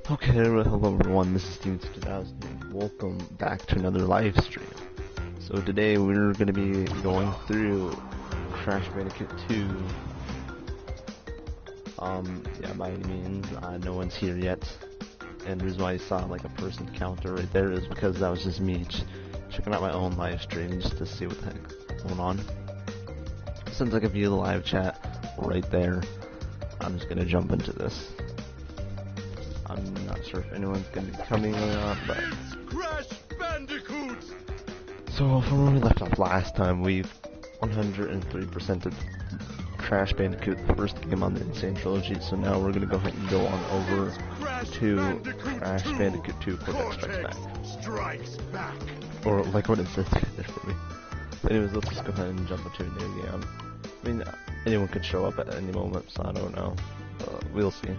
Okay, hello everyone, this is Stevenson2000 and welcome back to another live stream. So today we're going to be going through Crash Bandicoot 2. Yeah, by any means, no one's here yet. And the reason why you saw like a person counter right there is because that was just me checking out my own live stream just to see what the heck's going on. Since I can view the live chat right there, I'm just going to jump into this. I'm not sure if anyone's going to be coming or not, but... Crash Bandicoot! So, from where we left off last time, we've 103%ed Crash Bandicoot, the first game on the Sane Trilogy, so now we're going to go ahead and go on over to Crash Bandicoot 2 Cortex Strikes Back. Or, like what it says there for me. But anyways, let's just go ahead and jump into a new game. I mean, anyone could show up at any moment, so I don't know. We'll see.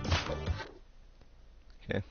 Okay.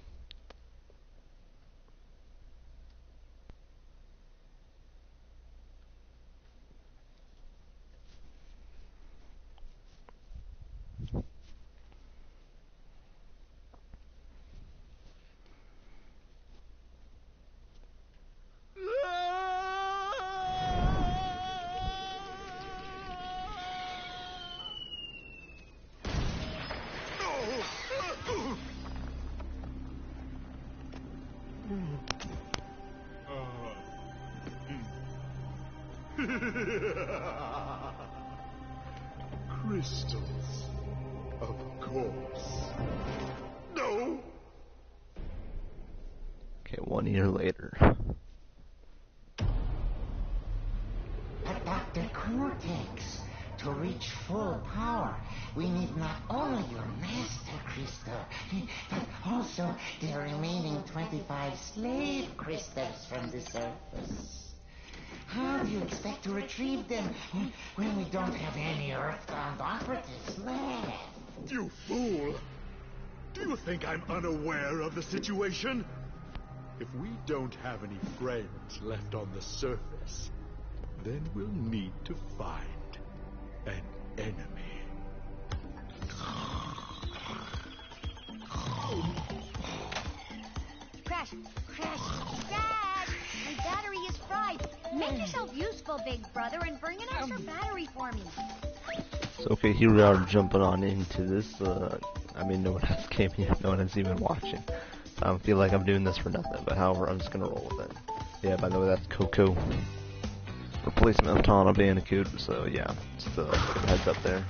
Crystals, of course. No! Okay, 1 year later. But Dr. Cortex, to reach full power, we need not only your master crystal, but also the remaining 25 slave crystals from the surface. How do you expect to retrieve them when we don't have any Earthbound operatives left? You fool! Do you think I'm unaware of the situation? If we don't have any friends left on the surface, then we'll need to find an enemy. Crash! Dad! My battery is fried. Make yourself useful, big brother, and bring an extra battery for me. So okay, here we are jumping on into this. I mean, no one has came here, no one is even watching. I don't feel like I'm doing this for nothing, but however, I'm just gonna roll with it. Yeah, by the way, that's Coco. Replacement of Tana Bandicoot, so yeah, just heads up there.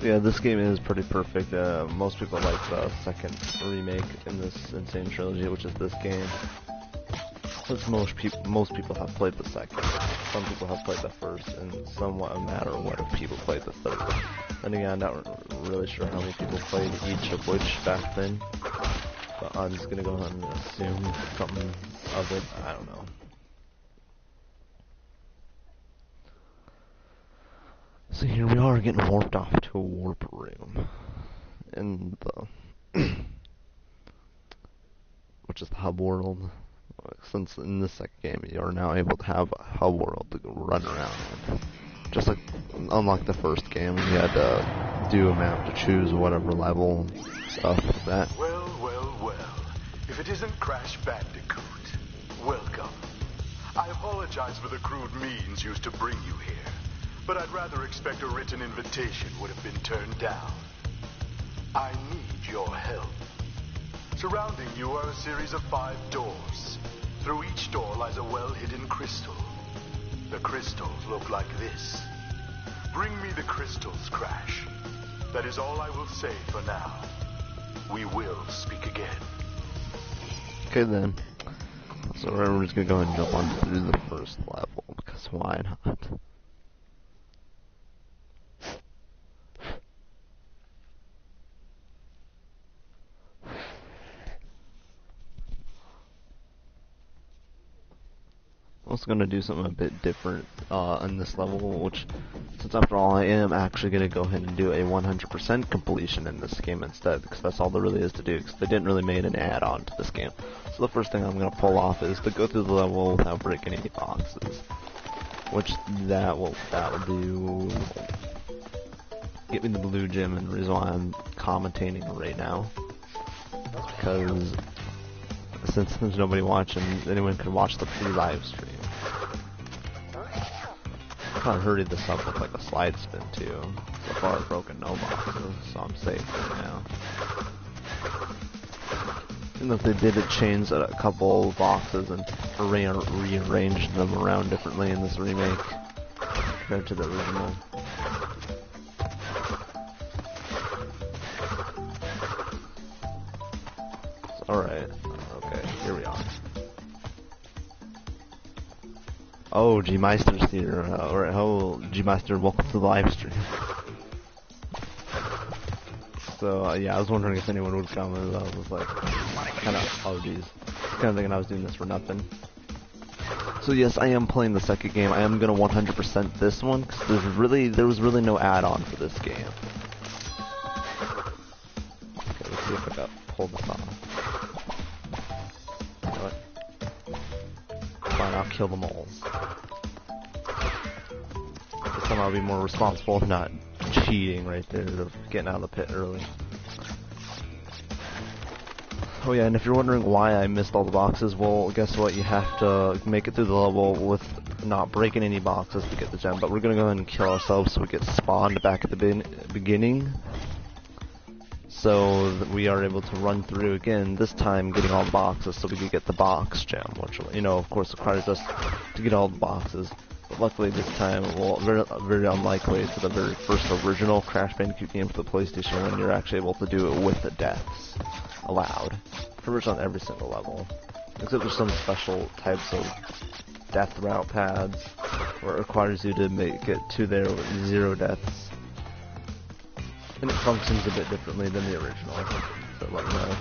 Yeah, this game is pretty perfect. Most people like the second remake in this Insane Trilogy, which is this game. Since most people have played the second. Some people have played the first, and somewhat a matter of what if people played the third. Then again, I'm not really sure how many people played each of which back then. But I'm just gonna go ahead and assume something of it. I don't know. So here we are getting warped off to a warp room. And which is the hub world. Since in the second game you are now able to have a hub world to go run around in. Just like unlike the first game, you had to do a map to choose whatever level, stuff like that. Well. If it isn't Crash Bandicoot, welcome. I apologize for the crude means used to bring you here, but I'd rather expect a written invitation would have been turned down. I need your help. Surrounding you are a series of 5 doors. Through each door lies a well-hidden crystal. The crystals look like this. Bring me the crystals, Crash. That is all I will say for now. We will speak again. Okay then. So we're just gonna go ahead and jump on through the first level, because why not? I'm also gonna do something a bit different on this level, which, since after all I am actually gonna go ahead and do a 100% completion in this game instead, because that's all there really is to do, because they didn't really make an add-on to this game. So the first thing I'm gonna pull off is to go through the level without breaking any boxes, which that will do get me the blue gem, and the reason why I'm commentating right now is because since there's nobody watching, anyone can watch the pre-live stream. I kind of hurried this up with like a slide spin too. So far I've broken no boxes, so I'm safe right now. Even if they did change a couple boxes and rearranged them around differently in this remake compared to the original. Alright, okay, here we are. Oh, G-Meister's here. Alright, hello, G-Meister, welcome to the live stream. So, yeah, I was wondering if anyone would come, and I was like, kind of, oh geez, kind of thinking I was doing this for nothing. So yes, I am playing the second game. I am gonna 100% this one, because there was really no add-on for this game. Okay, let's see if I got pulled this off. You know what? Fine, I'll kill them all. This time I'll be more responsible of not cheating right there, of getting out of the pit early. Oh yeah, and if you're wondering why I missed all the boxes, well, guess what? You have to make it through the level with not breaking any boxes to get the gem, but we're gonna go ahead and kill ourselves so we get spawned back at the beginning, so that we are able to run through again, this time getting all the boxes so we can get the box gem, which, you know, of course requires us to get all the boxes. But luckily this time, well, very unlikely to the very first original Crash Bandicoot game for the PlayStation 1, you're actually able to do it with the deaths allowed. Pretty much on every single level. Except there's some special types of death route pads where it requires you to make it to there with 0 deaths. And it functions a bit differently than the original, so let me know.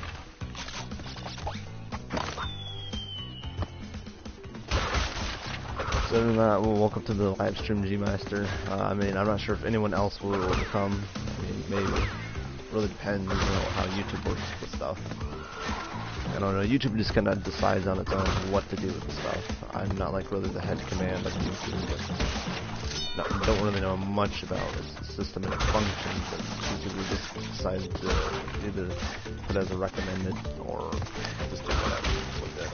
So other than that, well, welcome to the live stream, G-Meister. I mean, I'm not sure if anyone else will come. I mean, maybe. It really depends, you know, how YouTube works with stuff. I don't know, YouTube just kind of decides on its own what to do with the stuff. I'm not like really the head command of YouTube. Don't really know much about its system and its functions, but YouTube just decided to either put it as a recommended or just do whatever with it.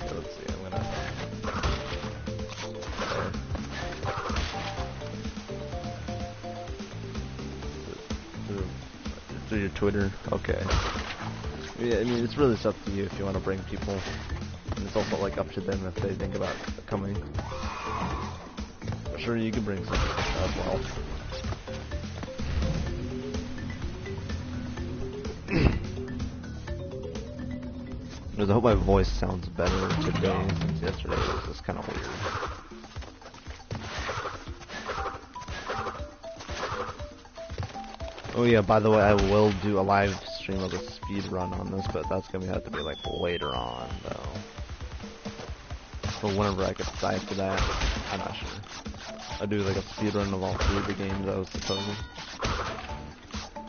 So let's see, I'm gonna... Through your Twitter? Okay. Yeah, I mean, it's really up to you if you want to bring people. And it's also, like, up to them if they think about coming. But sure, you can bring some as well. I hope my voice sounds better today, since yesterday was just kind of weird. Oh yeah, by the way, I will do a live stream of a speed run on this, but that's gonna have to be like later on, though. So whenever I get decide for that, I'm not sure. I'll do like a speed run of all 3 of the games I was supposing.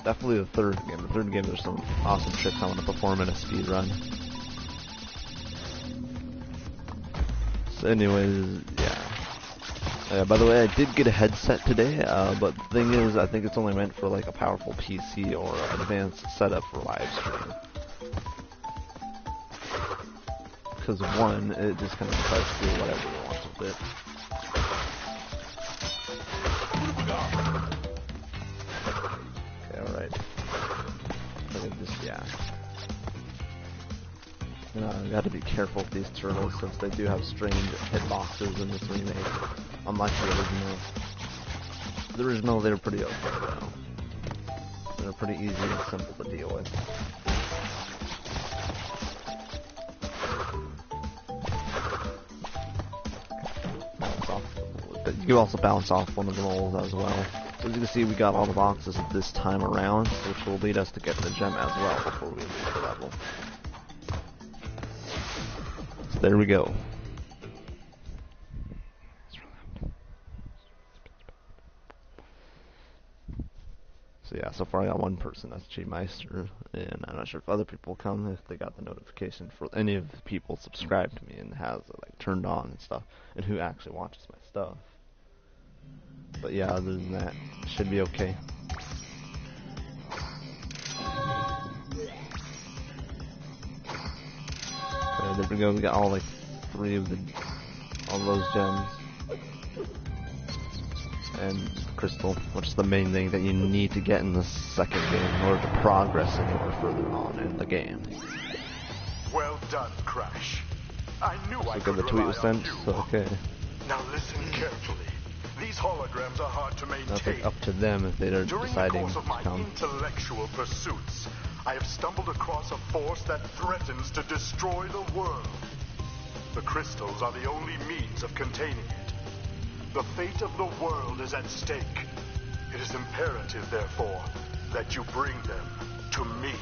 Definitely the third game. The third game, there's some awesome tricks I want to perform in a speed run. So anyways, yeah. By the way, I did get a headset today, but the thing is, I think it's only meant for like a powerful PC or advanced setup for live stream. Because one, it just kind of decides to do whatever it wants with it. Okay, alright. I think just, yeah. You know, you gotta be careful with these turtles since they do have strange hitboxes in this remake. Unlike the original. The original, they were pretty okay though. They're pretty easy and simple to deal with. Bounce off. You can also bounce off one of the rolls as well. So as you can see, we got all the boxes this time around, which will lead us to get the gem as well before we leave the level. So there we go. So yeah, so far I got one person, that's G-Meister, and I'm not sure if other people come, if they got the notification for any of the people subscribed to me and has it like turned on and stuff, and who actually watches my stuff. But yeah, other than that, it should be okay. There we go. We got all like 3 of all those gems and crystal, which is the main thing that you need to get in the second game in order to progress anywhere further on in the game. Well done, Crash. I knew I Look could at the tweet rely was on sent. you. So okay, Now listen carefully. These holograms are hard to maintain. nothing up to them if they're During deciding the course of to my come. intellectual pursuits, I have stumbled across a force that threatens to destroy the world. The crystals are the only means of containing it. The fate of the world is at stake. It is imperative, therefore, that you bring them to me.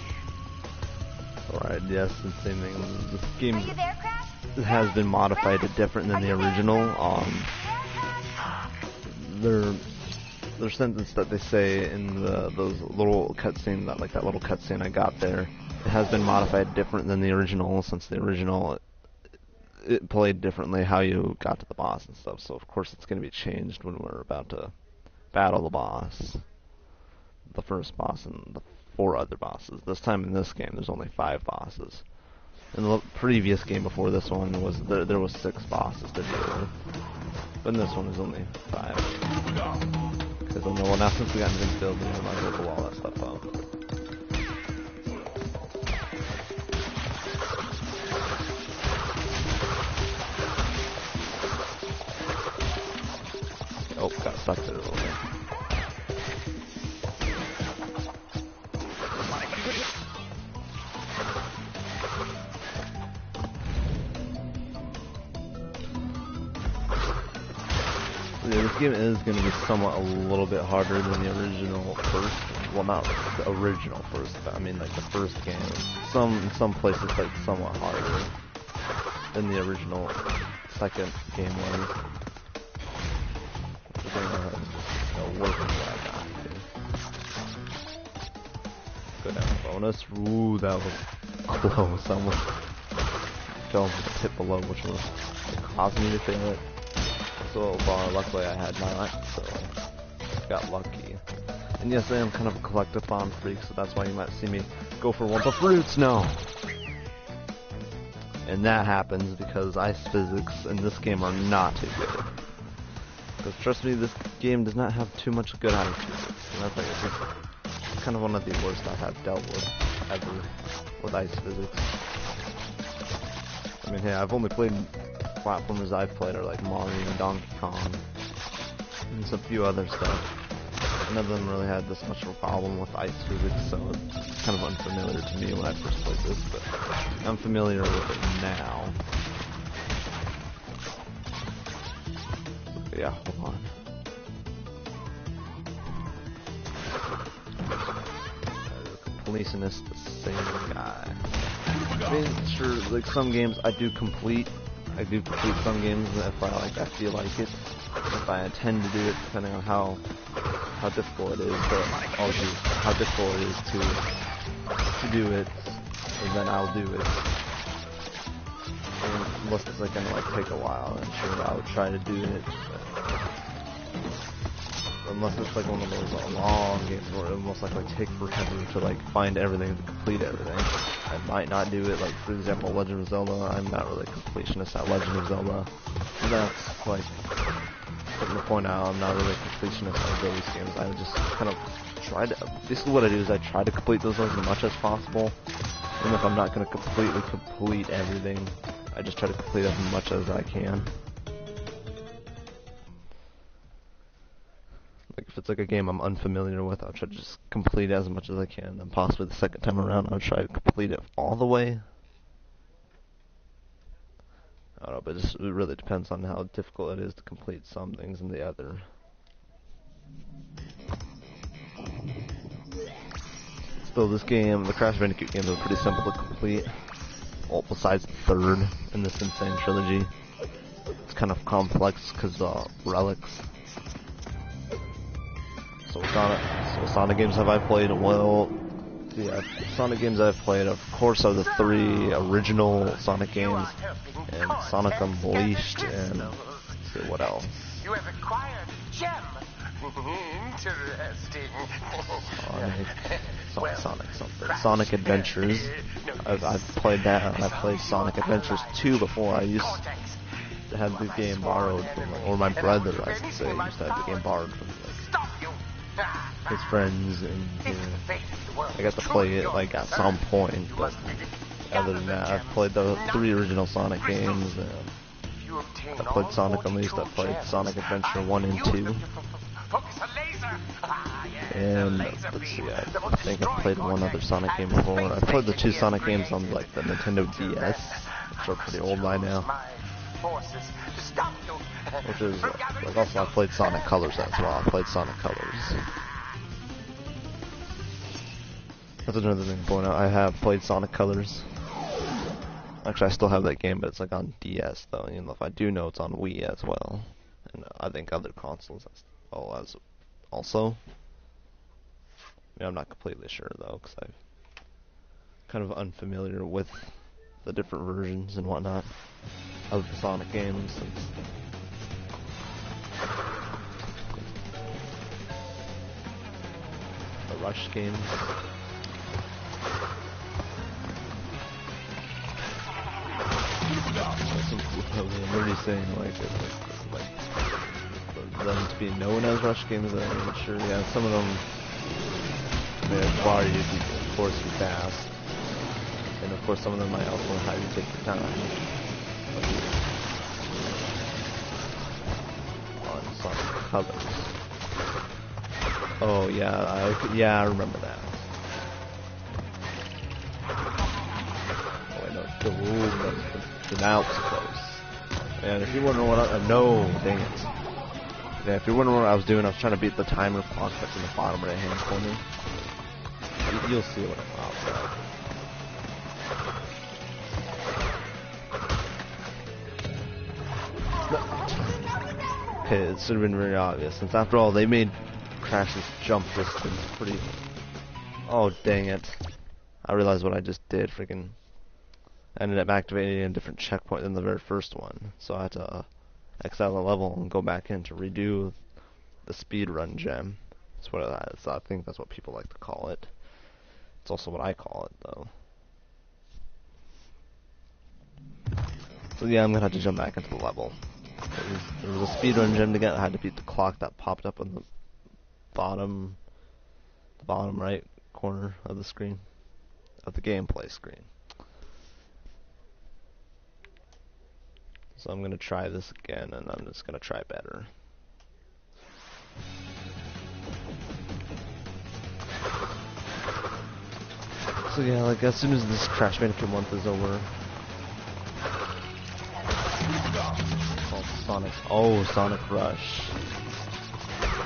Alright, yes, the same thing. This game Are you there, Crash? has been modified to different than the original. Their sentence that they say in those little cutscene, that little cutscene I got there, it has been modified different than the original, since the original it played differently how you got to the boss and stuff. So of course it's going to be changed when we're about to battle the boss, the first boss and the 4 other bosses. This time in this game there's only 5 bosses. In the previous game before this one there was 6 bosses to deal with, but in this one there's only 5. Because I know, well, now since we got invincibility, I might as well blow all that stuff up. Oh, got stuck there a little bit. Yeah, this game is going to be somewhat a little bit harder than the original first. Well, not the original first, but I mean like the first game. In some places like somewhat harder than the original second game was. We're gonna work with what I got. Go down bonus. Ooh, that was close. I almost fell to the tip below, which was causing me to fail it. So far, luckily I had not, so got lucky. And yes, I am kind of a collectathon freak, so that's why you might see me go for one of the fruits now. And that happens because ice physics in this game are not too good. Because trust me, this game does not have too much good ice physics. And that's like it's kind of one of the worst I have dealt with ever with ice physics. I mean, hey, I've only played platformers I've played are like Mario and Donkey Kong and some few other stuff. None of them really had this much of a problem with ice physics, so it's kind of unfamiliar to me when I first played this, but I'm familiar with it now. Yeah, hold on. Completionist, the same guy. I mean, sure, like some games I do complete some games if I feel like it. If I intend to do it, depending on how difficult it is, but also how difficult it is to do it, and then I'll do it. And unless it's like gonna like take a while, and sure I would try to do it. Unless it's like one of those long games where it almost like take forever to like find everything, to complete everything. I might not do it. Like for example, Legend of Zelda. I'm not really a completionist at Legend of Zelda. That's like putting the point out. I'm not really a completionist on those games. I would just kind of try to. Basically, what I do is I try to complete those as much as possible. And if I'm not going to completely complete everything, I just try to complete as much as I can. Like if it's like a game I'm unfamiliar with, I'll try to just complete it as much as I can. Then possibly the second time around, I'll try to complete it all the way. I don't know, but it really depends on how difficult it is to complete some things and the other. Still, this game, the Crash Bandicoot games, are pretty simple to complete. Well, besides the third in this Sane Trilogy, it's kind of complex because relics. So Sonic games have I played? Well, yeah, Sonic games I've played, of course, are the 3 original Sonic games, and Sonic Unleashed, and let's see what else. you have acquired a gem. Interesting. Sonic something. Sonic Adventures. I've played that. I played Sonic Adventures 2 before. I used to have the game borrowed from, or my brother, I should say, used to have the game borrowed from his friends, and I got to play it like at some point. But other than that, I've played the 3 original Sonic games. I played Sonic Unleashed. I played Sonic Adventure 1 and 2. And let's see, I think I played one other Sonic game before. I played the 2 Sonic games on like the Nintendo DS, which are pretty old by now. Which is like also I played Sonic Colors as well. I played Sonic Colors. That's another thing to point out. I have played Sonic Colors. Actually, I still have that game, but it's like on DS though. Even if I do know it's on Wii as well, and I think other consoles as well as also. I mean, I'm not completely sure though, because I'm kind of unfamiliar with the different versions and whatnot of the Sonic games. The Rush games. I'm already saying like for them to be known as Rush games. I'm not sure. Yeah, some of them may require you to, of course, be fast, and of course some of them might also have you take your time. On Sonic Colors. Oh yeah, I remember that. Oh wait, no, now it's close. And if you're wondering what no, dang it. Yeah, if you're wondering what I was doing, I was trying to beat the timer clock that's in the bottom right hand corner. You'll see what I'm about. Okay, it should have been very obvious, since after all, they made Crash's jump distance pretty... Oh, dang it. I realized what I just did, freaking... I ended up activating a different checkpoint than the very first one, so I had to exit out of the level and go back in to redo the speedrun gem. That's what it is. I think that's what people like to call it. It's also what I call it, though. So yeah, I'm gonna have to jump back into the level. There was a speedrun gem to get. I had to beat the clock that popped up on the bottom right corner of the screen, of the gameplay screen. So I'm gonna try this again, and I'm just gonna try better. So yeah, like as soon as this Crash Bandicoot month is over, Sonic Rush.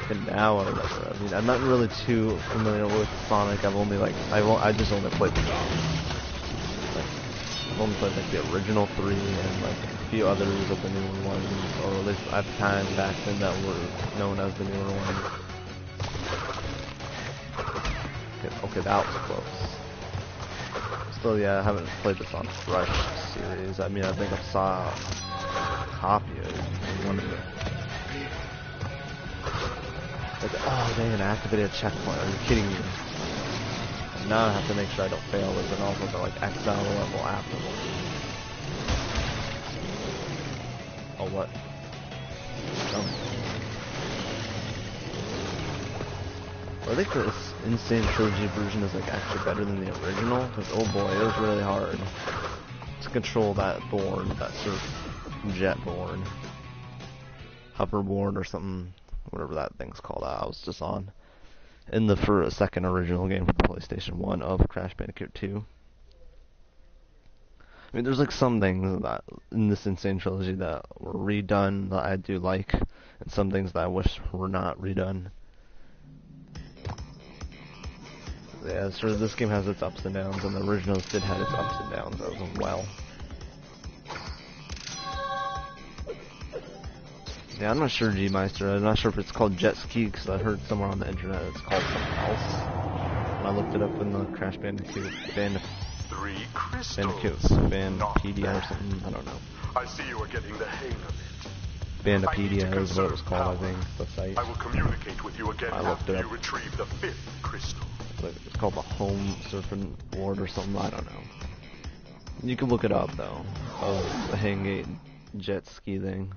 And now I remember. I mean, I'm not really too familiar with Sonic. I just only played the game. Like, I've only played like the original 3 and like a few others of the newer ones, or at least at the time back then that were known as the newer ones. Okay, that was close. Still, yeah, I haven't played the Sonic Rush series. I mean, I think I saw a copy of it in one of the... Like, oh, dang, I activated a checkpoint. Are you kidding me? And now I have to make sure I don't fail this, and also to, like, exit out of the level afterwards. Oh, what? I think this Sane Trilogy version is like actually better than the original, because oh boy, it was really hard to control that board, that surf jet board, hoverboard or something, whatever that thing's called. I was just on in the second original game for the PlayStation 1 of Crash Bandicoot 2. I mean, there's like some things that in this Sane Trilogy that were redone that I do like, and some things that I wish were not redone. Yeah, sure, this game has its ups and downs, and the originals did have its ups and downs as well. Yeah, I'm not sure, G-Meister. I'm not sure if it's called Jet Ski, because I heard somewhere on the internet it's called something else. When I looked it up in the Crash Bandicoot Bandicoot Banpedia or something, I don't know. I see you are getting the hang of it. Bandipedia is what it was called, I think, the site. I will communicate with you again after you retrieve the 5th crystal. It's called the Home Serpent Ward or something, I don't know. You can look it up though. Oh, the Hangate jet ski thing.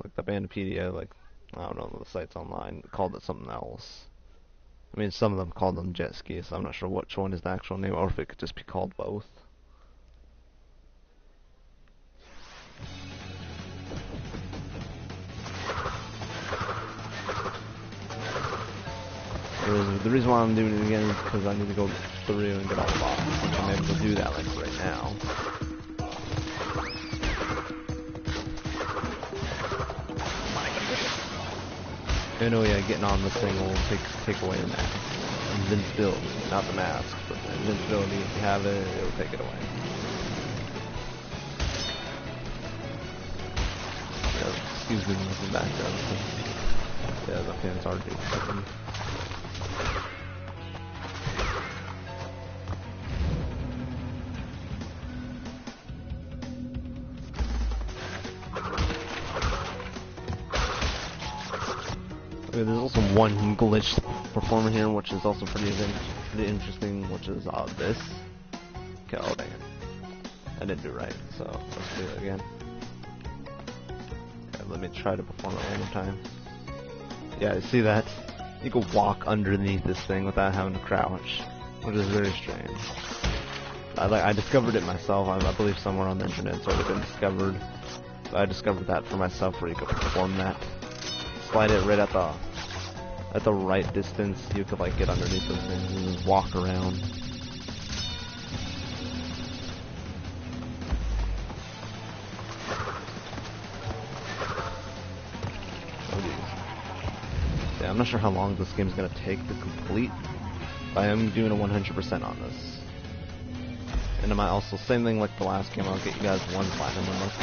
Like the Bandipedia, like, I don't know, the sites online called it something else. I mean, some of them called them jet skis, so I'm not sure which one is the actual name, or if it could just be called both. The reason why I'm doing it again is because I need to go through and get all the boxes, which I'm able to do that like right now. And oh yeah, getting on this thing will take away the mask. Invincibility, not the mask, but the invincibility. If you have it, it'll take it away. Yeah, excuse me in the background. Yeah, the fans are doing something. Okay, there's also one glitch performer here, which is also pretty interesting, which is this. Okay, oh dang it. I didn't do it right, so let's do it again. Okay, let me try to perform it one more time. Yeah, you see that? You can walk underneath this thing without having to crouch, which is very strange. I discovered it myself. I believe somewhere on the internet it's already been discovered. But I discovered that for myself, where you could perform that. Slide it right at the right distance. You could like get underneath those things and just walk around. Oh geez. Yeah, I'm not sure how long this game is gonna take to complete. But I am doing a 100% on this. And am I also same thing like the last game? I'll get you guys one platinum on this.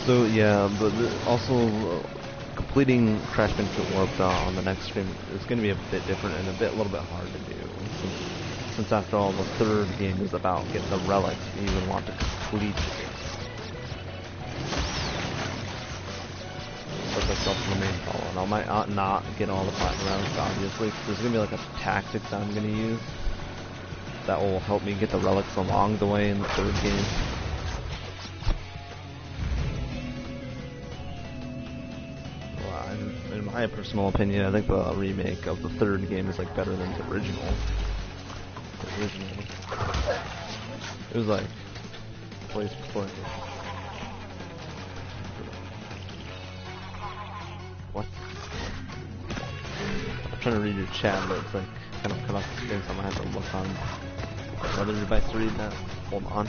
So yeah, but also completing Crash Bandicoot Warped on the next stream is going to be a bit different and a little bit hard to do. Since after all, the third game is about getting the relics, and you would want to complete the game. Put myself in the main follow, and I might not get all the platinum rounds, obviously. There's going to be like a tactics I'm going to use that will help me get the relics along the way in the third game. In my personal opinion, I think the remake of the third game is like better than the original. It was like place before. What? I'm trying to read your chat, but it's like kind of cut off the screen, so I'm gonna have to look on another device to read that. Hold on.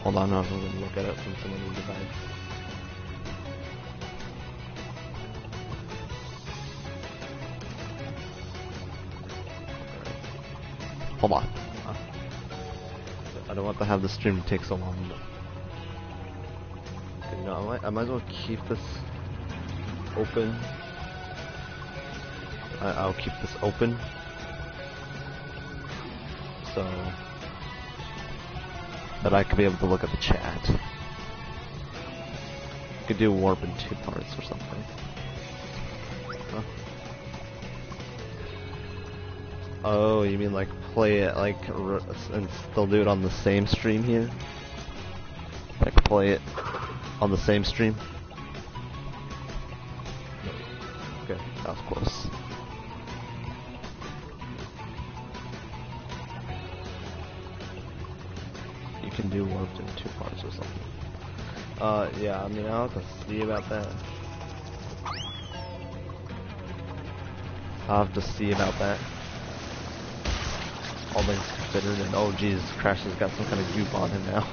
Hold on, I'm gonna look at it from some other device. Hold on. I don't want to have the stream take so long. But, you know, I might as well keep this open. I'll keep this open. So that I could be able to look at the chat. I could do warp in 2 parts or something. Huh? Oh, you mean like play it like and still do it on the same stream here? Like play it on the same stream? Okay, that was close. You can do warped in 2 parts or something. Yeah, I mean I'll have to see about that. I'll have to see about that. All things considered, and oh geez, Crash has got some kind of goop on him now.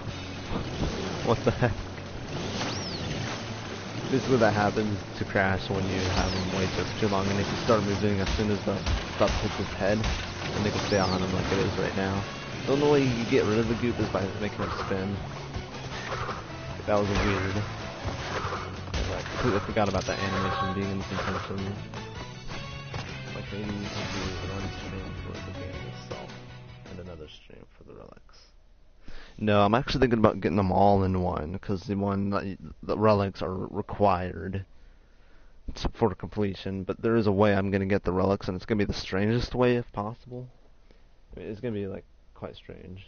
What the heck? Basically, that happens to Crash when you have him wait too long, and if you start moving as soon as the stuff hits his head, and they can stay on him like it is right now. The only way you get rid of the goop is by making him spin. That was weird. I completely forgot about that animation being in this intention. Like maybe you can do one stream for the game itself, and another stream for the relics. No, I'm actually thinking about getting them all in one, because the relics are required for completion, but there is a way I'm going to get the relics, and it's going to be the strangest way if possible. I mean, it's going to be like quite strange.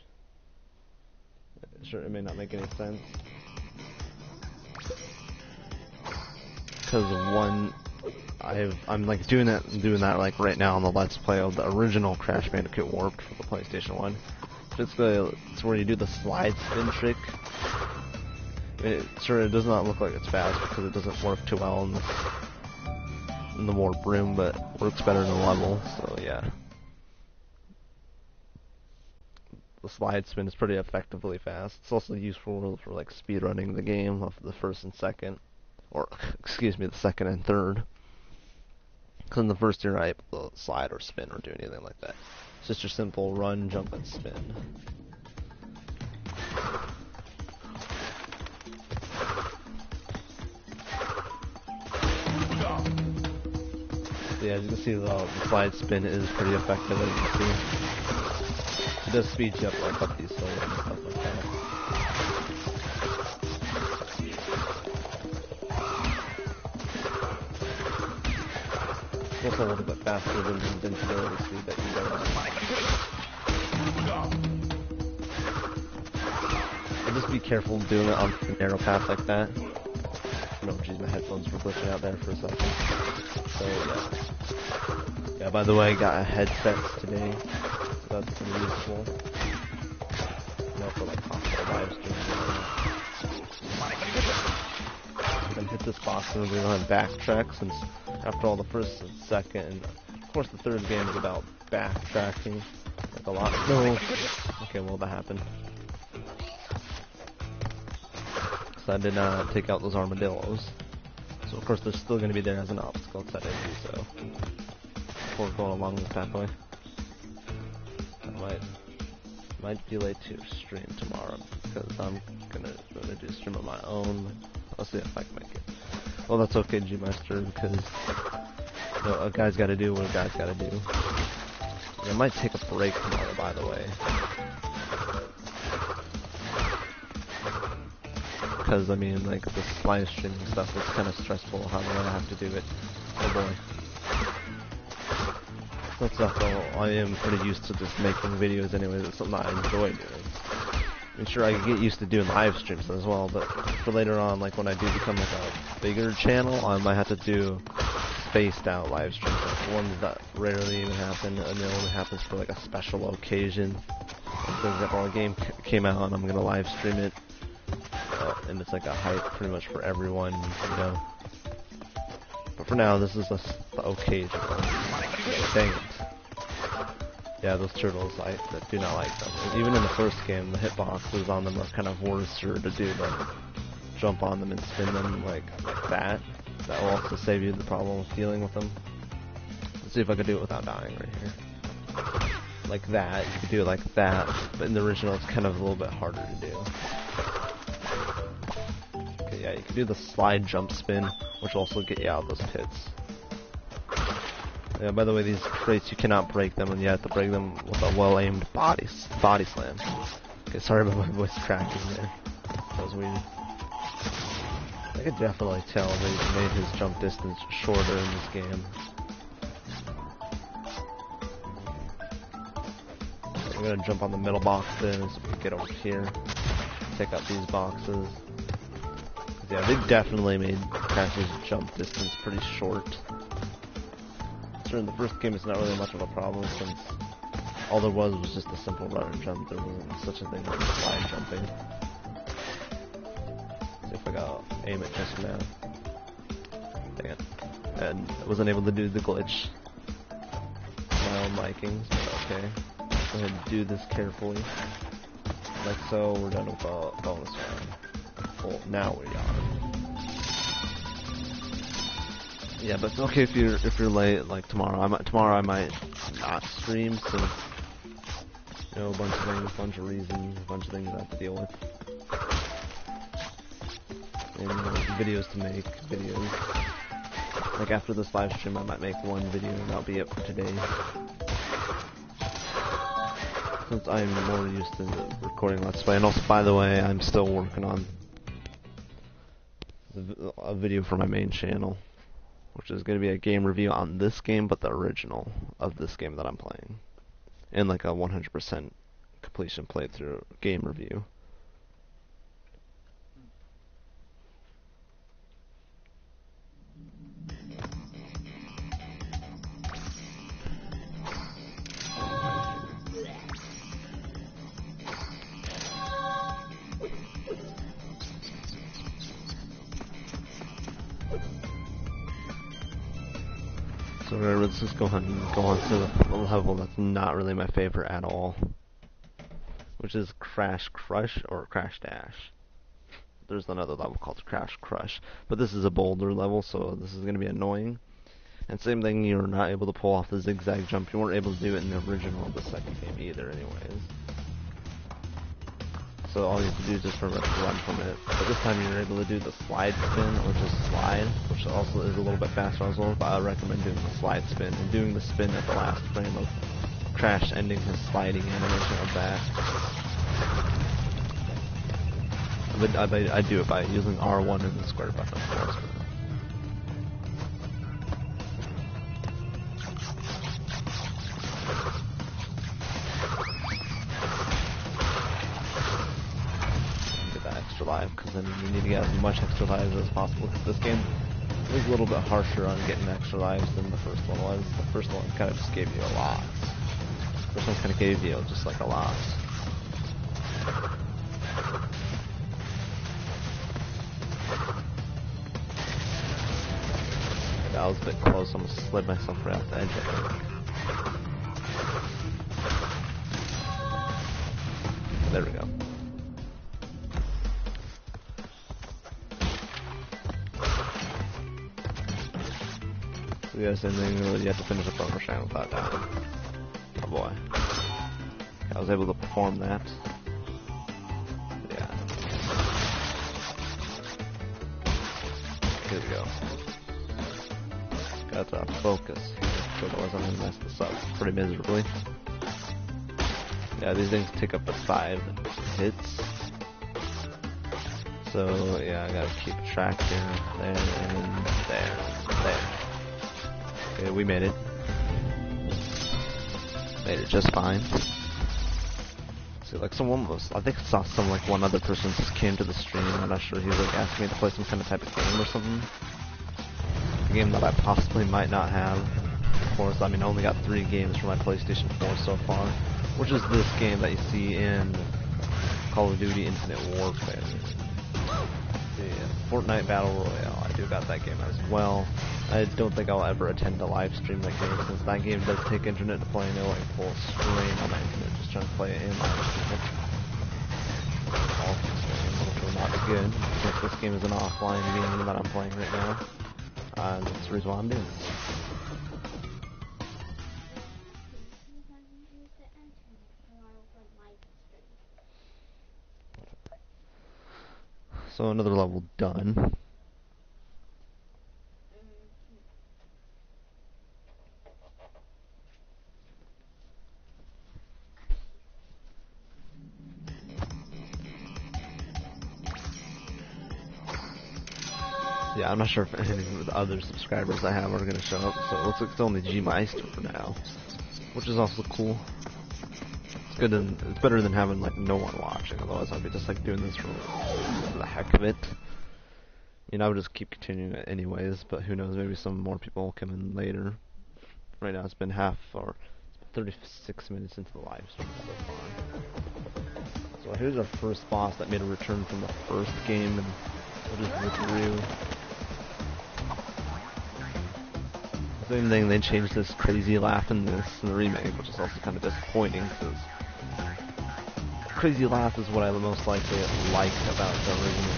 Sure, it may not make any sense. Because I'm like doing that like right now on the Let's Play of the original Crash Bandicoot Warped for the PlayStation 1. It's where you do the slide spin trick. It does not look like it's fast because it doesn't work too well in the warp room, but works better in the level, so yeah. The slide spin is pretty effectively fast. It's also useful for like speedrunning the game of the first and second, or excuse me, the second and third. Because in the first you're not able to slide or spin or do anything like that. It's just your simple run, jump, and spin. So yeah, as you can see, the slide spin is pretty effective, as you can see. It does speed you up like up these hills and stuff like that. It's also a little bit faster than the invincibility speed that you get on. But just be careful doing it on the narrow path like that. No, geez, my headphones were glitching out there for a second. So yeah. Yeah, by the way, I got a headset today, so that's pretty useful. You know, for like possible live streams. I'm gonna hit this box and we're gonna backtrack since after all the first and second, and of course the third game is about backtracking, like a lot. No. Okay, well that happened. So I did not take out those armadillos. So of course they're still going to be there as an obstacle because I didn't do so. Before going along this pathway. I might be late to stream tomorrow because I'm gonna do a stream of my own. I'll see if I can make it. Well, that's okay, G-Master, because you know, a guy's got to do what a guy's got to do. Yeah, I might take a break tomorrow, by the way. Because, I mean, like, this live stream and stuff, it's kind of stressful how the way I have to do it. Oh boy. That's stuff, though, I am pretty used to just making videos anyway. It's something I enjoy doing. I'm sure I can get used to doing live streams as well, but for later on, like when I do become like a bigger channel, I might have to do spaced out live streams, like ones that rarely even happen, and it only happens for like a special occasion. Like, for example, a game came out and I'm gonna live stream it, and it's like a hype pretty much for everyone, you know. But for now, this is just the occasion. Dang it. Yeah, those turtles, I do not like them. And even in the first game, the hitboxes on them are kind of worse to do, like jump on them and spin them like that. That will also save you the problem of dealing with them. Let's see if I can do it without dying right here. Like that, you could do it like that, but in the original it's kind of a little bit harder to do. Okay, yeah, you can do the slide jump spin, which will also get you out of those pits. Yeah, by the way, these crates, you cannot break them, and you have to break them with a well-aimed body slam. Okay, sorry about my voice cracking there. That was weird. I could definitely tell that he's made his jump distance shorter in this game. I'm gonna jump on the middle boxes, so we can get over here, take out these boxes. Yeah, they definitely made Crash's jump distance pretty short. In the first game, it's not really much of a problem since all there was just a simple run and jump. There wasn't such a thing as slide jumping. See if I got aim it just now. Dang it. And I wasn't able to do the glitch. My own likings, but okay. Go ahead and do this carefully. Like so, we're done with the bonus round. Well, now we are. Yeah, but it's okay if you're late. Like tomorrow, I might not stream, so you know, a bunch of things, a bunch of reasons, a bunch of things I have to deal with, and videos to make, videos. Like after this live stream, I might make one video, and that'll be it for today. Since I'm more used to recording Let's Play, and also, by the way, I'm still working on a video for my main channel, which is going to be a game review on this game, but the original of this game that I'm playing, and like a 100% completion playthrough game review. So let's just go ahead and go on to the level that's not really my favorite at all, which is Crash Crush or Crash Dash. There's another level called Crash Crush, but this is a boulder level, so this is going to be annoying. And same thing, you're not able to pull off the zigzag jump. You weren't able to do it in the original of the second game either, anyways. So all you have to do is just run from it. But this time you're able to do the slide spin, or just slide, which also is a little bit faster as well, but I recommend doing the slide spin, and doing the spin at the last frame of Crash ending his sliding animation of that. I do it by using R1 and the square button, of course. Life, because then you need to get as much extra lives as possible, because this game is a little bit harsher on getting extra lives than the first one was. The first one kind of just gave you a lot. This one kind of gave you just like a lot. That was a bit close, I almost slid myself right off the edge, I think. There we go. Yeah, same thing, you have to finish a bonus round without dying. Oh boy. I was able to perform that. Yeah. Here we go. Gotta focus here, otherwise I'm gonna mess this up pretty miserably. Yeah, these things take up to 5 hits. So, yeah, I gotta keep track here, there, and there. Okay, we made it. Made it just fine. See, like I think I saw one other person just came to the stream, I'm not sure, he was like asking me to play some kind of type of game or something. A game that I possibly might not have. Of course, I mean, I only got 3 games for my PlayStation 4 so far, which is this game that you see in Call of Duty Infinite Warfare. The Fortnite Battle Royale, I do got that game as well. I don't think I'll ever attend a live stream that game, since that game does take internet to play, and it'll like pull a strain on my internet just trying to play it in live stream. All which will not be good, since this game is an offline game that I'm playing right now. That's the reason why I'm doing this. So another level done. Yeah, I'm not sure if any of the other subscribers I have are going to show up, so it looks like it's only G Meister for now, which is also cool. It's good, and it's better than having like no one watching. Otherwise, I'd be just like doing this for the heck of it. You know, I would just keep continuing it anyways, but who knows? Maybe some more people will come in later. Right now, it's been 36 minutes into the live stream so far. So here's our first boss that made a return from the first game, and we'll just whip through. Same thing, they changed this crazy laugh in the remake, which is also kind of disappointing, because crazy laugh is what I most likely like about the original.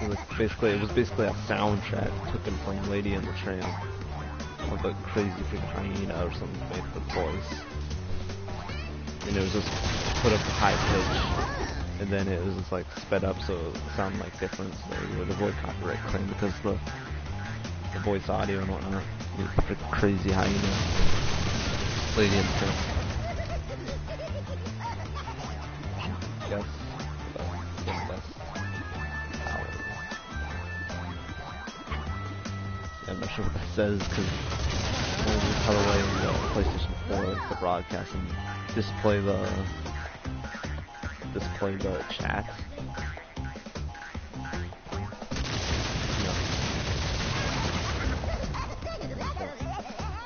It was basically a soundtrack taken from Lady in the Tramp, with a crazy big hyena or something made for the voice. And it was just put up to high pitch, and then it was just like sped up so it sounded like different, so they would avoid copyright claim because the voice audio and whatnot. The crazy hyena, Lady in the Tramp. Yes. I'm not sure what that says because when we colorway in the PlayStation 4 to broadcast and display the chat.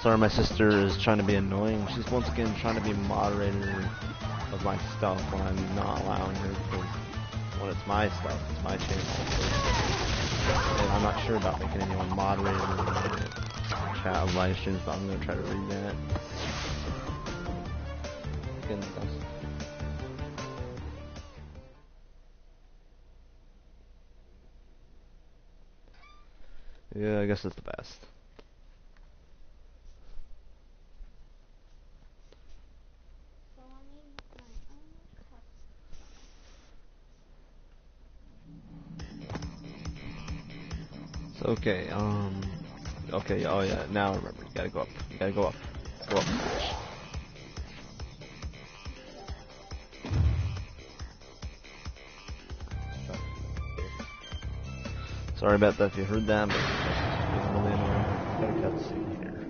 Sorry, my sister is trying to be annoying. She's once again trying to be moderator of my stuff when I'm not allowing her, because when it's my stuff, it's my channel. And I'm not sure about making anyone moderator in the chat of live streams, but I'm going to try to read that. Yeah, I guess it's the best. Okay, okay, oh yeah, now I remember, you gotta go up, go up. Sorry about that if you heard that, but it was really annoying. Got a cutscene here.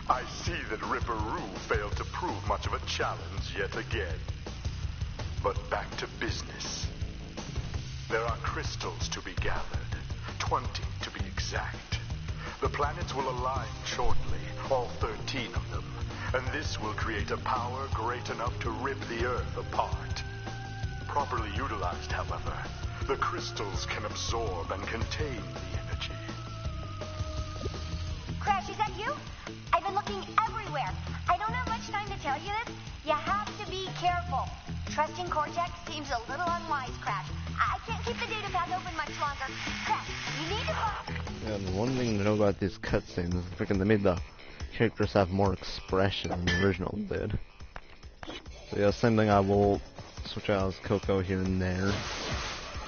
I see that Ripperoo failed to prove much of a challenge yet again. But back to business. There are crystals to be gathered, 20 to be exact. The planets will align shortly, all 13 of them, and this will create a power great enough to rip the Earth apart. Properly utilized, however, the crystals can absorb and contain the energy. Crash, is that you? I've been looking everywhere. I don't have much time to tell you this. You have to be careful. Trusting Cortex seems a little unwise, Crash. I can't keep the data path open much longer. Crash, you need to find... Yeah, the one thing to know about these cutscenes is freaking they made the characters have more expression than the original did. So yeah, same thing, I will switch out as Coco here and there.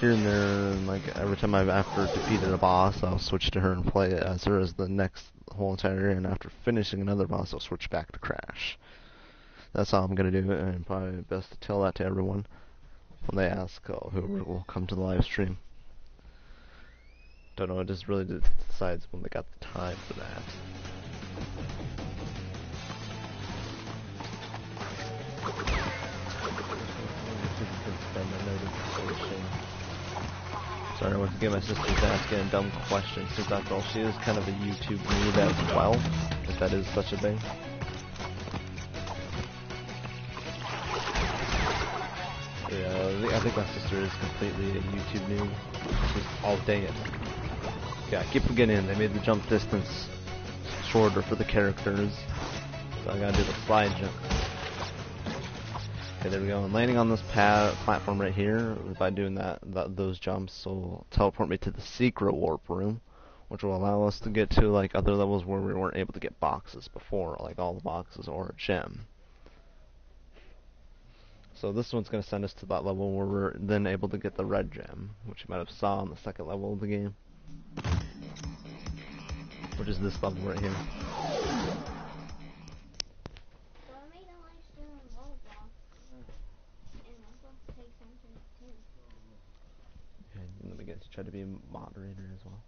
And like every time I've after defeated a boss, I'll switch to her and play it as her as the next whole entire year, and after finishing another boss, I'll switch back to Crash. That's how I'm gonna do it, and probably best to tell that to everyone when they ask who will come to the live stream. Don't know, it just really decides when they got the time for that. Sorry, once again, my sister's asking a dumb question, since after all, she is kind of a YouTube noob as well, if that is such a thing. Yeah, I think my sister is completely a YouTube noob. Just all dang it. Yeah, I keep forgetting they made the jump distance shorter for the characters, so I gotta do the slide jump. Okay, there we go. And landing on this platform right here, by doing those jumps, will teleport me to the secret warp room, which will allow us to get to like other levels where we weren't able to get boxes before, like all the boxes or a gem. So this one's going to send us to that level where we're then able to get the red gem, which you might have saw on the second level of the game, which is this level right here. Okay, let me get to try to be a moderator as well.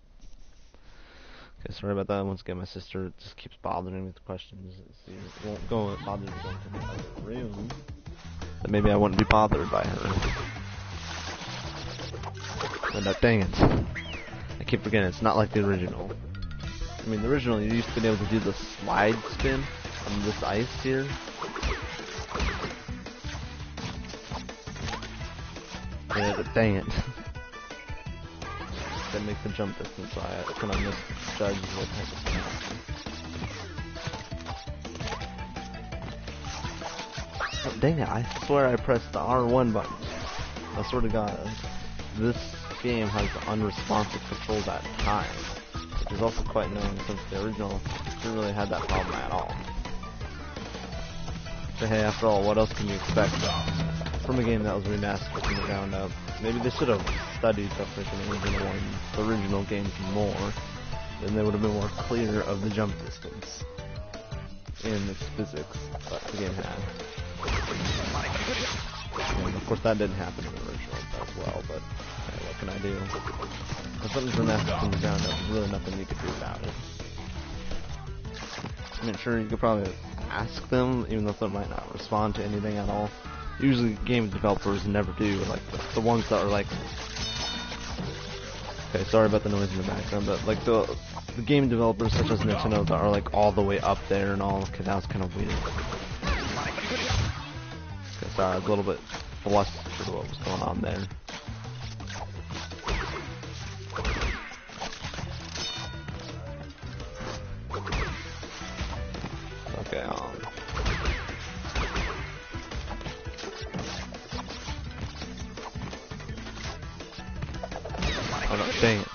Okay, sorry about that. Once again, my sister just keeps bothering me with questions. She won't bother to go into the other room. Then maybe I wouldn't be bothered by her. But dang it. I keep forgetting, it's not like the original. I mean, the original, you used to be able to do the slide spin on this ice here. Yeah, but dang it. That makes the jump distance, so I kind of misjudged what type of thing. Oh, dang it, I swear I pressed the R1 button. I swear to God, this game has unresponsive controls at times, which is also quite known since the original didn't really have that problem at all. But hey, after all, what else can you expect from a game that was remastered from the ground up? Maybe they should have studied the freaking original games more, then they would have been more clear of the jump distance and its physics that the game had. And of course that didn't happen in the original as well, but hey, what can I do? If something's remastered from the ground up, there's really nothing you could do about it. I mean, sure, you could probably ask them, even though they might not respond to anything at all. Usually game developers never do, like the ones that are like... Okay, sorry about the noise in the background, but like the game developers such as Nintendo that are like all the way up there and all, okay, that was kind of weird. Okay, sorry, I was a little bit flustered with what was going on there. Okay, oh no, dang it.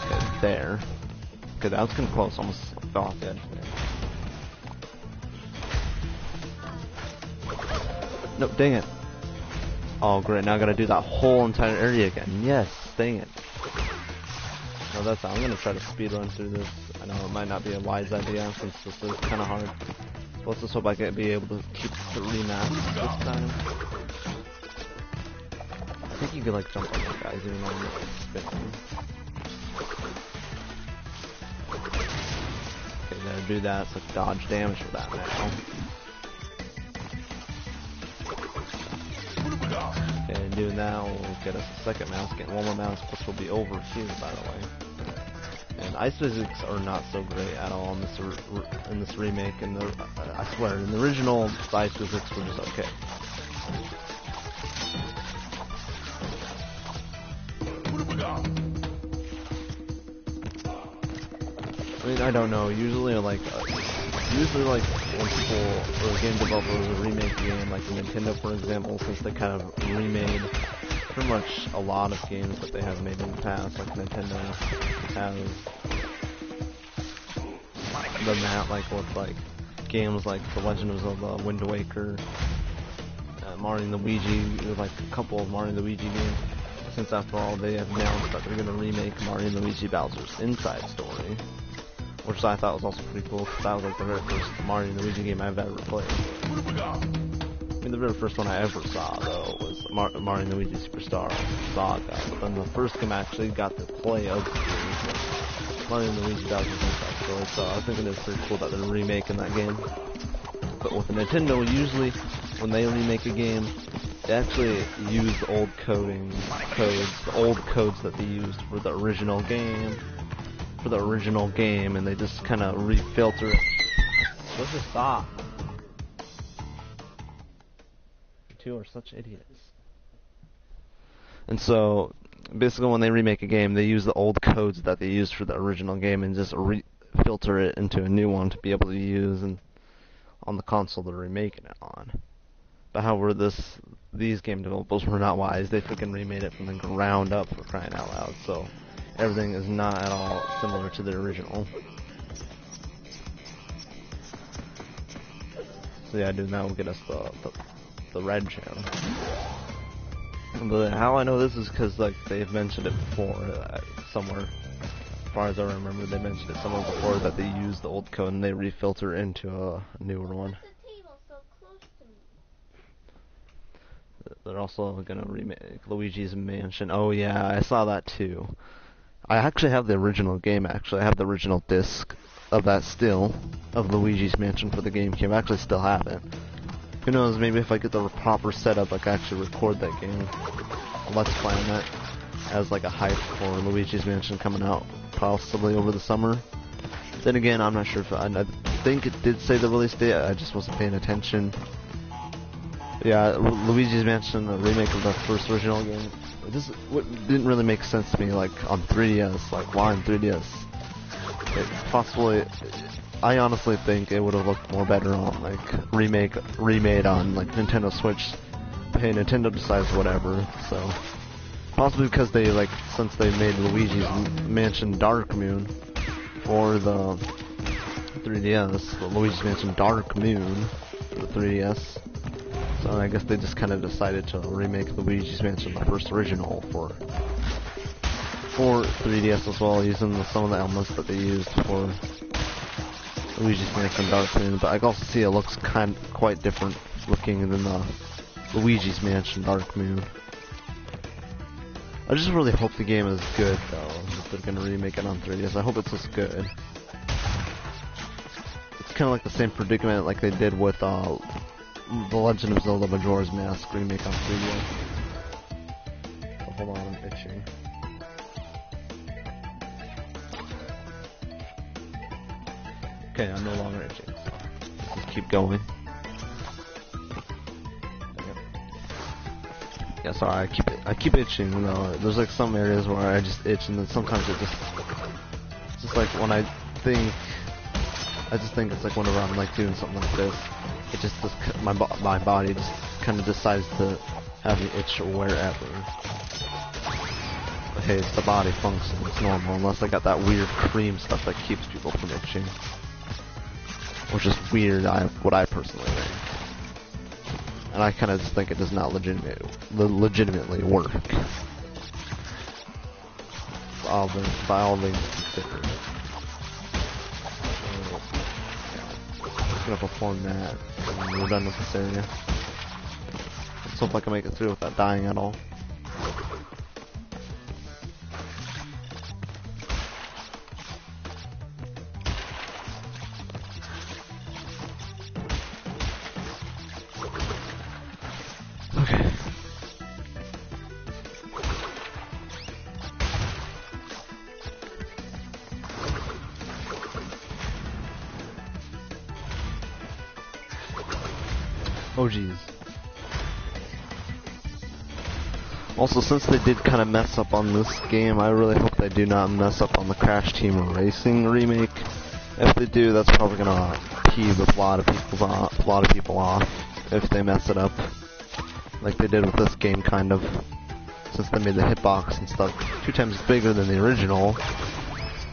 Okay, there. Okay, that was kinda close, almost fell off the edge there. No, dang it. Oh great, now I gotta do that whole entire area again. Yes, dang it. No, that's not. I'm gonna try to speedrun through this. I know it might not be a wise idea since this is kinda hard. But let's just hope I can be able to keep 3 maps this time. I think you could like jump on those guys even though I'm like spinning. Okay, gotta do that. It's like dodge damage for that now. Okay, doing that will get us a second mouse, getting one more mouse, which will be over here, by the way. And ice physics are not so great at all in this remake. And I swear, in the original, the ice physics were just okay. I mean, I don't know. Usually when people or game developers remake a game, like Nintendo, for example, since they kind of remade pretty much a lot of games that they have made in the past, like Nintendo has the map, like with like games like The Legend of Zelda, Wind Waker, Mario and Luigi, like a couple of Mario and Luigi games. Since after all, they have announced that they're going to remake Mario and Luigi Bowser's Inside Story, which I thought was also pretty cool because that was like the very first Mario and Luigi game I've ever played. I mean, the very first one I ever saw, though, was Mario and Luigi Superstar Saga. But then the first game I actually got to play of the series was Mario and Luigi Bowser's Inside Story, so I was thinking it's pretty cool that they're remaking that game. But with Nintendo, usually when they remake a game, they actually use the old the old codes that they used for the original game. And they just kind of refilter it. Let's just stop. You two are such idiots. And so, basically when they remake a game, they use the old codes that they used for the original game and just filter it into a new one to be able to use on the console they're remaking it on. But however, these game developers were not wise. They freaking remade it from the ground up, for crying out loud. So everything is not at all similar to the original. So yeah, dude, that will get us the red chair. But how I know this is because like they've mentioned it before somewhere. As far as I remember, they mentioned it somewhere before that they use the old code and they refilter into a newer one. They're also gonna remake Luigi's Mansion. Oh yeah, I saw that too. I actually have the original game. I have the original disc of that still, of Luigi's Mansion for the GameCube. I actually still have it. Who knows? Maybe if I get the proper setup, I can actually record that game. Let's play on that as like a hype for Luigi's Mansion coming out possibly over the summer. Then again, I'm not sure if I think it did say the release date. I just wasn't paying attention. Yeah, Luigi's Mansion, the remake of the first original game. This didn't really make sense to me, like on 3DS. Like, why on 3DS? it possibly, I honestly think it would have looked more better on like remade on like Nintendo Switch. Hey, Nintendo decides whatever. So possibly because they like since they made Luigi's Mansion Dark Moon for the 3DS, the Luigi's Mansion Dark Moon for the 3DS. So I guess they just kind of decided to remake Luigi's Mansion, the first original, for 3DS as well, using some of the elements that they used for Luigi's Mansion Dark Moon. But I can also see it looks quite different looking than the Luigi's Mansion Dark Moon. I just really hope the game is good, though, if they're gonna remake it on 3DS. I hope it's just good. It's kind of like the same predicament like they did with The Legend of Zelda Majora's Mask remake on 3DS. Oh, hold on, I'm itching. Okay, I'm no longer itching, so let's just keep going. Yeah, sorry, I keep itching, you know. There's like some areas where I just itch, and then sometimes it's just like when I just think it's like whenever I'm like doing something like this, it just my body just kind of decides to have me itch wherever. But hey, it's the body function, it's normal, unless I got that weird cream stuff that keeps people from itching. Which is weird, what I personally think. And I kind of just think it does not legitimately work. By all means, it's different. I'm just gonna perform that, and we're done with this area. Let's hope I can make it through without dying at all. Okay. Oh geez. Also, since they did kind of mess up on this game, I really hope they do not mess up on the Crash Team Racing remake. If they do, that's probably gonna peeve a lot of people off if they mess it up. Like they did with this game, kind of, since they made the hitbox and stuff 2 times bigger than the original,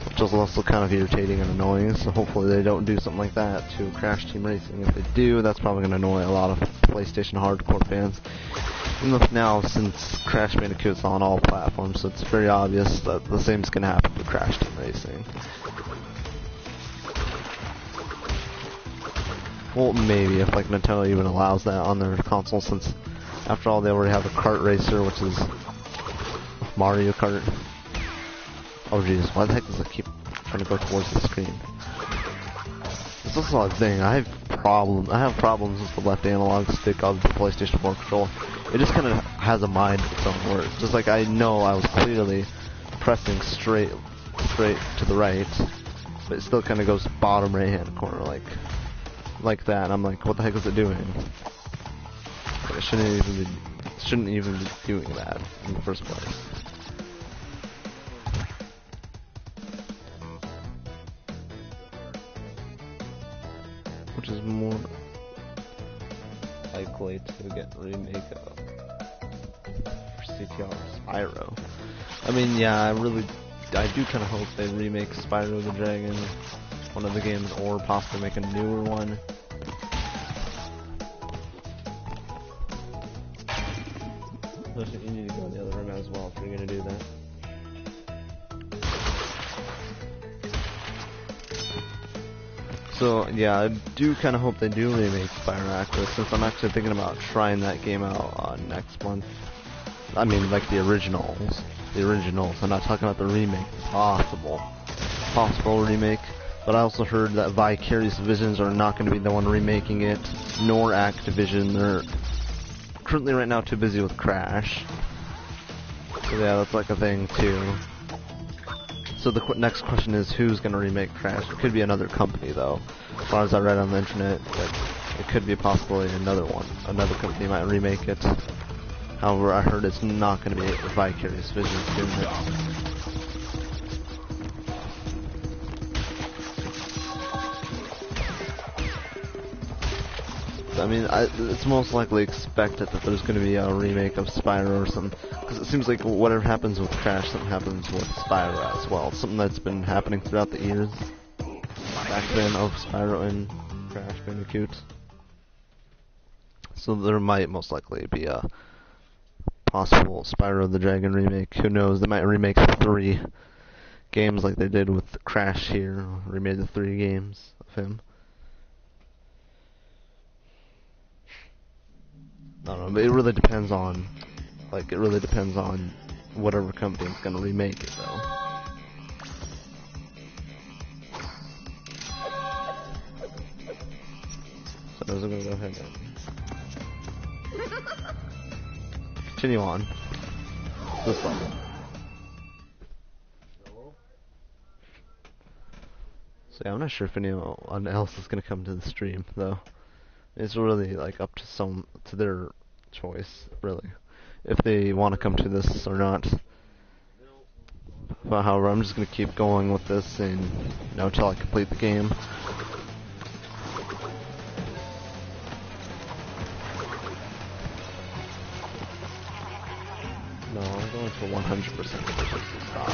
which is also kind of irritating and annoying. So hopefully they don't do something like that to Crash Team Racing. If they do, that's probably going to annoy a lot of PlayStation hardcore fans. And look now, since Crash Bandicoot's on all platforms, so it's very obvious that the same is going to happen to Crash Team Racing. Well, maybe if like Nintendo even allows that on their console, since after all, they already have a kart racer, which is Mario Kart. Oh jeez, why the heck does it keep trying to go towards the screen? This is a thing. I have problems with the left analog stick of the PlayStation 4 controller. It just kind of has a mind of its own words. Just like I know I was clearly pressing straight to the right, but it still kind of goes bottom right hand corner like that. And I'm like, what the heck is it doing? It shouldn't even be doing that in the first place. Which is more likely to get remake of for CTR Spyro. I mean, yeah, I do kind of hope they remake Spyro the Dragon, one of the games, or possibly make a newer one. Listen, you need to go in the other room as well if you're gonna do that. So yeah, I do kind of hope they do remake Spyro Active, since I'm actually thinking about trying that game out next month. I mean, like the originals. I'm not talking about the remake. Possible remake. But I also heard that Vicarious Visions are not going to be the one remaking it, nor Activision. They're currently right now too busy with Crash. So yeah, that's like a thing too. So the next question is, who's going to remake Crash? It could be another company though. As far as I read on the internet, it could be possibly another one. Another company might remake it. However, I heard it's not going to be Vicarious Visions doing it. I mean, it's most likely expected that there's going to be a remake of Spyro or something, because it seems like whatever happens with Crash, something happens with Spyro as well. It's something that's been happening throughout the years, back then, of Spyro and Crash Bandicoot. So there might most likely be a possible Spyro the Dragon remake. Who knows? They might remake 3 games like they did with Crash here. Remade the 3 games of him. I don't know, but it really depends on, whatever company's gonna remake it, though. So I'm gonna go ahead and continue on this level. So yeah, I'm not sure if anyone else is gonna come to the stream, though. It's really like up to their choice, really, if they want to come to this or not. But however, I'm just gonna keep going with this, and until I complete the game. No, I'm going for 100% stop.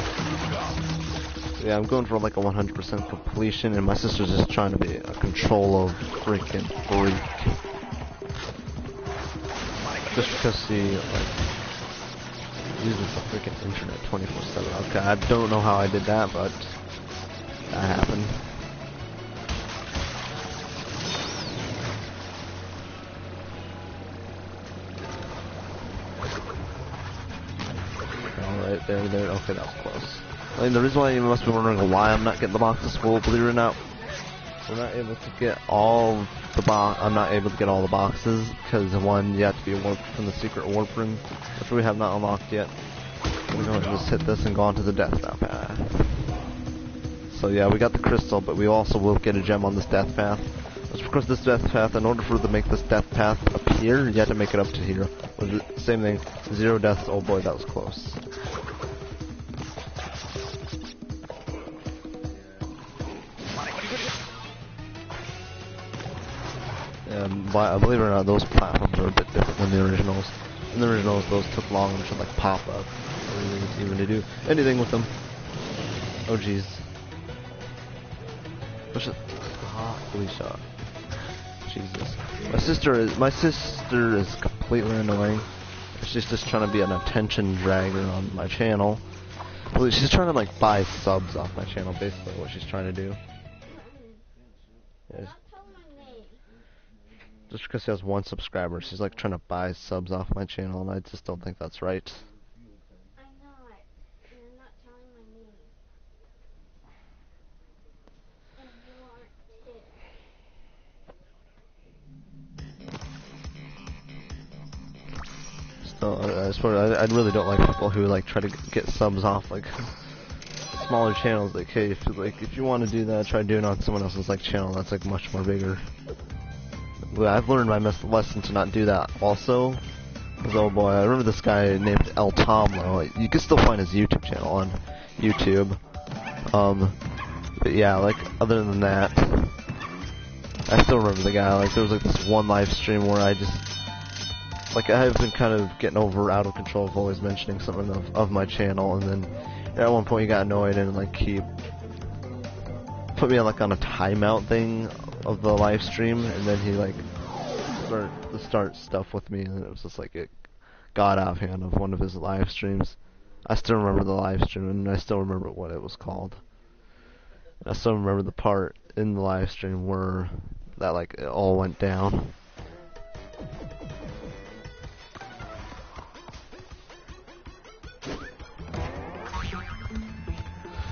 Yeah, I'm going for like a 100% completion, and my sister's just trying to be a control of freaking freak. Just because she like uses the freaking internet 24/7. Okay, I don't know how I did that, but that happened. Alright, there. Okay, that was close. I mean, the reason why you must be wondering why I'm not getting the boxes full, believe it or not, we're not able to get all the I'm not able to get all the boxes because one, you have to be warped from the secret warp room, which we have not unlocked yet. We're going to just hit this and go on to the death path. So yeah, we got the crystal, but we also will get a gem on this death path. Which, of course, this death path, in order for it to make this death path appear, you have to make it up to here. Same thing, 0 deaths. Oh boy, that was close. Believe it or not, those platforms are a bit different than the originals. In the originals, those took long and should like pop up. I really didn't even do anything with them. Oh jeez. Push it. Holy shot. Jesus. My sister is completely annoying. She's just trying to be an attention dragger on my channel. Well, she's trying to like buy subs off my channel, basically what she's trying to do. Yeah. Just because she has 1 subscriber, she's like trying to buy subs off my channel, and I just don't think that's right. I'm not. You're not telling my name. And you aren't too. So I swear, I really don't like people who like try to get subs off like smaller channels. Like, hey, if you want to do that, try doing it on someone else's like channel that's like much more bigger. I've learned my lesson to not do that also. Because, oh boy, I remember this guy named El Tomlo. You can still find his YouTube channel on YouTube. But yeah, like, other than that, I still remember the guy. Like, there was like this one live stream where I just, like, I've been kind of getting out of control of always mentioning something of my channel, and then at one point he got annoyed and like he put me on like on a timeout thing of the live stream, and then he like start stuff with me, and it was just like it got out of hand of one of his live streams. I still remember the live stream, and I still remember what it was called. I still remember the part in the live stream where that like it all went down.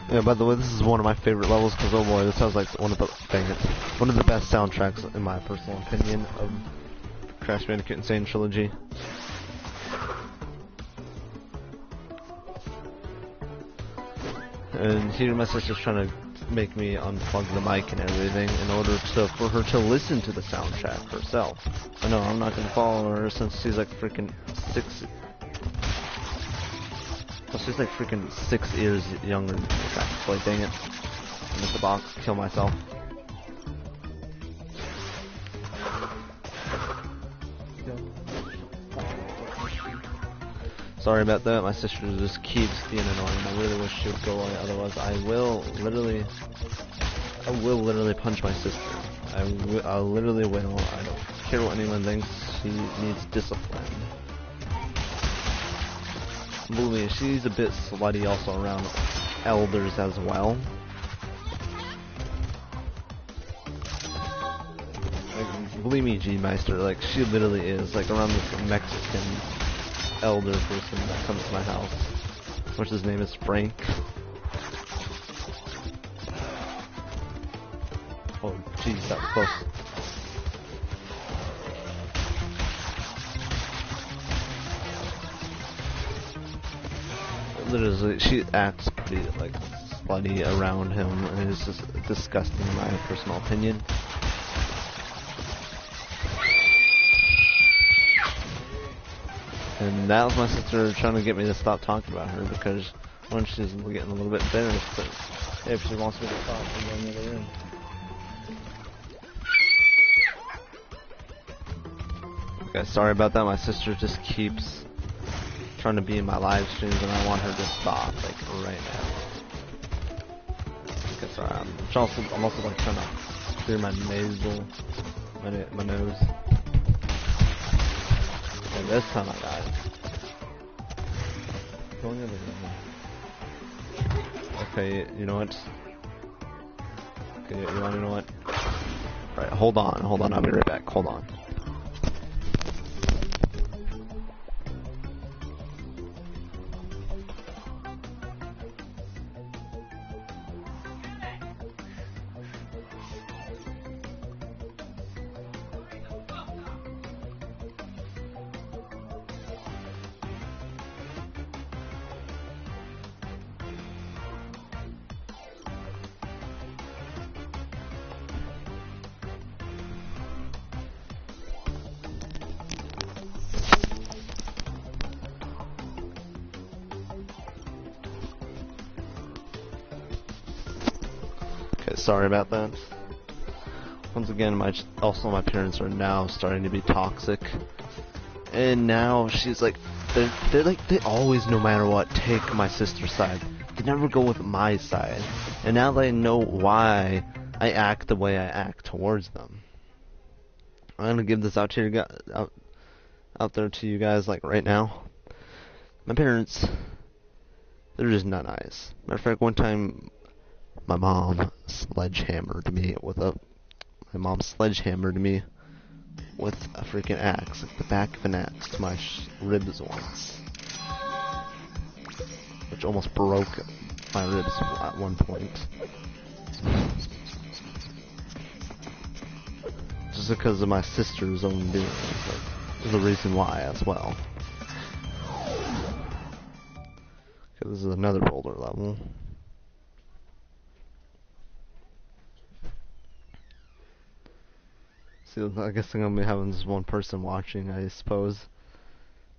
Yeah, by the way, this is one of my favorite levels because, oh boy, this sounds like one of the best soundtracks in my personal opinion of Crash Bandicoot and Sane Trilogy. And here my sister's trying to make me unplug the mic and everything in order for her to listen to the soundtrack herself. I know, I'm not gonna follow her since she's like freaking 6. Well, she's like freaking 6 years younger than me, actually. Dang it. I missed the box. Kill myself. Sorry about that. My sister just keeps being annoying. I really wish she would go away. Otherwise, I will literally punch my sister. I literally will. I don't care what anyone thinks. She needs discipline. Believe me, she's a bit slutty also around elders as well. Like, believe me, G-Meister, like, she literally is, like, around this Mexican elder person that comes to my house, which his name is Frank. Oh, jeez, that was close. Literally, she acts pretty, like, slutty around him, and it's just disgusting in my personal opinion. And that was my sister trying to get me to stop talking about her, because when she's getting a little bit bitter, if she wants me to stop, she'll go in the other room. Okay, sorry about that. My sister just keeps trying to be in my live streams, and I want her to stop, like, right now. Okay, sorry. I'm also like trying to clear my nasal, my nose. And this time I got it. Going over here. Okay, you know what? Okay, you wanna know what? Alright, hold on, I'll be right back. Hold on. Sorry about that. Once again, my parents are now starting to be toxic, and now she's like, they always, no matter what, take my sister's side. They never go with my side, and now they know why I act the way I act towards them. I'm gonna give this out to you guys, out there to you guys, like right now. My parents, they're just not nice. Matter of fact, one time, my mom sledgehammered me with a freaking axe, like the back of an axe, to my ribs once, which almost broke my ribs at one point, just because of my sister's own doing. Like, the reason why as well. Okay, this is another boulder level. I guess I'm gonna be having this one person watching, I suppose.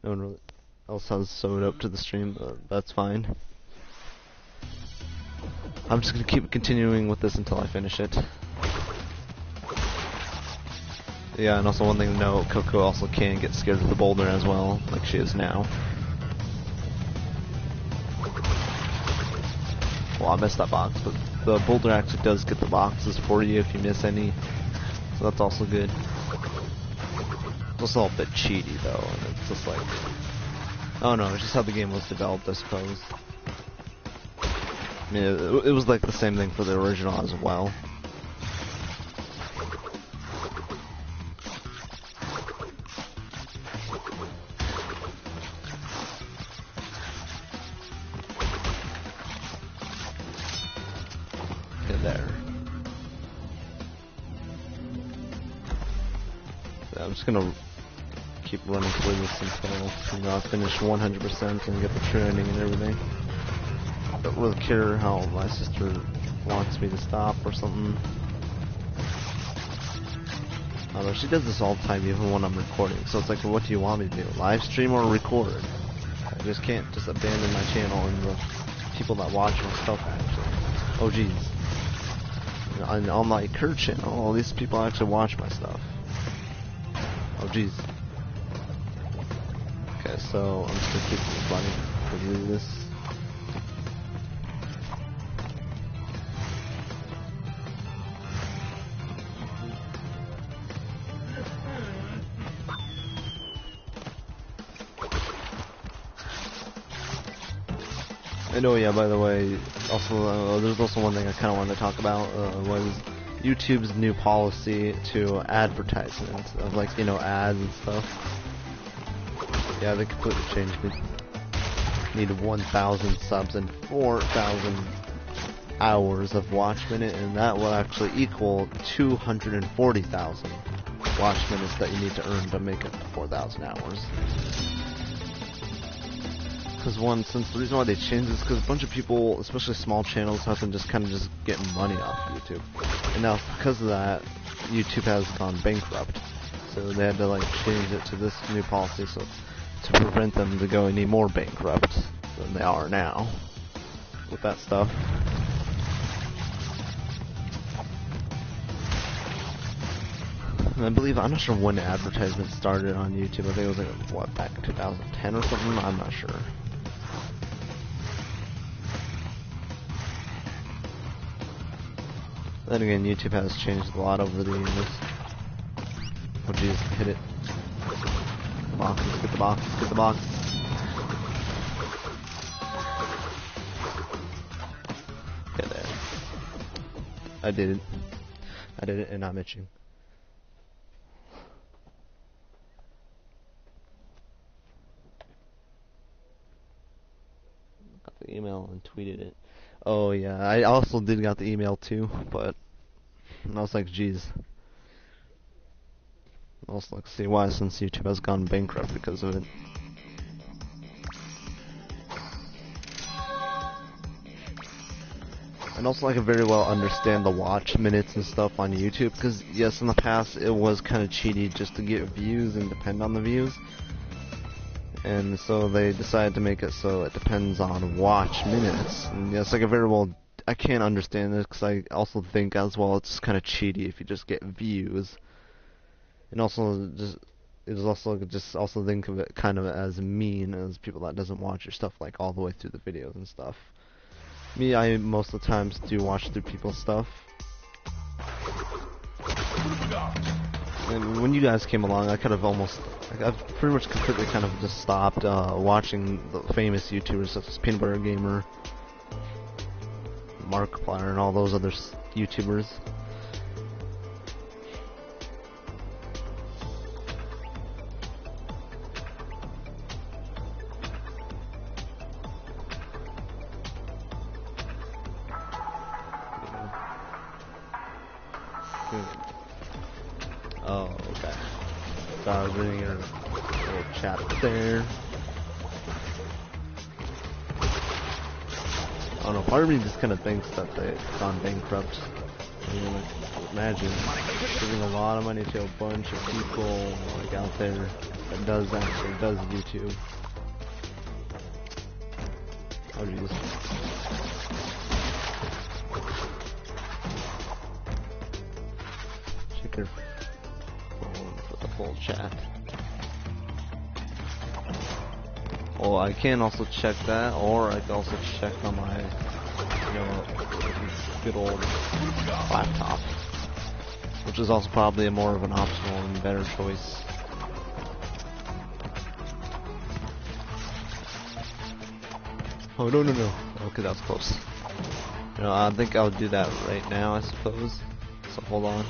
No one really else has sewed up to the stream, but that's fine. I'm just gonna keep continuing with this until I finish it. Yeah, and also one thing to note, Coco also can get scared of the boulder as well, like she is now. Well, I missed that box, but the boulder actually does get the boxes for you if you miss any. So that's also good. It's also a bit cheaty though, and it's just like, oh no, it's just how the game was developed, I suppose. I mean, it was like the same thing for the original as well. Okay, there. I'm just gonna keep running through this until, I finish 100% and get the true ending and everything. I don't really care how my sister wants me to stop or something. I don't know, she does this all the time even when I'm recording, so it's like, well, what do you want me to do? Live stream or record? I just can't just abandon my channel and the people that watch my stuff actually. Oh jeez. And on my Kurt channel, all these people actually watch my stuff. Oh jeez. Okay, so I'm just gonna keep this running for this. And oh yeah, by the way, also there's also one thing I kind of wanted to talk about was YouTube's new policy to advertisements of, like, you know, ads and stuff. Yeah, they completely changed it. Need 1,000 subs and 4,000 hours of watch minute, and that will actually equal 240,000 watch minutes that you need to earn to make it to 4,000 hours. Since the reason why they changed this is because a bunch of people, especially small channels, have been just kind of just getting money off YouTube. And now because of that, YouTube has gone bankrupt. So they had to, like, change it to this new policy so to prevent them to go any more bankrupt than they are now with that stuff. And I believe, I'm not sure when the advertisement started on YouTube. I think it was like, what, back in 2010 or something? I'm not sure. Then again, YouTube has changed a lot over the years. Oh jeez, hit it. The box, let's get the box, let's get the box. Okay, there. I did it. I did it, and I'm itching. Got the email and tweeted it. Oh yeah, I also did got the email too, but I was like, geez. I also like to see why, since YouTube has gone bankrupt because of it. And also, I can very well understand the watch minutes and stuff on YouTube, because yes, in the past it was kind of cheaty just to get views and depend on the views. And so they decided to make it so it depends on watch minutes. And yes, I can very well, I can't understand this, because I also think as well it's kind of cheaty if you just get views. And also, it's also just also think of it kind of as mean as people that doesn't watch your stuff like all the way through the videos and stuff. Me, I most of the times do watch through people's stuff. And when you guys came along, I kind of almost, I've pretty much completely kind of just stopped watching the famous YouTubers such as Peanut Butter Gamer, Markiplier, and all those other YouTubers. Oh, okay. So I was reading your little chat there. I don't know, part of me just kind of thinks that they've gone bankrupt. I mean, like, imagine giving a lot of money to a bunch of people, like, out there that does YouTube. Oh, jeez. Check your phone for the full chat. Well, I can also check that, or I can also check on my, you know, good old laptop, which is also probably a more of an optional and better choice. Oh, no. Okay, that was close. You know, I think I'll do that right now, I suppose. So hold on.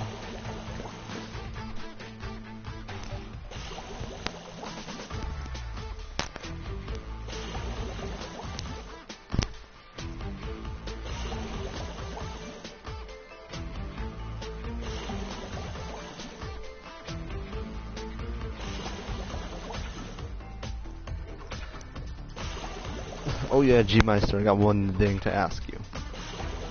Oh yeah, G-Meister, I got one thing to ask you.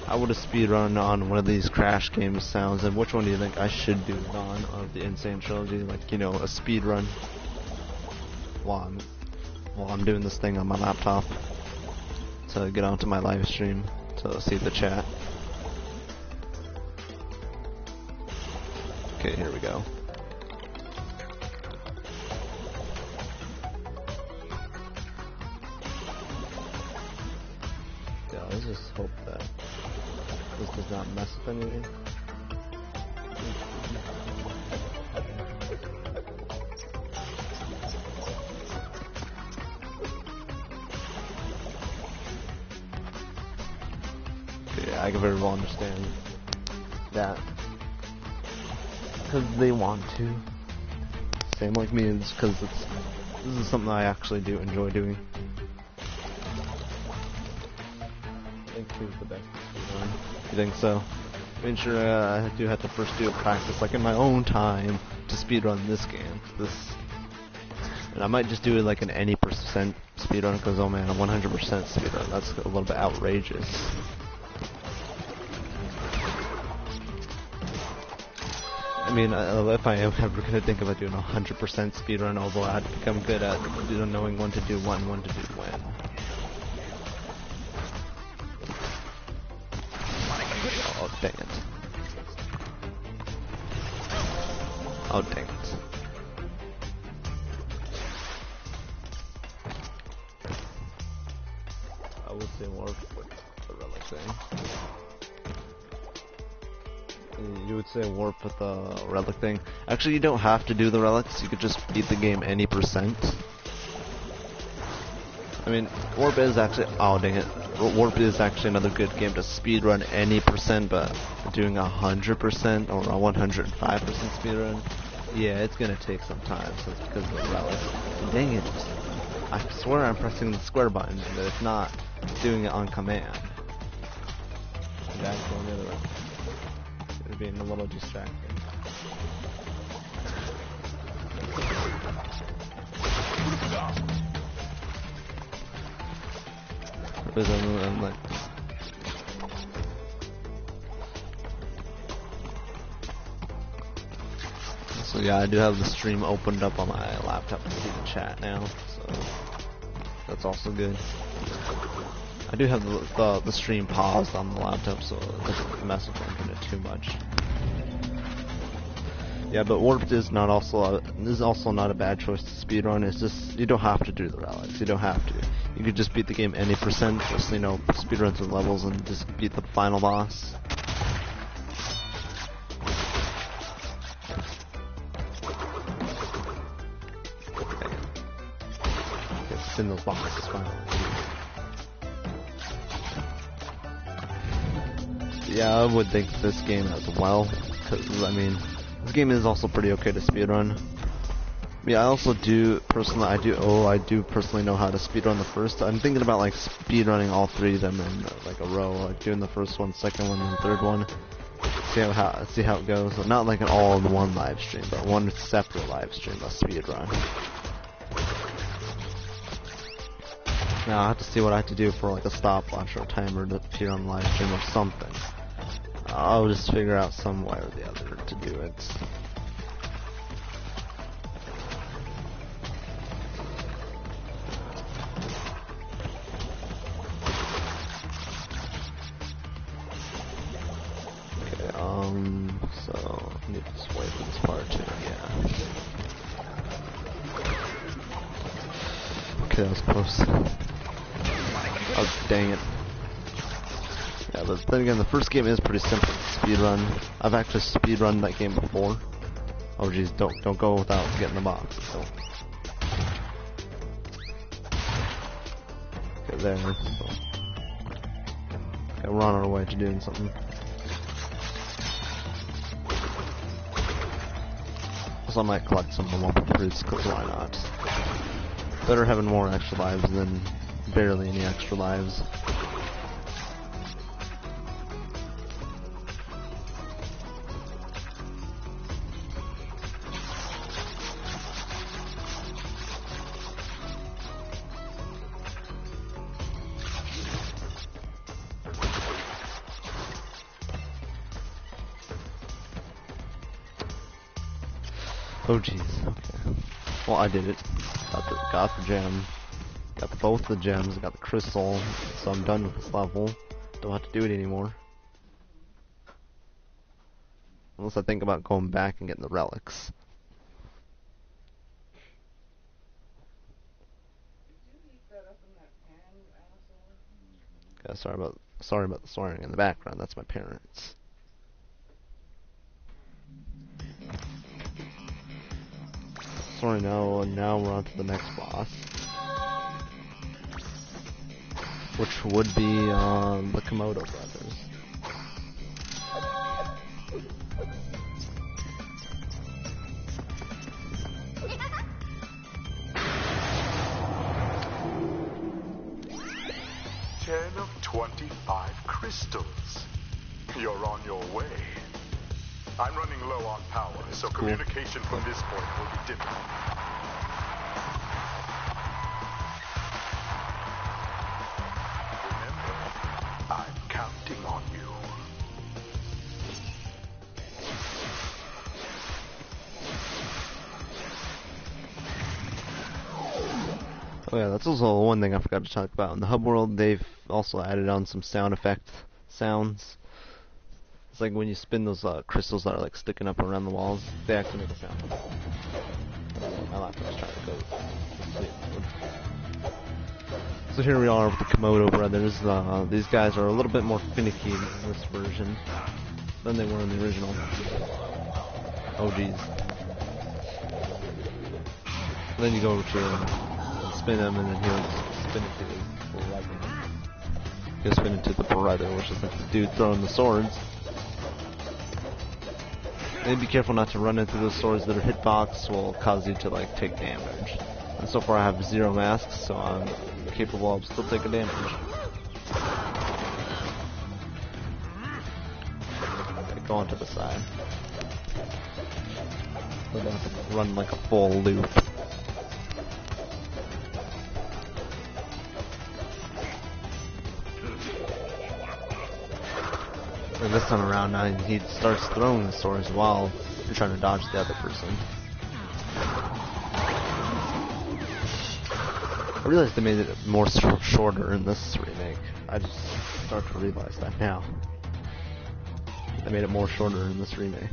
I would have speedrun on one of these Crash Games sounds, and which one do you think I should do it on of the Insane Trilogy? Like, you know, a speedrun while I'm doing this thing on my laptop to get onto my live stream to see the chat. Okay, here we go. Yeah, let's just hope that this does not mess with anything. Yeah, I can very well understand that. Because they want to. Same like me, it's because this is something I actually do enjoy doing. I think 2 is the best speedrun. You think so? I mean, sure, I do have to first do a practice, like in my own time, to speedrun this game. And I might just do it like an any percent speedrun, because oh man, a 100% speedrun, that's a little bit outrageous. I mean, if I am ever going to think about doing a 100% speedrun, although I had to become good at knowing when to do what and when to do when. Oh, dang it. Oh, dang it. I would say more with the relic thing. You would say warp with the relic thing. Actually, you don't have to do the relics. You could just beat the game any percent. I mean, warp is actually... Oh, dang it. Warp is actually another good game to speedrun any percent, but doing 100% or a 105% speedrun, yeah, it's gonna take some time, so it's because of the relic. Dang it. I swear I'm pressing the square button, but it's not doing it on command. And that's going the other way. It's being a little distracting. Because I'm like... So yeah, I do have the stream opened up on my laptop to see the chat now, so that's also good. I do have the stream paused on the laptop, so it doesn't mess with the internet too much. Yeah, but warped is not also not a bad choice to speedrun. It's just you don't have to do the relics. You don't have to. You could just beat the game any percent. Just speedrun through levels and just beat the final boss. Okay, spin those boxes finally. Yeah, I would think this game as well, because I mean, this game is also pretty okay to speedrun. Yeah, I also do personally. I do personally know how to speedrun the first. I'm thinking about like speedrunning all 3 of them in like a row, like doing the first one, second one, and third one. See how it goes. So not like an all-in-one live stream, but one separate live stream, a speedrun. Now I have to see what I have to do for like a stopwatch or a timer to appear on the live stream or something. I'll just figure out some way or the other to do it. Okay, so I need to just wait for this part too, yeah. Okay, that was close. Oh, dang it. Yeah, but then again, the first game is pretty simple to speedrun. I've actually speedrun that game before. Oh jeez, don't go without getting the box. So. Okay, there. So. Okay, we're on our way to doing something. So I might collect some mobile fruits, because why not? Better having more extra lives than barely any extra lives. Oh jeez, okay. Well, I did it. Got the gem. Got both the gems, got the crystal, so I'm done with this level. Don't have to do it anymore. Unless I think about going back and getting the relics. Yeah, sorry about the swearing in the background. That's my parents. Sorry, now we're on to the next boss, which would be the Komodo brothers. Of 25 crystals. You're on your way. I'm running low on power, so communication from this point will be difficult. Remember, I'm counting on you. Oh yeah, that's also one thing I forgot to talk about. In the hub world, they've also added on some sound effect sounds. It's like when you spin those crystals that are like sticking up around the walls, they actually make a sound. My laptop's trying to go sleep mode. So here we are with the Komodo brothers. These guys are a little bit more finicky in this version than they were in the original. Oh geez. And then you go to spin them, and then he'll spin into the brother. He'll spin into the brother, which is like the dude throwing the swords. And be careful not to run into those swords that are hitbox, will cause you to like take damage. And so far I have 0 masks, so I'm capable of still taking damage. Okay, go on to the side. So I don't have to run like a full loop. And this time around, he starts throwing the swords while you're trying to dodge the other person. I realized they made it more shorter in this remake. I just start to realize that now. They made it more shorter in this remake.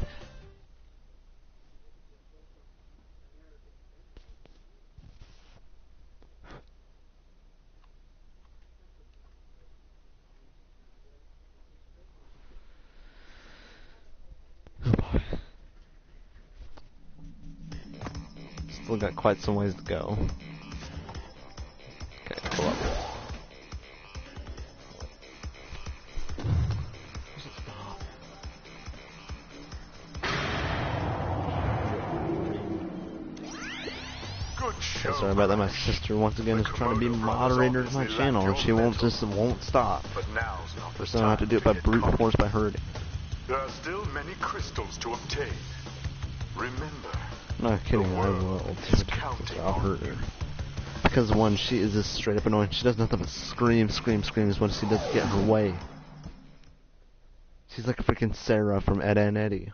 Still got quite some ways to go. Okay, pull up. Okay, sorry about that. My sister once again is trying to be moderator of my channel, and she won't stop. First time I have to do it by brute force by hurting. There are still many crystals to obtain. Remember. I'm not kidding, I will. I'll hurt her. Because one, she is just straight up annoying. She does nothing but scream is what she does to get in her way. She's like a freaking Sarah from Ed, and Eddie.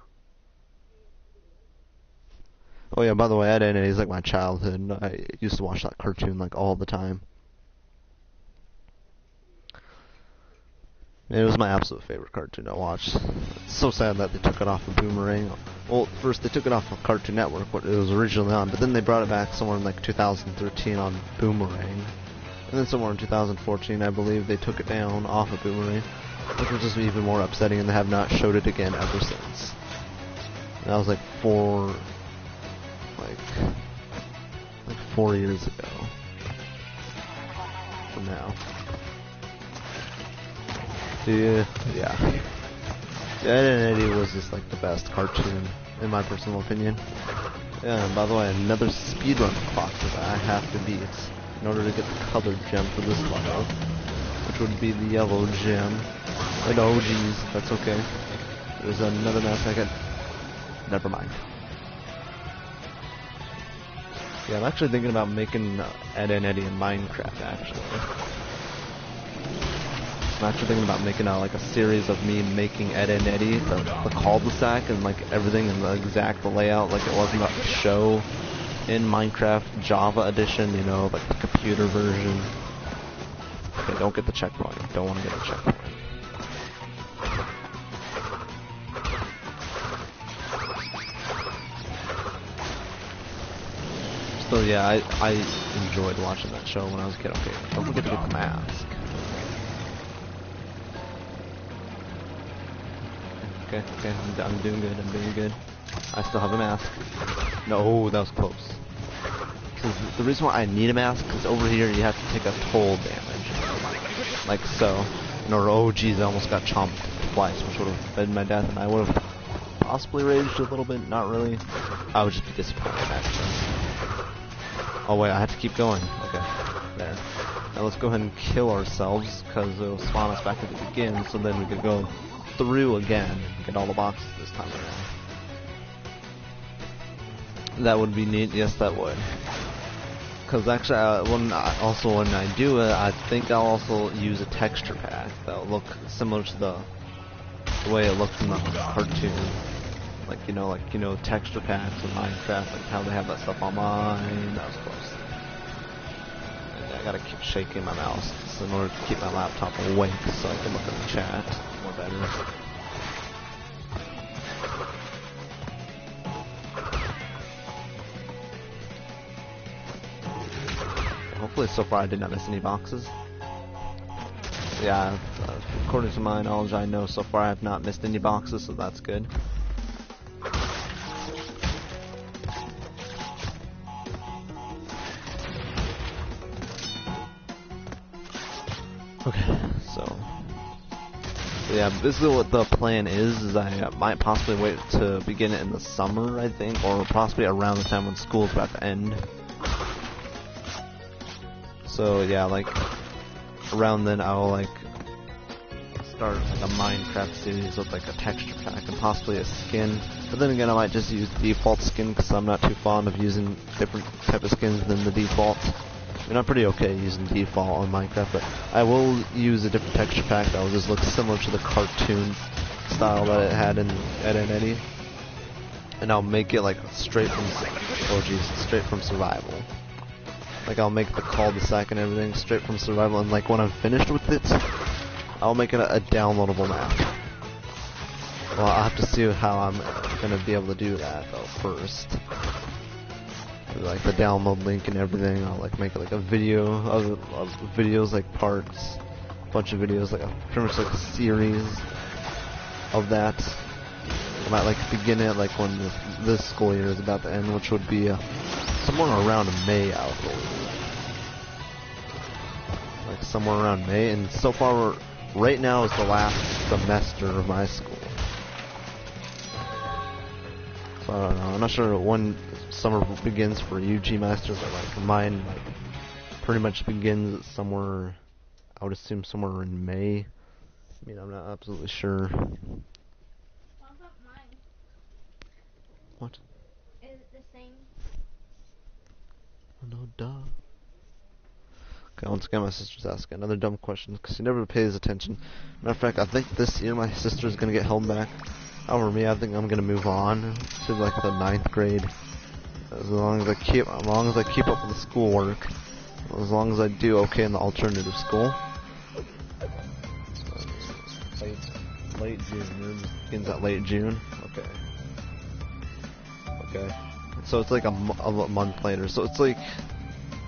Oh yeah, by the way, Ed, and Eddie's like my childhood. I used to watch that cartoon like all the time. It was my absolute favorite cartoon to watch. It's so sad that they took it off of Boomerang. Well, first they took it off of Cartoon Network, what it was originally on, but then they brought it back somewhere in like 2013 on Boomerang. And then somewhere in 2014, I believe, they took it down off of Boomerang, which was just even more upsetting, and they have not showed it again ever since. And that was like 4 years ago from now. Yeah. Ed and Eddie was just like the best cartoon, in my personal opinion. Yeah, and by the way, another speedrun clock that I have to beat in order to get the colored gem for this level, which would be the yellow gem. Like, oh geez, that's okay. There's another mask I can. Never mind. Yeah, I'm actually thinking about making Ed and Eddie in Minecraft, actually. I'm actually thinking about making like a series of me making Ed and Eddie, the cul-de-sac, and like everything in the exact layout like it was in the show in Minecraft Java edition, you know, like the computer version. Okay, don't get the checkpoint. Don't want to get the checkpoint. So yeah, I enjoyed watching that show when I was a kid. Okay, don't forget to get the mask. Okay, I'm doing good, I'm doing good. I still have a mask. No, that was close. Because the reason why I need a mask is over here you have to take a toll damage. Like so. Oh geez, I almost got chomped twice, which would have been my death, and I would have possibly raged a little bit, not really. I would just be disappointed, actually. Oh wait, I have to keep going. Okay, there. Now let's go ahead and kill ourselves, because it'll spawn us back at the beginning, so then we could go through again and get all the boxes this time around. That would be neat, yes that would. Because actually, when I do it, I think I'll also use a texture pack that'll look similar to the way it looked in the cartoon. Like texture packs in Minecraft, like how they have that stuff on mine. That was close. And I gotta keep shaking my mouse in order to keep my laptop awake so I can look at the chat more better. Hopefully so far I did not miss any boxes. Yeah, according to my knowledge, I know so far I have not missed any boxes, so that's good. Okay, so yeah, basically what the plan is I might possibly wait to begin it in the summer, I think, or possibly around the time when school's about to end. So yeah, like around then I'll like start like a Minecraft series with like a texture pack and possibly a skin. But then again, I might just use default skin because I'm not too fond of using different type of skins than the default. I mean, I'm pretty okay using default on Minecraft, but I will use a different texture pack that will just look similar to the cartoon style that it had in Ed and Eddie. And I'll make it like straight from survival. Like I'll make the cul-de-sac and everything straight from survival, and like when I'm finished with it, I'll make it a downloadable map. Well, I'll have to see how I'm gonna be able to do that though first. Like the download link and everything, I'll like make it like a video of videos, like parts, a bunch of videos, like pretty much like a series of that. I might like begin it like when this school year is about to end, which would be somewhere around May, I believe. Like somewhere around May, and so far, right now is the last semester of my school. So I don't know. I'm not sure when summer begins for you, G-Masters, but like mine, like pretty much begins somewhere. I would assume somewhere in May. I mean, I'm not absolutely sure. What about mine? What? Is it the same? Oh, no, duh. Okay, once again, my sister's asking another dumb question because she never pays attention. Matter of fact, I think this year my sister's gonna get held back. However, me, I think I'm gonna move on to like the 9th grade. As long as I keep up with the schoolwork, as long as I do okay in the alternative school. So, late June. Begins at late June. Okay. Okay. So it's like a month later. So it's like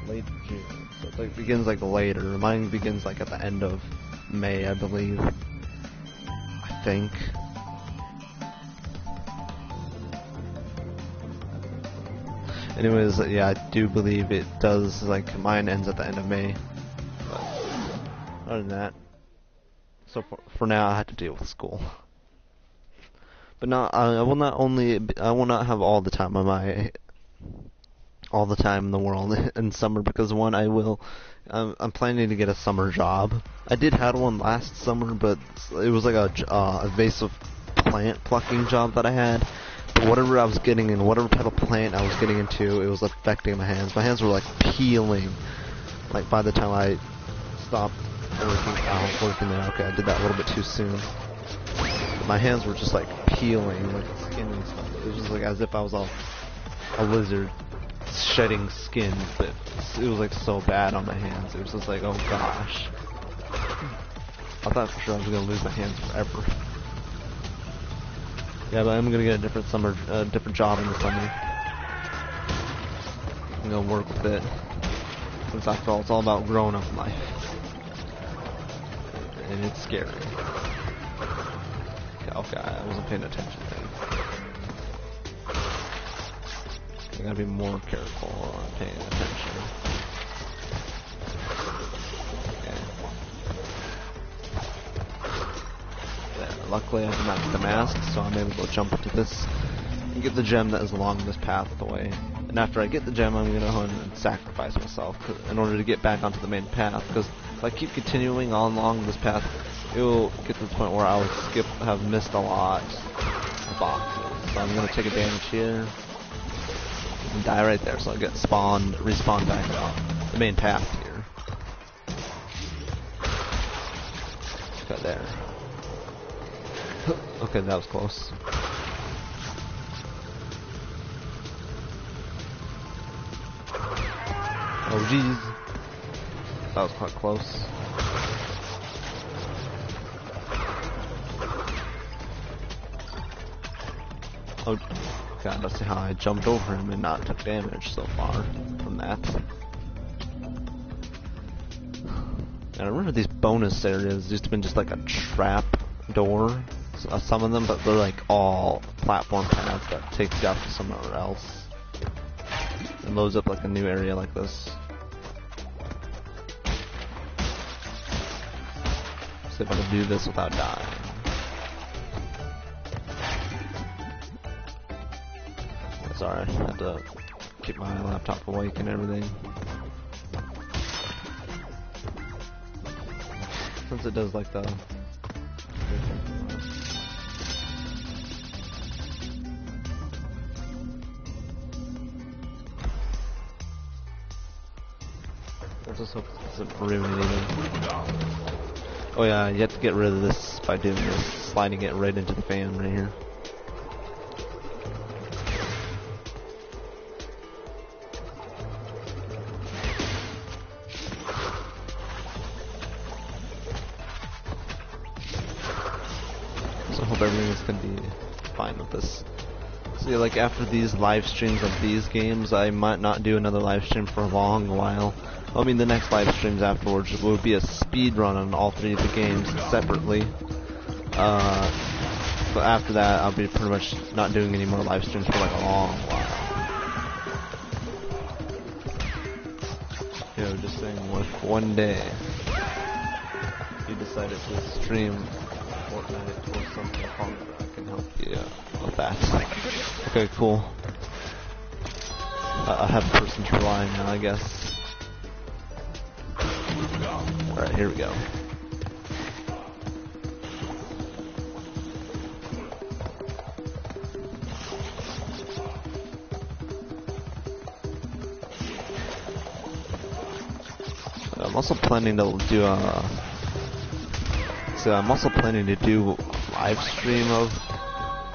late June. So it like begins like later. Mine begins like at the end of May, I believe. I think. Anyways, yeah, I do believe it does. Like mine ends at the end of May. But other than that, so for now, I have to deal with school. But I will not have all the time in the world in summer, because one, I'm planning to get a summer job. I did have one last summer, but it was like a invasive plant plucking job that I had. But whatever I was getting in, whatever type of plant I was getting into, it was affecting my hands. My hands were like peeling. Like by the time I stopped working there. Okay, I did that a little bit too soon. My hands were just like peeling, like skin and stuff. It was just like as if I was a lizard shedding skin, but it was like so bad on my hands. It was just like, oh gosh. I thought for sure I was gonna lose my hands forever. Yeah, but I'm gonna get a different job in the summer. I'm gonna work with it. Since after all, it's all about growing up life. And it's scary. Okay, I wasn't paying attention then. I gotta be more careful on paying attention. Okay. There. Luckily I did not get the mask, so I'm able to jump into this and get the gem that is along this pathway. And after I get the gem, I'm gonna go ahead and sacrifice myself in order to get back onto the main path. Because if I keep continuing on along this path, it will get to the point where I will have missed a lot of boxes. So I'm gonna take advantage here and die right there, so I get respawned back on the main path here. Got there. Okay, that was close. Oh jeez, that was quite close. Oh god, let's see how I jumped over him and not took damage so far from that. And I remember these bonus areas used to be just like a trap door, some of them, but they're like all platform paths that take you out to somewhere else. And loads up like a new area like this. See if I can do this without dying. Sorry, I had to keep my laptop awake and everything. Since it does like the... Let's just hope it doesn't ruin anything. Oh yeah, you have to get rid of this by doing this, sliding it right into the fan right here. So I hope everything's gonna be fine with this. See, like after these live streams of these games, I might not do another live stream for a long while. I mean, the next live streams afterwards will be a speed run on all three of the games separately. But after that, I'll be pretty much not doing any more live streams for like a long while. You know, just saying, what if one day you decided to stream Fortnite or something longer, I can help you with that. Okay, cool. I have a person to rely on now, I guess. Alright, here we go. I'm also planning to do a... So I'm also planning to do a live stream of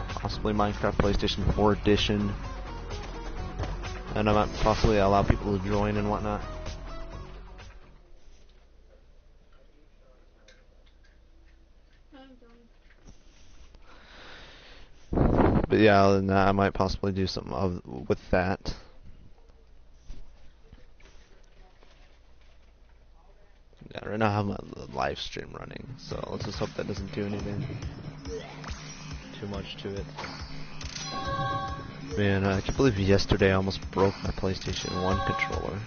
possibly Minecraft PlayStation 4 Edition. And I might possibly allow people to join and whatnot. But yeah, other than that, I might possibly do something with that. Yeah, right now I have my live stream running, so let's just hope that doesn't do anything too much to it. Man, I can't believe yesterday I almost broke my PlayStation 1 controller.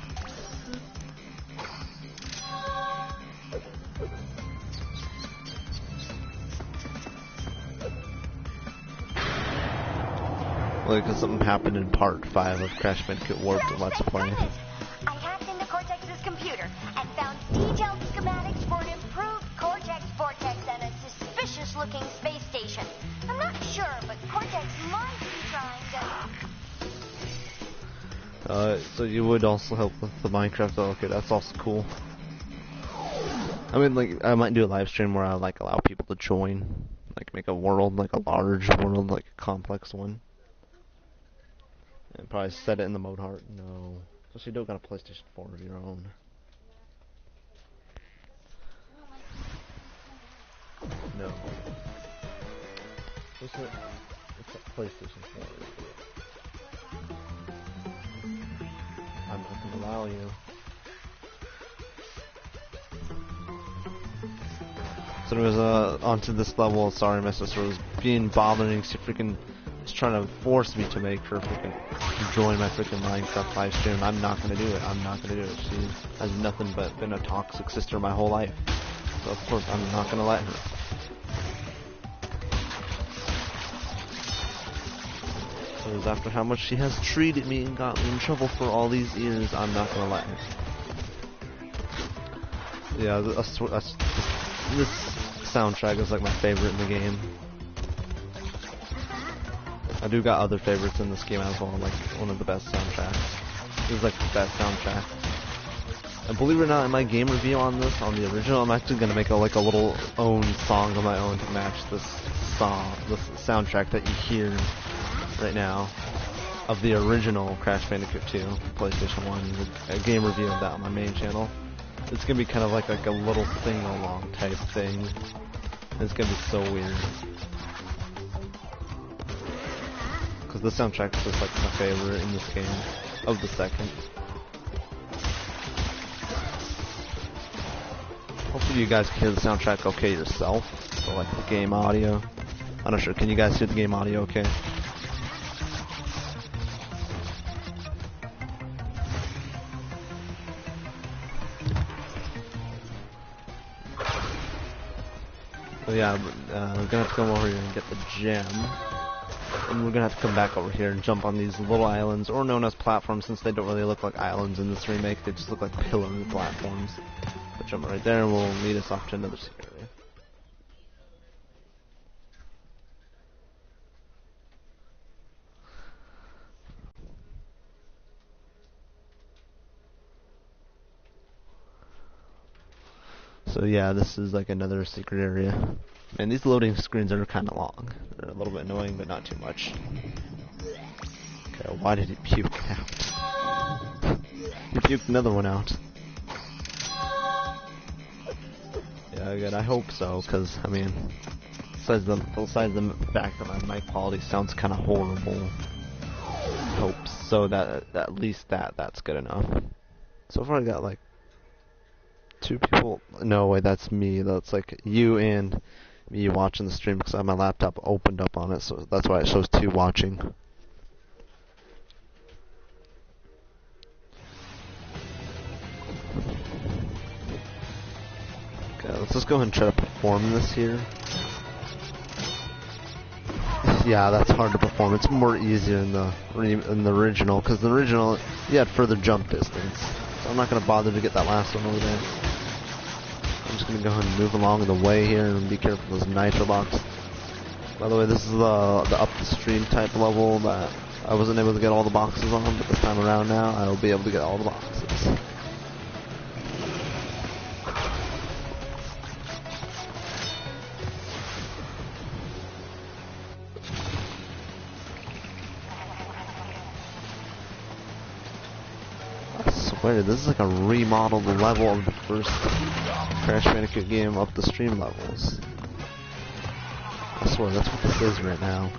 Like, cause something happened in part 5 of Crash Bandicoot Warped Let's Play. I hacked into Cortex's computer and found detailed schematics for an improved Cortex Vortex and a suspicious-looking space station. I'm not sure, but Cortex might be trying to... So you would also help with the Minecraft, oh, okay, that's also cool. I mean, like, I might do a live stream where I, like, allow people to join. Like, make a world, like a large world, like a complex one. And probably set it in the mode heart. No. So you don't got a PlayStation 4 of your own. No. It's a PlayStation 4. I'm not gonna allow you. So it was onto this level. Sorry, my sister was being bothering. She freaking was trying to force me to make her freaking join my freaking Minecraft live stream. I'm not gonna do it. I'm not gonna do it. She has nothing but been a toxic sister my whole life. So of course I'm not gonna let her. Because after how much she has treated me and got me in trouble for all these years, I'm not gonna let her. Yeah, this soundtrack is like my favorite in the game. I do got other favorites in this game as well, like one of the best soundtracks. This is like the best soundtrack. And believe it or not, in my game review on this, on the original, I'm actually gonna make a little own song of my own to match this soundtrack that you hear right now of the original Crash Bandicoot 2, PlayStation 1. A game review of that on my main channel. It's gonna be kind of like a little sing-along type thing. It's gonna be so weird. Because the soundtrack is just like my favorite in this game of the second. Hopefully you guys can hear the soundtrack okay yourself. So like the game audio. I'm not sure. Can you guys hear the game audio okay? So yeah, we're gonna have to come over here and get the gem. And we're gonna have to come back over here and jump on these little islands, or known as platforms, since they don't really look like islands in this remake. They just look like pillar platforms. But jump right there and we'll lead us off to another secret area. So yeah, this is like another secret area. Man, these loading screens are kind of long. They're a little bit annoying, but not too much. Okay, why did he puke out? He puked another one out. Yeah, good. I hope so, because I mean, besides the fact that my mic quality sounds kind of horrible, I hope so that at least that's good enough. So far, I got like 2 people. No way, that's me. That's like you and me watching the stream because I have my laptop opened up on it, so that's why it shows 2 watching. Okay, let's just go ahead and try to perform this here. Yeah, that's hard to perform. It's more easier in the original, because the original you had further jump distance. So I'm not gonna bother to get that last one over there. I'm just gonna go ahead and move along the way here and be careful of those nitro boxes. By the way, this is the up the stream type level that I wasn't able to get all the boxes on, but this time around now I will be able to get all the boxes. I swear, this is like a remodeled level of the first Crash Bandicoot game up the stream levels. I swear, that's what this is right now.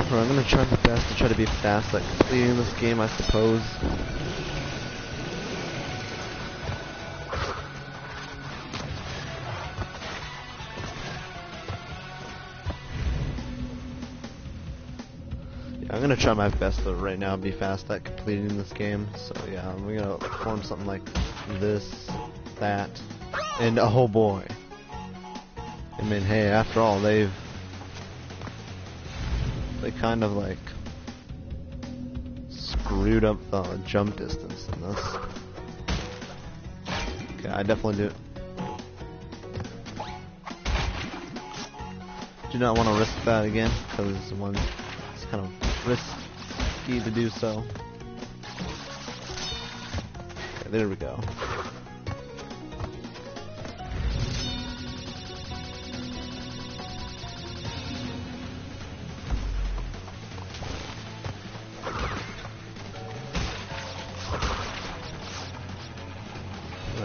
I'm gonna try my best to try to be fast at completing this game, I suppose. Yeah, I'm gonna try my best to right now be fast at completing this game. So yeah, I'm gonna form something like this, that, and oh boy. I mean, hey, after all, they kind of like screwed up the jump distance in this. Okay, I definitely do not want to risk that again, because it's kind of risky to do so. Okay, there we go.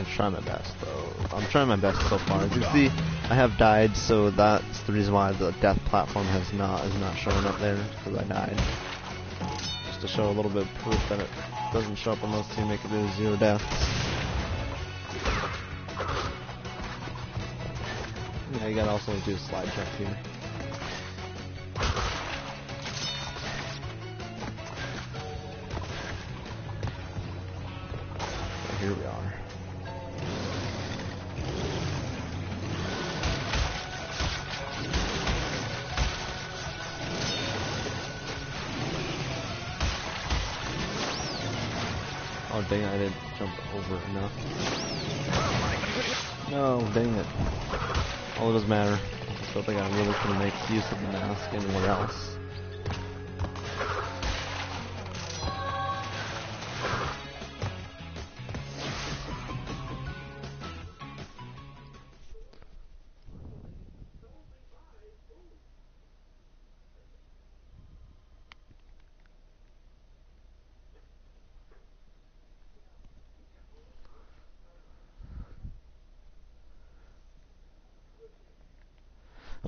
gonna try my best though. I'm trying my best so far. As you see, I have died, so that's the reason why the death platform is not showing up there, because I died. Just to show a little bit of proof that it doesn't show up unless you make it to 0 deaths. Yeah, you gotta also do a slide check here. So here we are. Oh dang it, I didn't jump over it enough. No, dang it. All it doesn't matter. I don't think I really can make use of the mask anywhere else.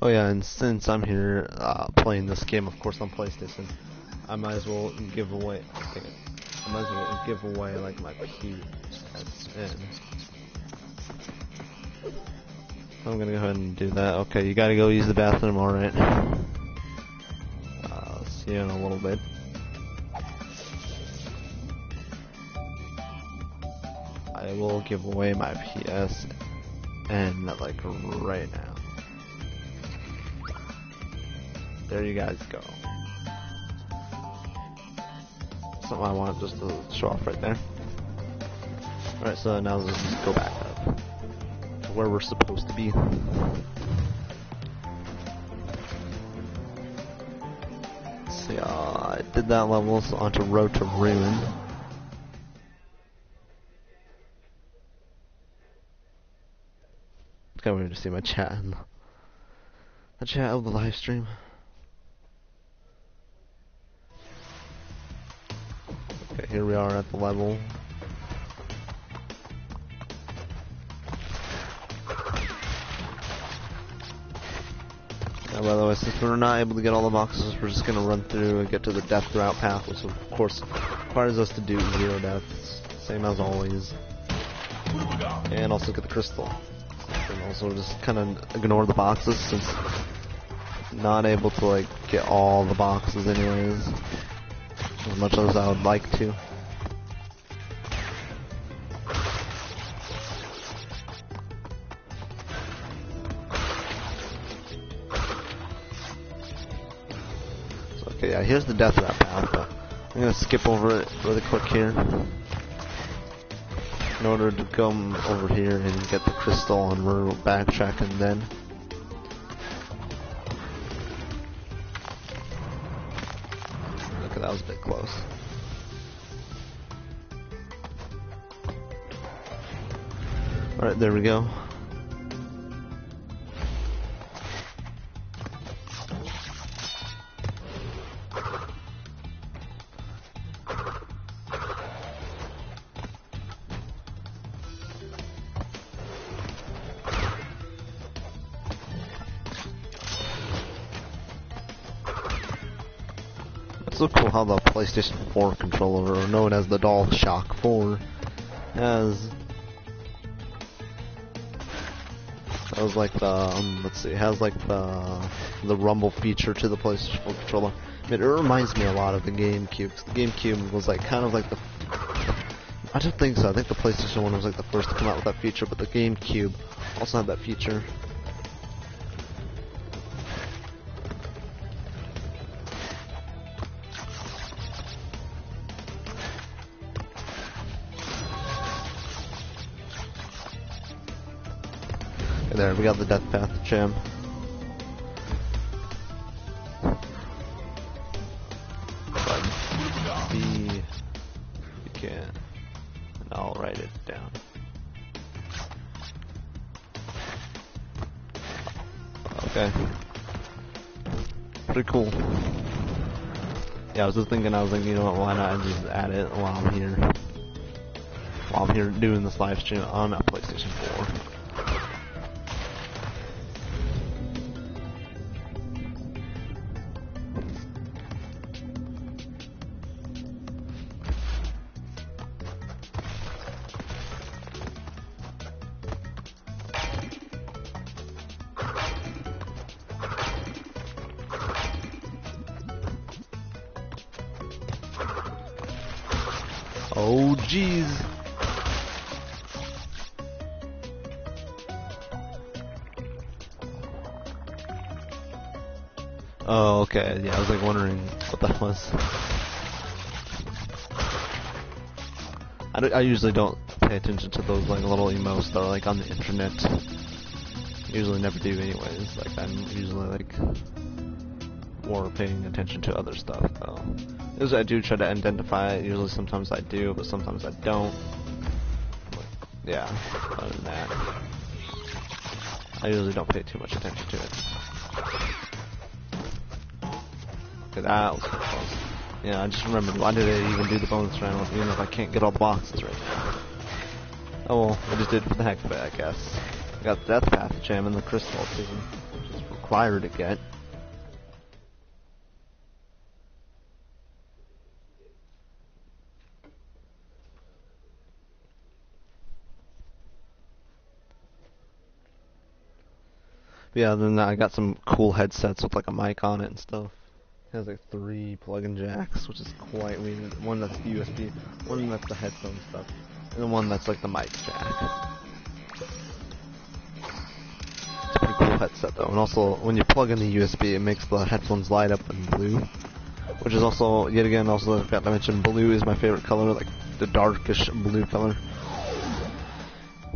Oh yeah, and since I'm here playing this game, of course, on PlayStation, I might as well give away. I might as well give away like my PS. I'm gonna go ahead and do that. Okay, you gotta go use the bathroom. All right. See you in a little bit. I will give away my PS and like right now. There you guys go. Something I want just to show off right there. Alright, so now let's just go back up to where we're supposed to be. See, I did that level, so onto Road to Ruin. It's kind of weird to see my chat in the chat of the live stream. Okay, here we are at the level. Now, by the way, since we're not able to get all the boxes, we're just gonna run through and get to the death route path, which of course requires us to do 0 deaths, same as always. And also get the crystal. And also just kind of ignore the boxes, since not able to like get all the boxes anyways. As much as I would like to. So, okay, yeah, here's the death route path, but I'm gonna skip over it really quick here in order to come over here and get the crystal, and we're backtracking then. That was a bit close. Alright, there we go. It's so cool how the PlayStation 4 controller, or known as the DualShock 4, has like the let's see, has like the rumble feature to the PlayStation 4 controller. I mean, it reminds me a lot of the GameCube. 'Cause the GameCube was like kind of like the I don't think so. I think the PlayStation 1 was like the first to come out with that feature, but the GameCube also had that feature. There, we got the death path gem. But see if you can, and I'll write it down. Okay. Pretty cool. Yeah, I was thinking, you know what, why not just add it while I'm here? while I'm here doing this live stream on a PlayStation 4. Oh, jeez. Oh, okay. Yeah, I was like wondering what that was. I usually don't pay attention to those like little emotes that are like on the internet. Usually never do anyways. Like I'm usually like more paying attention to other stuff though. Usually I do try to identify it. Usually sometimes I do, but sometimes I don't. Like, yeah, other than that, I usually don't pay too much attention to it. Okay, that was so close. Yeah, I just remembered, why did I even do the bonus round even if I can't get all the boxes right now? Oh well, I just did it for the heck of it, I guess. I got Death Path Gem and the Crystal too, which is required to get. Yeah, then I got some cool headsets with like a mic on it and stuff. It has like 3 plug-in jacks, which is quite weird. One that's USB, one that's the headphone stuff, and then one that's like the mic jack. It's a pretty cool headset though, and also when you plug in the USB, it makes the headphones light up in blue, which is also, yet again, also I forgot to mention, blue is my favorite color, like the darkish blue color.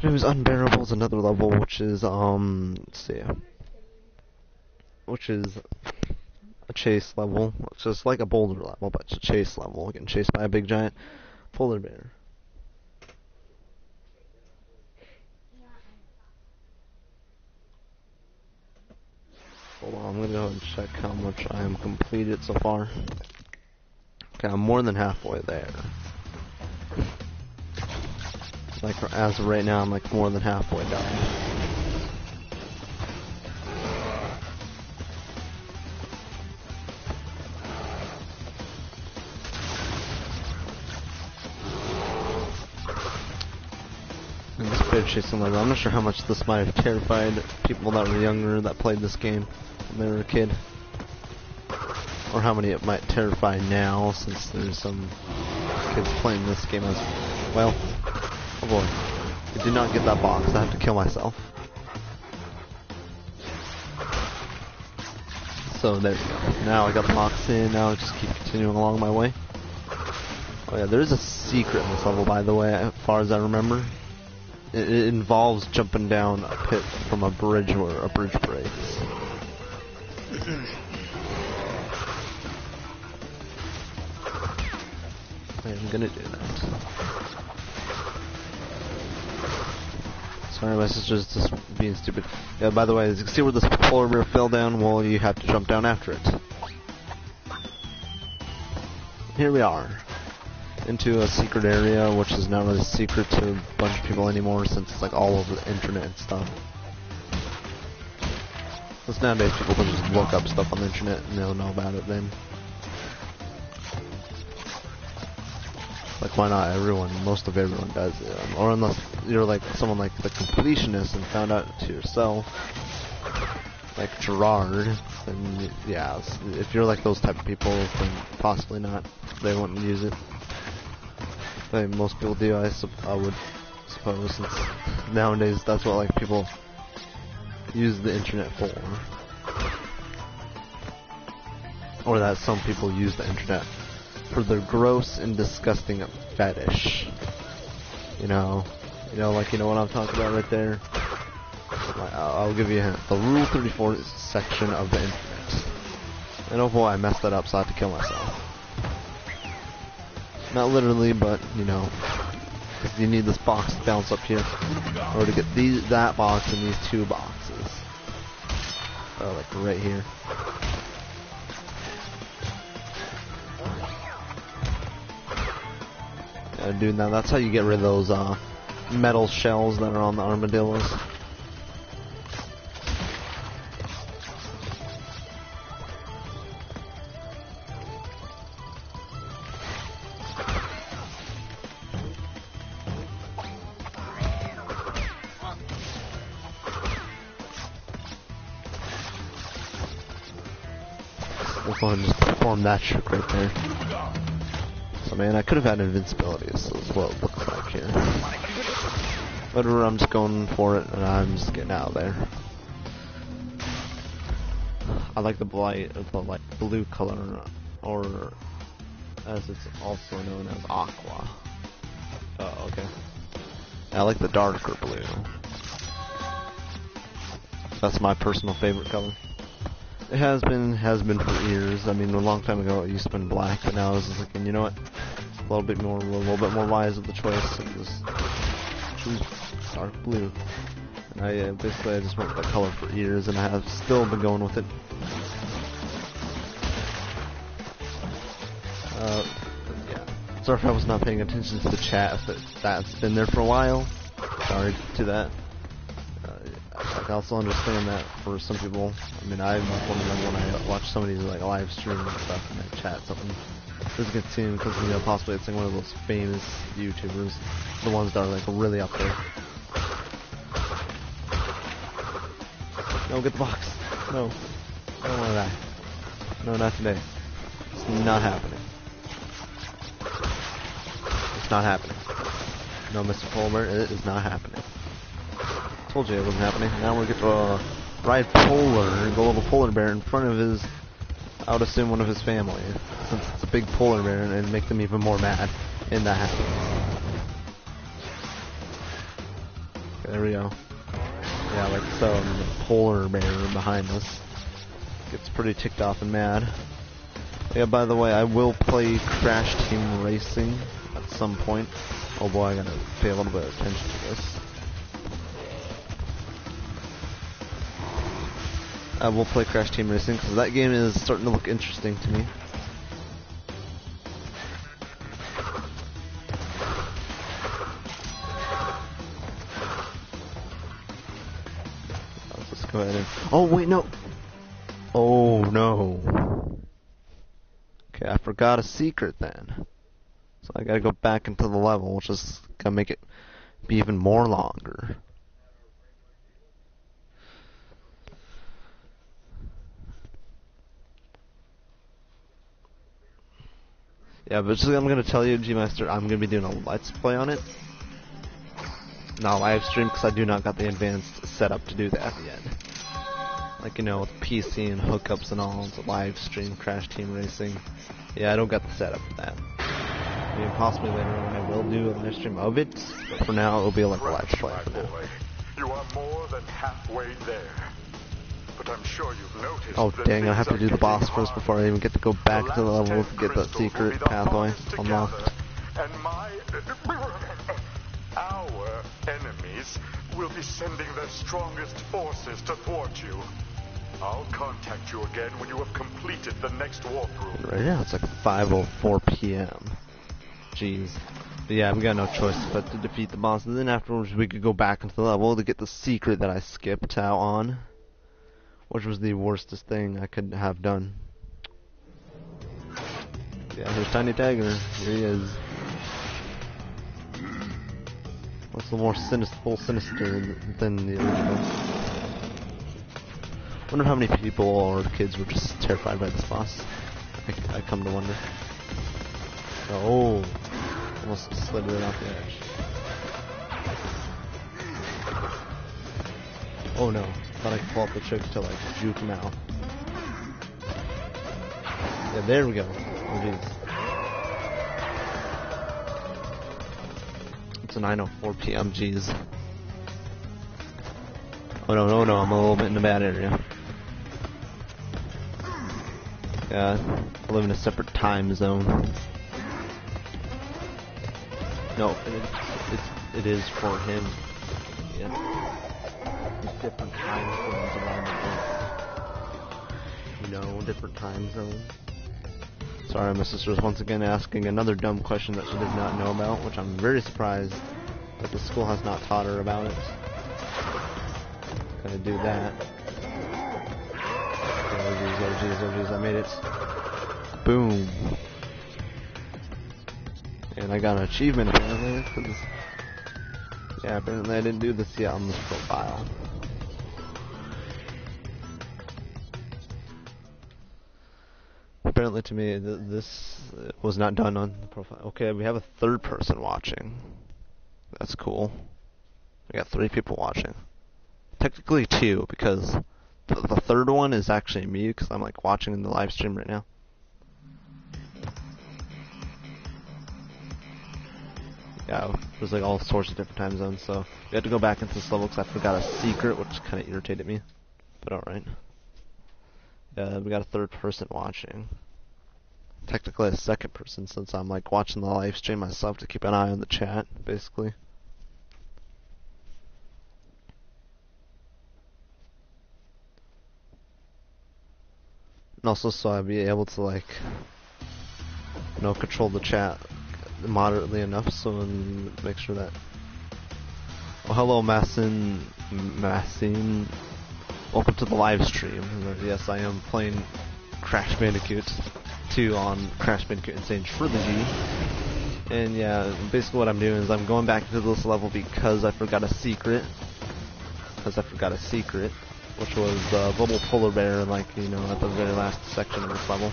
Dreams Unbearable is another level, which is, let's see, which is a chase level. It's just like a boulder level, but it's a chase level, getting chased by a big giant polar bear. Hold on, I'm gonna go and check how much I am completed so far. Okay, I'm more than halfway there. Like, as of right now, I'm like more than halfway done. And this bear chasing level, I'm not sure how much this might have terrified people that were younger that played this game when they were a kid. Or how many it might terrify now, since there's some kids playing this game as well. Oh boy. I did not get that box. I have to kill myself. So there we go. Now I got the box in. Now I just keep continuing along my way. Oh yeah, there is a secret in this level, by the way, as far as I remember. It involves jumping down a pit from a bridge where a bridge breaks. I'm gonna do that. Sorry, my sister's just being stupid. Yeah, by the way, as you can see where this polar bear fell down, well, you have to jump down after it. Here we are. Into a secret area, which is not really secret to a bunch of people anymore, since it's like all over the internet and stuff. Because nowadays people can just look up stuff on the internet and they'll know about it then. Like, why not everyone? Most of everyone does it. Or unless you're like someone like the completionist and found out to yourself, like Gerard, then yeah, if you're like those type of people, then possibly not. They wouldn't use it. But most people do, I would suppose, since nowadays that's what like people use the internet for. Or that some people use the internet for their gross and disgusting fetish. You know what I'm talking about right there? I'll give you a hint. The Rule 34 section of the internet. And oh boy, I messed that up, so I had to kill myself. Not literally, but, you know, because you need this box to bounce up here, or to get that box and these 2 boxes. Like right here. Dude, now that's how you get rid of those metal shells that are on the armadillos. We'll go ahead and just perform that trick right there. So man, I could have had invincibility, so that's what it looks like here. Whatever, I'm just going for it, and I'm just getting out of there. I like the light blue color, or as it's also known as aqua. Oh, okay. I like the darker blue. That's my personal favorite color. It has been for years. I mean, a long time ago it used to be black, but now I was just thinking, you know what? A little bit more wise with the choice, and just choose dark blue. And I basically I just went with that color for years, and I have still been going with it. Yeah. Sorry if I was not paying attention to the chat. If that's been there for a while. Sorry to that. I also understand that for some people. I mean, I'm one of them when I watch somebody's like live stream and stuff, and they chat something. Doesn't get seen because, you know, possibly it's like one of those famous YouTubers, the ones that are like really up there. No, get the box. No, I don't want to die. No, not today. It's not happening. It's not happening. No, Mr. Polar, it is not happening. Told you it wasn't happening. Now we get to ride Polar, the little polar bear in front of his, I would assume one of his family, since it's a big polar bear, and make them even more mad in that happens. Okay, there we go. Yeah, like so, and the polar bear behind us gets pretty ticked off and mad. Yeah, by the way, I will play Crash Team Racing at some point. Oh boy, I gotta pay a little bit of attention to this. I will play Crash Team Racing because that game is starting to look interesting to me. Let's just go ahead and... Oh, wait, no! Oh, no. Okay, I forgot a secret then. So I gotta go back into the level, which is gonna make it be even more longer. Yeah, but just, I'm gonna tell you, G-Master, I'm gonna be doing a Let's Play on it. Not live stream, because I do not got the advanced setup to do that yet. Like, you know, with PC and hookups and all, to live stream Crash Team Racing. Yeah, I don't got the setup for that. I mean, possibly later on I will do a live stream of it, but for now it'll be like a Let's Play for now. You are more than halfway there. But I'm sure you've noticed. Oh dang, I have to do the boss first before I even get to go back to the level to get that secret pathway unlocked. And our enemies will be sending their strongest forces to thwart you. I'll contact you again when you have completed the next walkthrough. Right now it's like 5:04 p.m. Jeez. But yeah, we got no choice but to defeat the boss, and then afterwards we could go back into the level to get the secret that I skipped out on. Which was the worstest thing I could have done. Yeah, here's Tiny Tiger. Here he is. What's the more sinister than the original? Wonder how many people or kids were just terrified by this boss. I come to wonder. Oh, almost slid right off the edge. Oh no. Thought I could pull up the trick to like juke him out. Yeah, there we go. Oh jeez. It's a 9:04 p.m. Jeez. Oh no, no, no! I'm a little bit in a bad area. Yeah, I live in a separate time zone. No, it is for him. Yeah. Different time zones around the world. You know, different time zones. Sorry, my sister's once again asking another dumb question that she does not know about, which I'm very surprised that the school has not taught her about it. Gonna do that. Oh jeez, I made it. Boom. And I got an achievement apparently, because, yeah, apparently I didn't do this yet on this profile. Apparently to me, this was not done on the profile. Okay, we have a third person watching. That's cool. We got 3 people watching. Technically 2, because the third one is actually me, because I'm like watching in the live stream right now. Yeah, there's like all sorts of different time zones, so we had to go back into this level because I forgot a secret, which kind of irritated me. But alright. Yeah, we got a third person watching. Technically a second person, since I'm like watching the live stream myself to keep an eye on the chat, basically. And also so I'd be able to like, you know, control the chat moderately enough so and make sure that. Oh, hello Massin. Welcome to the live stream. Yes, I am playing Crash Bandicoot 2 on Crash Bandicoot and Sane Trilogy. And yeah, basically what I'm doing is I'm going back to this level because I forgot a secret. Which was the little polar bear, like, you know, at the very last section of this level.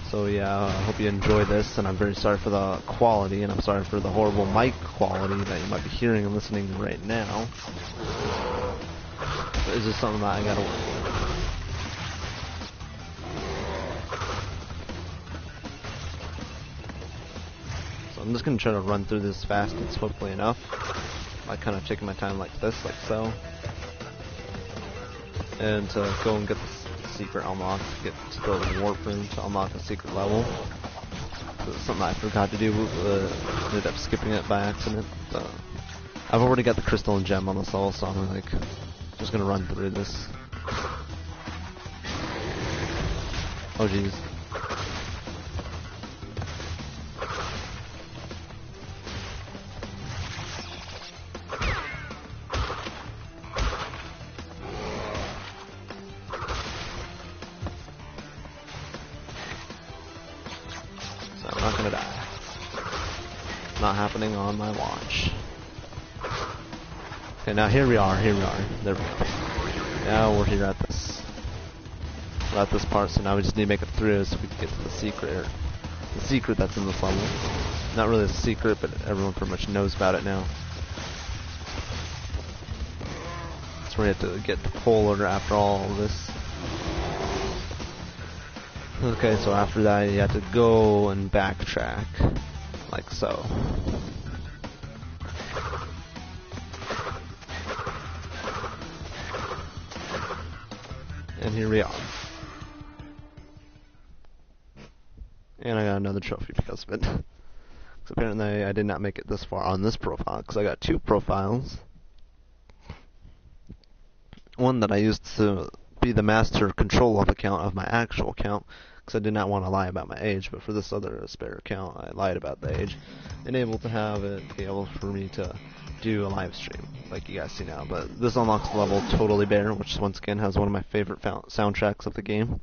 So yeah, I hope you enjoy this, and I'm very sorry for the quality, and I'm sorry for the horrible mic quality that you might be hearing and listening right now. But it's just something that I gotta work with. So I'm just gonna try to run through this fast and swiftly enough. Like kind of taking my time like this, like so. And to go and get the secret unlocked, get to the warp room to unlock a secret level. So it's something I forgot to do, ended up skipping it by accident. So I've already got the crystal and gem on this level, so I'm like just gonna run through this. Oh jeez. Not happening on my watch. Okay, now here we are. There we go. Now we're here at this. We're at this part, so now we just need to make it through so we can get to the secret. The secret that's in this level. Not really a secret, but everyone pretty much knows about it now. That's where you have to get the polar after all of this. Okay, so after that you have to go and backtrack. Like so. And here we are. And I got another trophy because of it. Because apparently I did not make it this far on this profile, because I got 2 profiles. One that I used to be the master control of account of my actual account, because I did not want to lie about my age, but for this other spare account, I lied about the age, and able to have it be able for me to do a live stream, like you guys see now. But this unlocks the level Totally Bear, which once again has one of my favorite soundtracks of the game,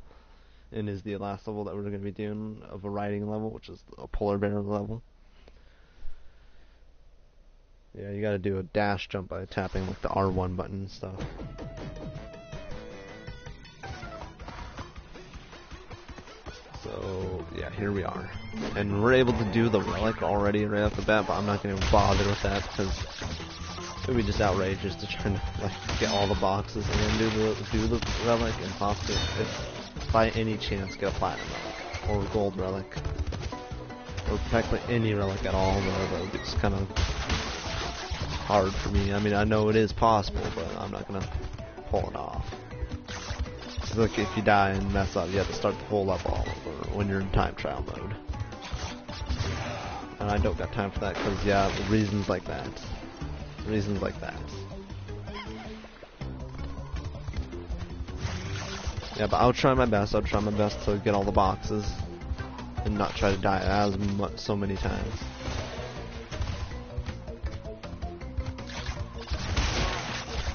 and is the last level that we're going to be doing of a riding level, which is a polar bear level. Yeah, you got to do a dash jump by tapping like the R1 button and stuff. So, yeah, here we are. And we're able to do the relic already right off the bat, but I'm not going to bother with that because it would be just outrageous to try to like get all the boxes and then do the relic and possibly, if by any chance, get a platinum relic or a gold relic or practically any relic at all. But it's kind of hard for me. I mean, I know it is possible, but I'm not going to pull it off. Look, if you die and mess up, you have to start the whole level all over when you're in time trial mode. And I don't got time for that because, yeah, reasons like that. Yeah, but I'll try my best. I'll try my best to get all the boxes and not try to die as much, so many times.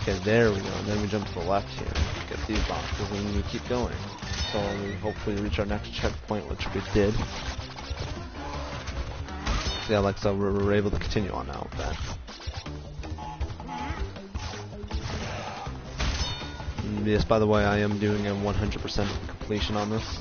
Okay, there we go. And then we jump to the left here, get these boxes, and then we keep going. So we hopefully reach our next checkpoint, which we did. So yeah, like so, we're able to continue on now with that. And yes, by the way, I am doing a 100% completion on this.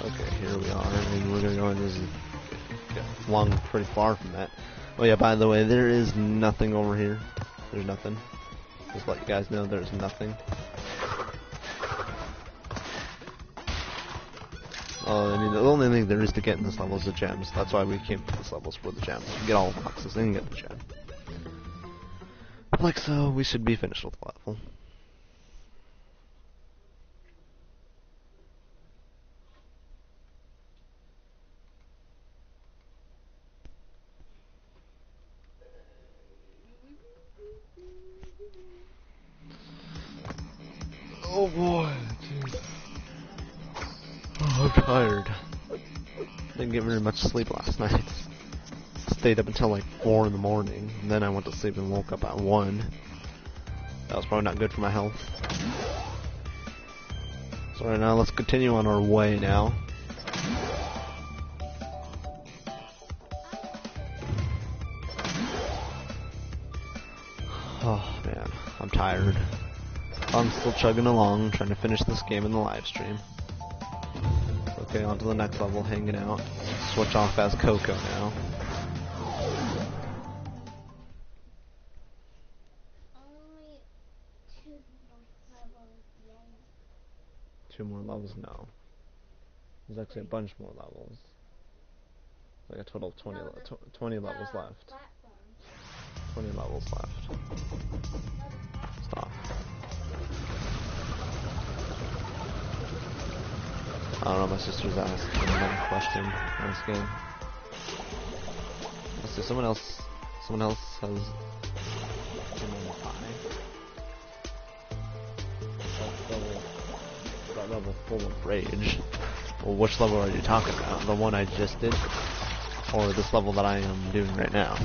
Okay, here we are, and we're gonna go and just get flung pretty far from that. Oh yeah, by the way, there is nothing over here. There's nothing. Just let you guys know there's nothing. I mean, the only thing there is to get in this level is the gems. That's why we came to this level, for the gems. Get all the boxes and get the gem. Like so, we should be finished with the level. Oh boy, dude. Oh, I'm tired. Didn't get very much sleep last night. Stayed up until like 4 in the morning, and then I went to sleep and woke up at 1. That was probably not good for my health. So right now, let's continue on our way now. Oh man, I'm tired. I'm still chugging along, trying to finish this game in the live stream. Okay, on to the next level, hanging out. Switch off as Coco now. Only 2 more levels left. 2 more levels? No. There's actually a bunch more levels. Like a total of 20, 20 levels left. Platforms. 20 levels left. Stop. I don't know, my sister's asking another question in this game. Let's see, someone else has that level full of rage. Well, which level are you talking about? The one I just did? Or this level that I am doing right now?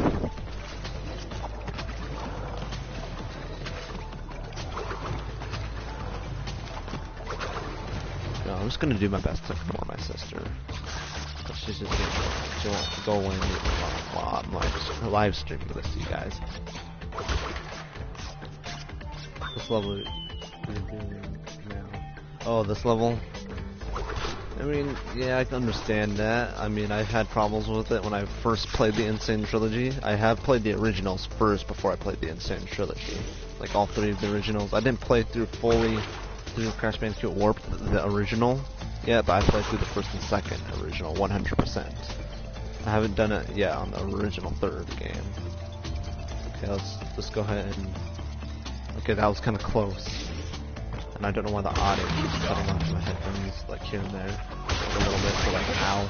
No, I'm just gonna do my best to ignore my sister. But she's just gonna, she won't go away and leave me alone while I'm live streaming this to you guys. This level you're doing now. Oh, this level? I mean, yeah, I can understand that. I mean, I've had problems with it when I first played the Sane Trilogy. I have played the originals first before I played the Sane Trilogy. Like all 3 of the originals. I didn't play through fully through Crash Bandicoot Warped, the original. Yeah, but I played through the first and second original 100%. I haven't done it yet on the original 3rd game. Okay, let's just go ahead and... Okay, that was kind of close. And I don't know why the audio keeps cutting off my headphones, like here and there, a little bit for like ow,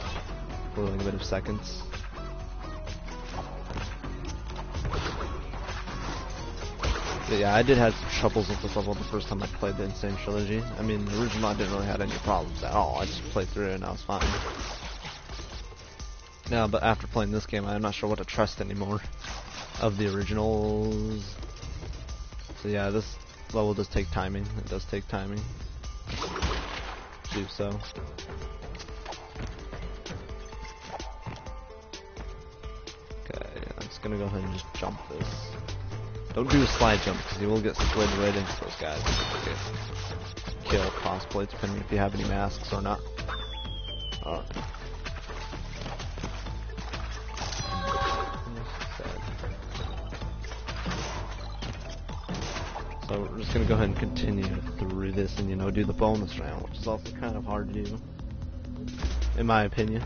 for like a bit of seconds. But yeah, I did have some troubles with this level the first time I played the Sane Trilogy. I mean, the original I didn't really have any problems at all. I just played through it and I was fine. Now, but after playing this game, I'm not sure what to trust anymore of the originals. So yeah, this level does take timing. It does take timing to do so. Okay, I'm just gonna go ahead and just jump this. Don't do a slide jump because you will get slid right into those guys. Okay. Kill cosplay, depending if you have any masks or not. So we're just gonna go ahead and continue through this and, you know, do the bonus round, which is also kind of hard to do, in my opinion.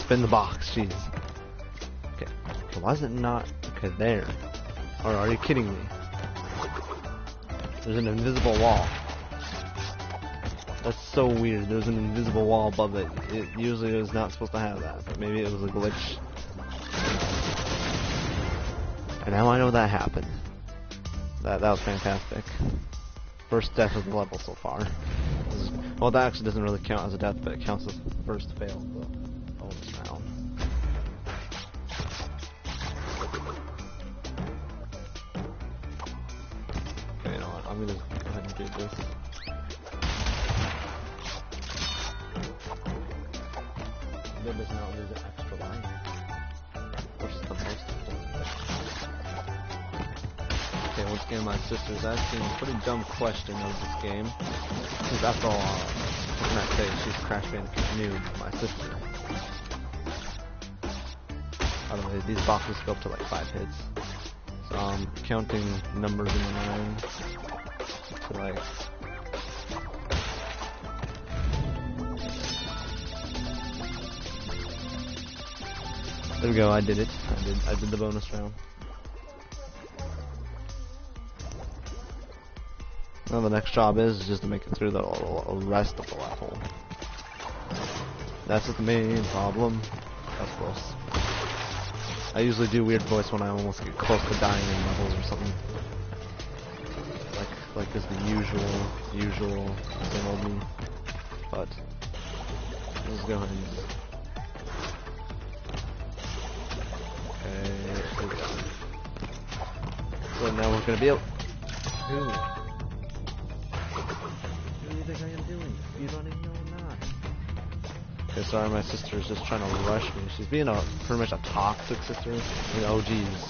spin the box, jeez. Okay, why is it not? Okay, there. Or are you kidding me? There's an invisible wall. That's so weird. There's an invisible wall above it. It usually is not supposed to have that, but maybe it was a glitch. And now I know that happened. That was fantastic. First death of the level so far. Well, that actually doesn't really count as a death, but it counts as first fail of the bonus round. Okay, you know what? I'm gonna go ahead and do this. That does not lose an extra line. Which is the most important. Okay, once again, my sister's asking a pretty dumb question of this game. Because after all, what can I say? She's Crash Bandicoot noob, my sister. By the way, these boxes go up to like 5 hits. So I'm counting numbers in the line to like... There we go, I did it. I did the bonus round. Now the next job is just to make it through the rest of the level. That's the main problem. That's close. I usually do weird voice when I almost get close to dying in levels or something. Like is the usual same old me. But let's go ahead and okay, here we go. So now we're gonna be able What do you think I am doing? You don't even know I'm not. Okay, sorry, my sister is just trying to rush me. She's being pretty much a toxic sister. I mean, oh geez.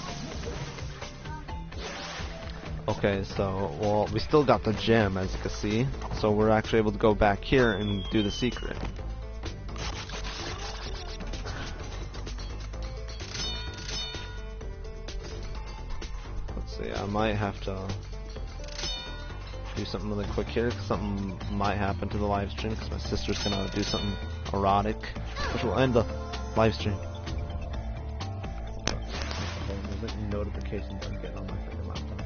Okay, so, well, we still got the gem, as you can see. So we're actually able to go back here and do the secret. Let's see, I might have to do something really quick here, because something might happen to the live stream, because my sister's gonna do something erotic, which will end the live stream. There's like notifications I'm getting on my fucking laptop.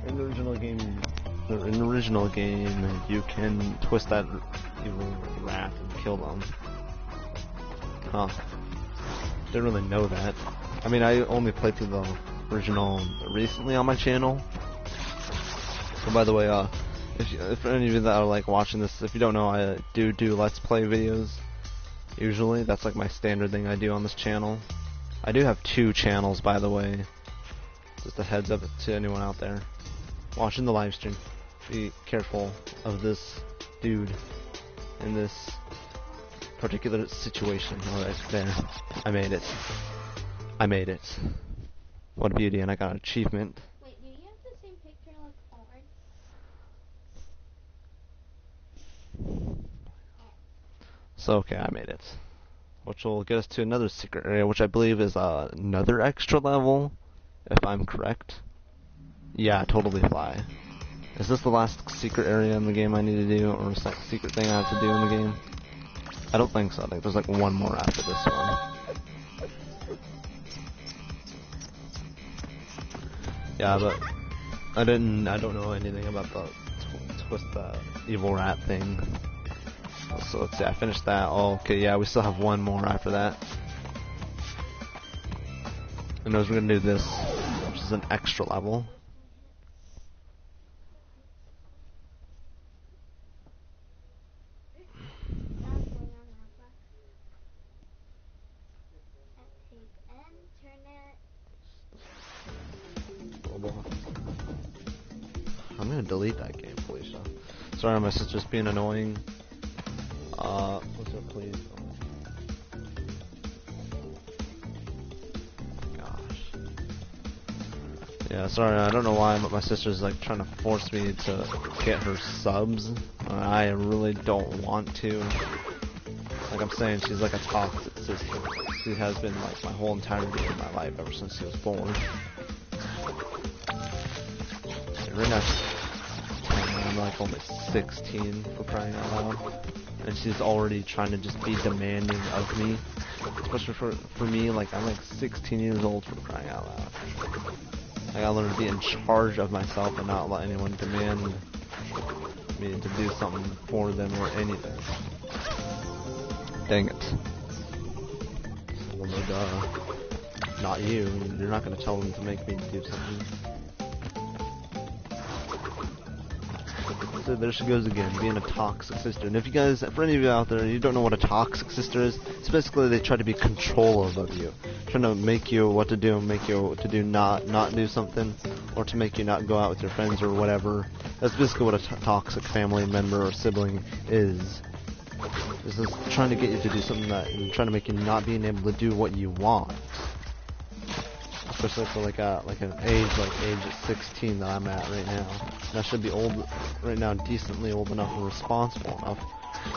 In the original game, you can twist that evil rat and kill them. Huh. Didn't really know that. I mean, I only played through the original recently on my channel. So by the way, if any of you that are like watching this, if you don't know, I do Let's Play videos. Usually, that's like my standard thing I do on this channel. I do have 2 channels, by the way. Just a heads up to anyone out there watching the live stream. Be careful of this dude in this particular situation. Alright, there. I made it. I made it. What a beauty, and I got an achievement. Wait, do you have the same picture like ours? So, okay, I made it. Which will get us to another secret area, which I believe is another extra level, if I'm correct. Yeah, totally fly. Is this the last secret area in the game I need to do, or is that secret thing I have to do in the game? I don't think so. I think there's like one more after this one. Yeah, but I don't know anything about the twist the evil rat thing. So let's see, I finished that. Oh, okay, yeah, we still have one more after that. And we're gonna do this, which is an extra level. I'm gonna delete that game, Felicia. Sorry, my sister's being annoying. What's up, please? Gosh. Yeah, sorry, I don't know why, but my sister's like trying to force me to get her subs. I really don't want to. Like I'm saying, she's like a toxic sister. She has been like my whole entirety of my life ever since she was born. Right now, I'm like only 16 for crying out loud, and she's already trying to just be demanding of me. Especially for me, like, I'm like 16 years old, for crying out loud. I gotta learn to be in charge of myself and not let anyone demand me to do something for them or anything. Dang it. Well, no duh. Not you. You're not gonna tell them to make me do something. So there she goes again, being a toxic sister. And if you guys, for any of you out there, you don't know what a toxic sister is, it's basically they try to be controlling of you. Trying to make you what to do, make you what to do, not do something, or to make you not go out with your friends or whatever. That's basically what a toxic family member or sibling is. This is trying to get you to do something and trying to make you not being able to do what you want. Especially for like an age like age 16 that I'm at right now. And I should be old right now, decently old enough and responsible enough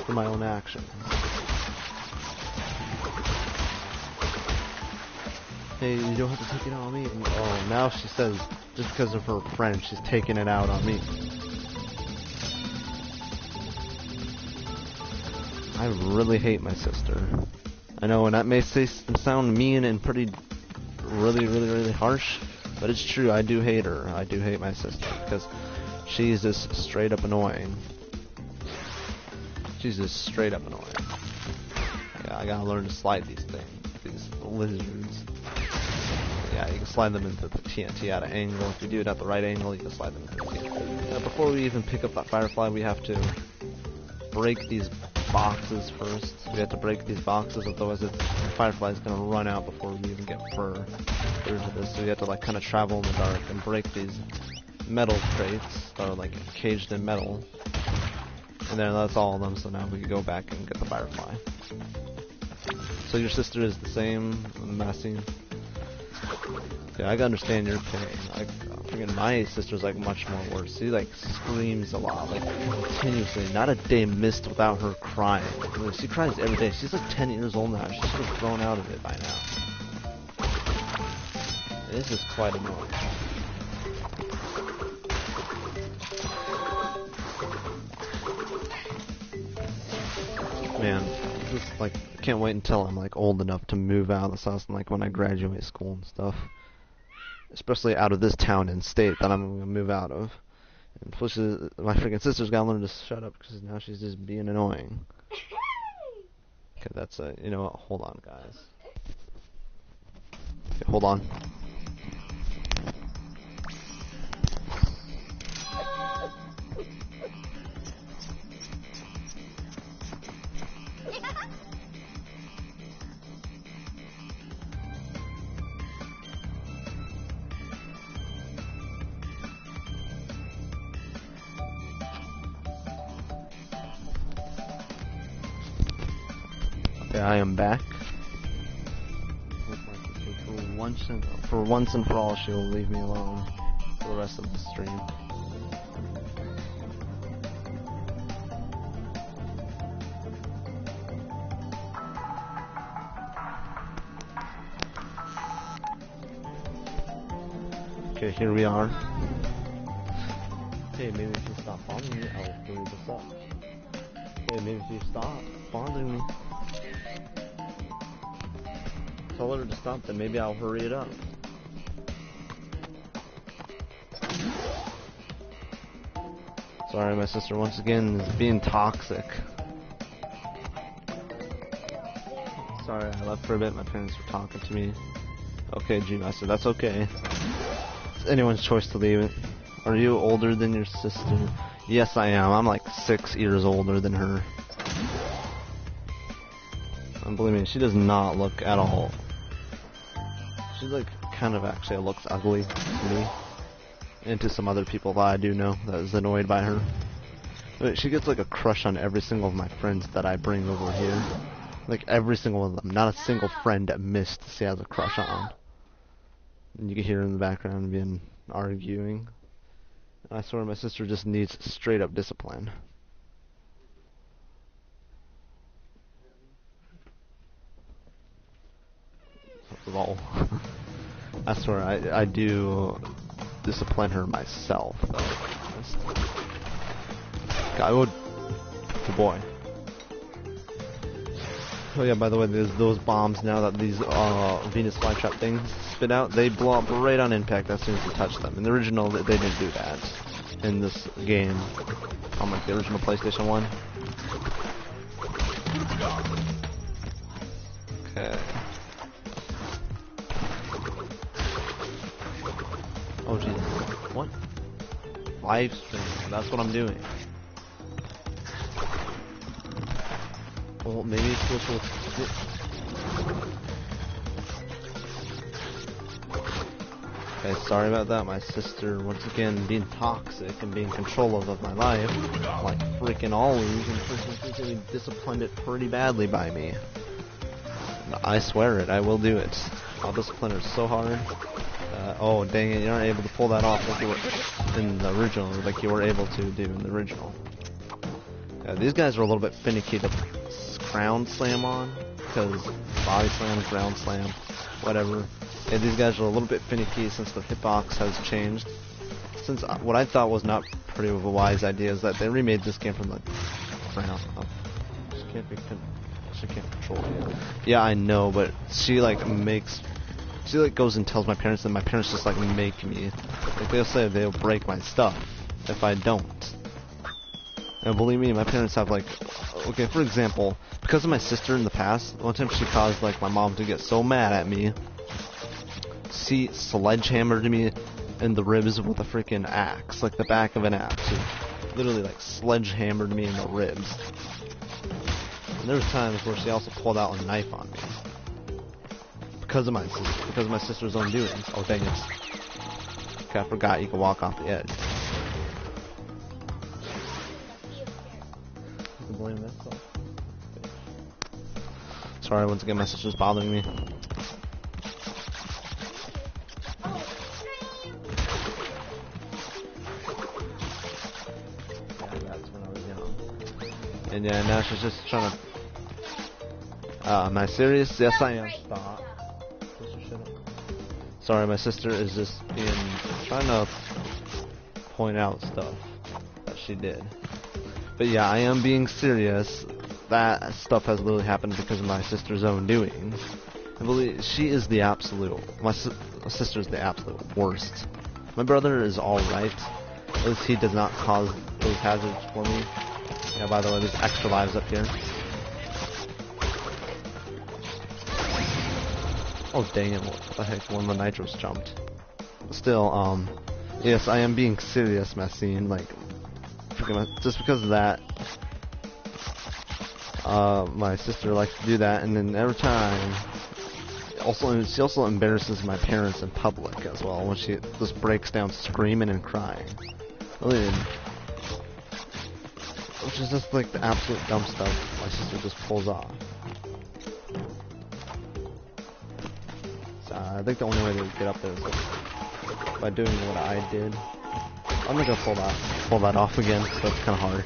for my own actions. Hey, you don't have to take it out on me. And, oh, now she says just because of her friend, she's taking it out on me. I really hate my sister. I know, and that may sound mean and pretty really harsh, but it's true. I do hate her. I do hate my sister because she's just straight up annoying. She's just straight up annoying. Yeah, I gotta learn to slide these things, these lizards. Yeah, you can slide them into the TNT at an angle. If you do it at the right angle, you can slide them into the TNT. Now, before we even pick up that firefly, we have to break these boxes first. We have to break these boxes, otherwise the firefly is going to run out before we even get further to this. So we have to like kind of travel in the dark and break these metal crates that are like caged in metal. And then that's all of them, so now we can go back and get the firefly. So your sister is the same, messy. Yeah, I can understand your pain. Like, freaking my sister's like much more worse. She like screams a lot, like continuously. Not a day missed without her crying. I mean, she cries every day. She's like 10 years old now. She should have grown out of it by now. This is quite annoying. Man, just like I can't wait until I'm like old enough to move out of this house and like when I graduate school and stuff. Especially out of this town and state that I'm gonna move out of. And plus, my freaking sister's gotta learn to shut up because now she's just being annoying. Okay, that's you know what? Hold on, guys. Okay, hold on. Okay, I am back. For once and for all, she will leave me alone for the rest of the stream. Okay, here we are. Hey, maybe if you stop bothering me, I'll hurry this up. Hey, maybe if you stop bothering me. Tell her to stop, then maybe I'll hurry it up. Sorry, my sister once again is being toxic. Sorry, I left for a bit. My parents were talking to me. Okay, G-Master, that's okay. It's anyone's choice to leave it. Are you older than your sister? Yes, I am. I'm like 6 years older than her. And believe me, she does not look at all. She like kind of actually looks ugly to me. And to some other people that I do know that is annoyed by her. But she gets like a crush on every single of my friends that I bring over here. Like every single one of them. Not a single friend that missed she has a crush on. And you can hear her in the background being arguing. I swear my sister just needs straight up discipline. Lol. I swear I do discipline her myself though. I would. Good boy. Oh yeah, by the way, there's those bombs now that these Venus flytrap things spit out, they blow up right on impact as soon as you touch them. In the original, they didn't do that. In this game, on like the original PlayStation 1. Okay. Oh jeez. What? Live stream. That's what I'm doing. Well, maybe it's supposed to... Okay, sorry about that. My sister, once again, being toxic and being controlling of my life, like freaking always, and freaking disciplined it pretty badly by me. And I swear it, I will do it. I'll discipline her so hard. Oh, dang it, you aren't able to pull that off like you were in the original, like you were able to do in the original. These guys are a little bit finicky to ground slam on, because body slam, ground slam, whatever. Yeah, these guys are a little bit finicky since the hitbox has changed. Since what I thought was not pretty of a wise idea is that they remade this game from the ground up. She can't control it. Yeah, I know, but she like goes and tells my parents, and my parents just like make me. Like they'll say they'll break my stuff if I don't. And believe me, my parents have like, okay, for example, because of my sister in the past, one time she caused like my mom to get so mad at me. She sledgehammered me in the ribs with a freaking axe, like the back of an axe. She literally like sledgehammered me in the ribs. And there was times where she also pulled out a knife on me because of my sister's own doing. Oh dang it! Okay, I forgot you can walk off the edge. You can blame that. Sorry, once again, my sister's bothering me. And yeah, now she's just trying to... am I serious? Yes, I am. Stop. Sorry, my sister is just trying to point out stuff that she did. But yeah, I am being serious. That stuff has literally happened because of my sister's own doing. I believe she is the absolute... My sister's the absolute worst. My brother is alright. At least he does not cause those hazards for me. Yeah, by the way, there's extra lives up here. Oh, dang it, what the heck, one of the nitros jumped. Still, yes, I am being serious, Messine, like, just because of that, my sister likes to do that, and then every time, she also embarrasses my parents in public as well, when she just breaks down screaming and crying. Which is just like the absolute dumb stuff my sister just pulls off. So I think the only way to get up there is by doing what I did. I'm not gonna pull that off again, so it's kind of hard.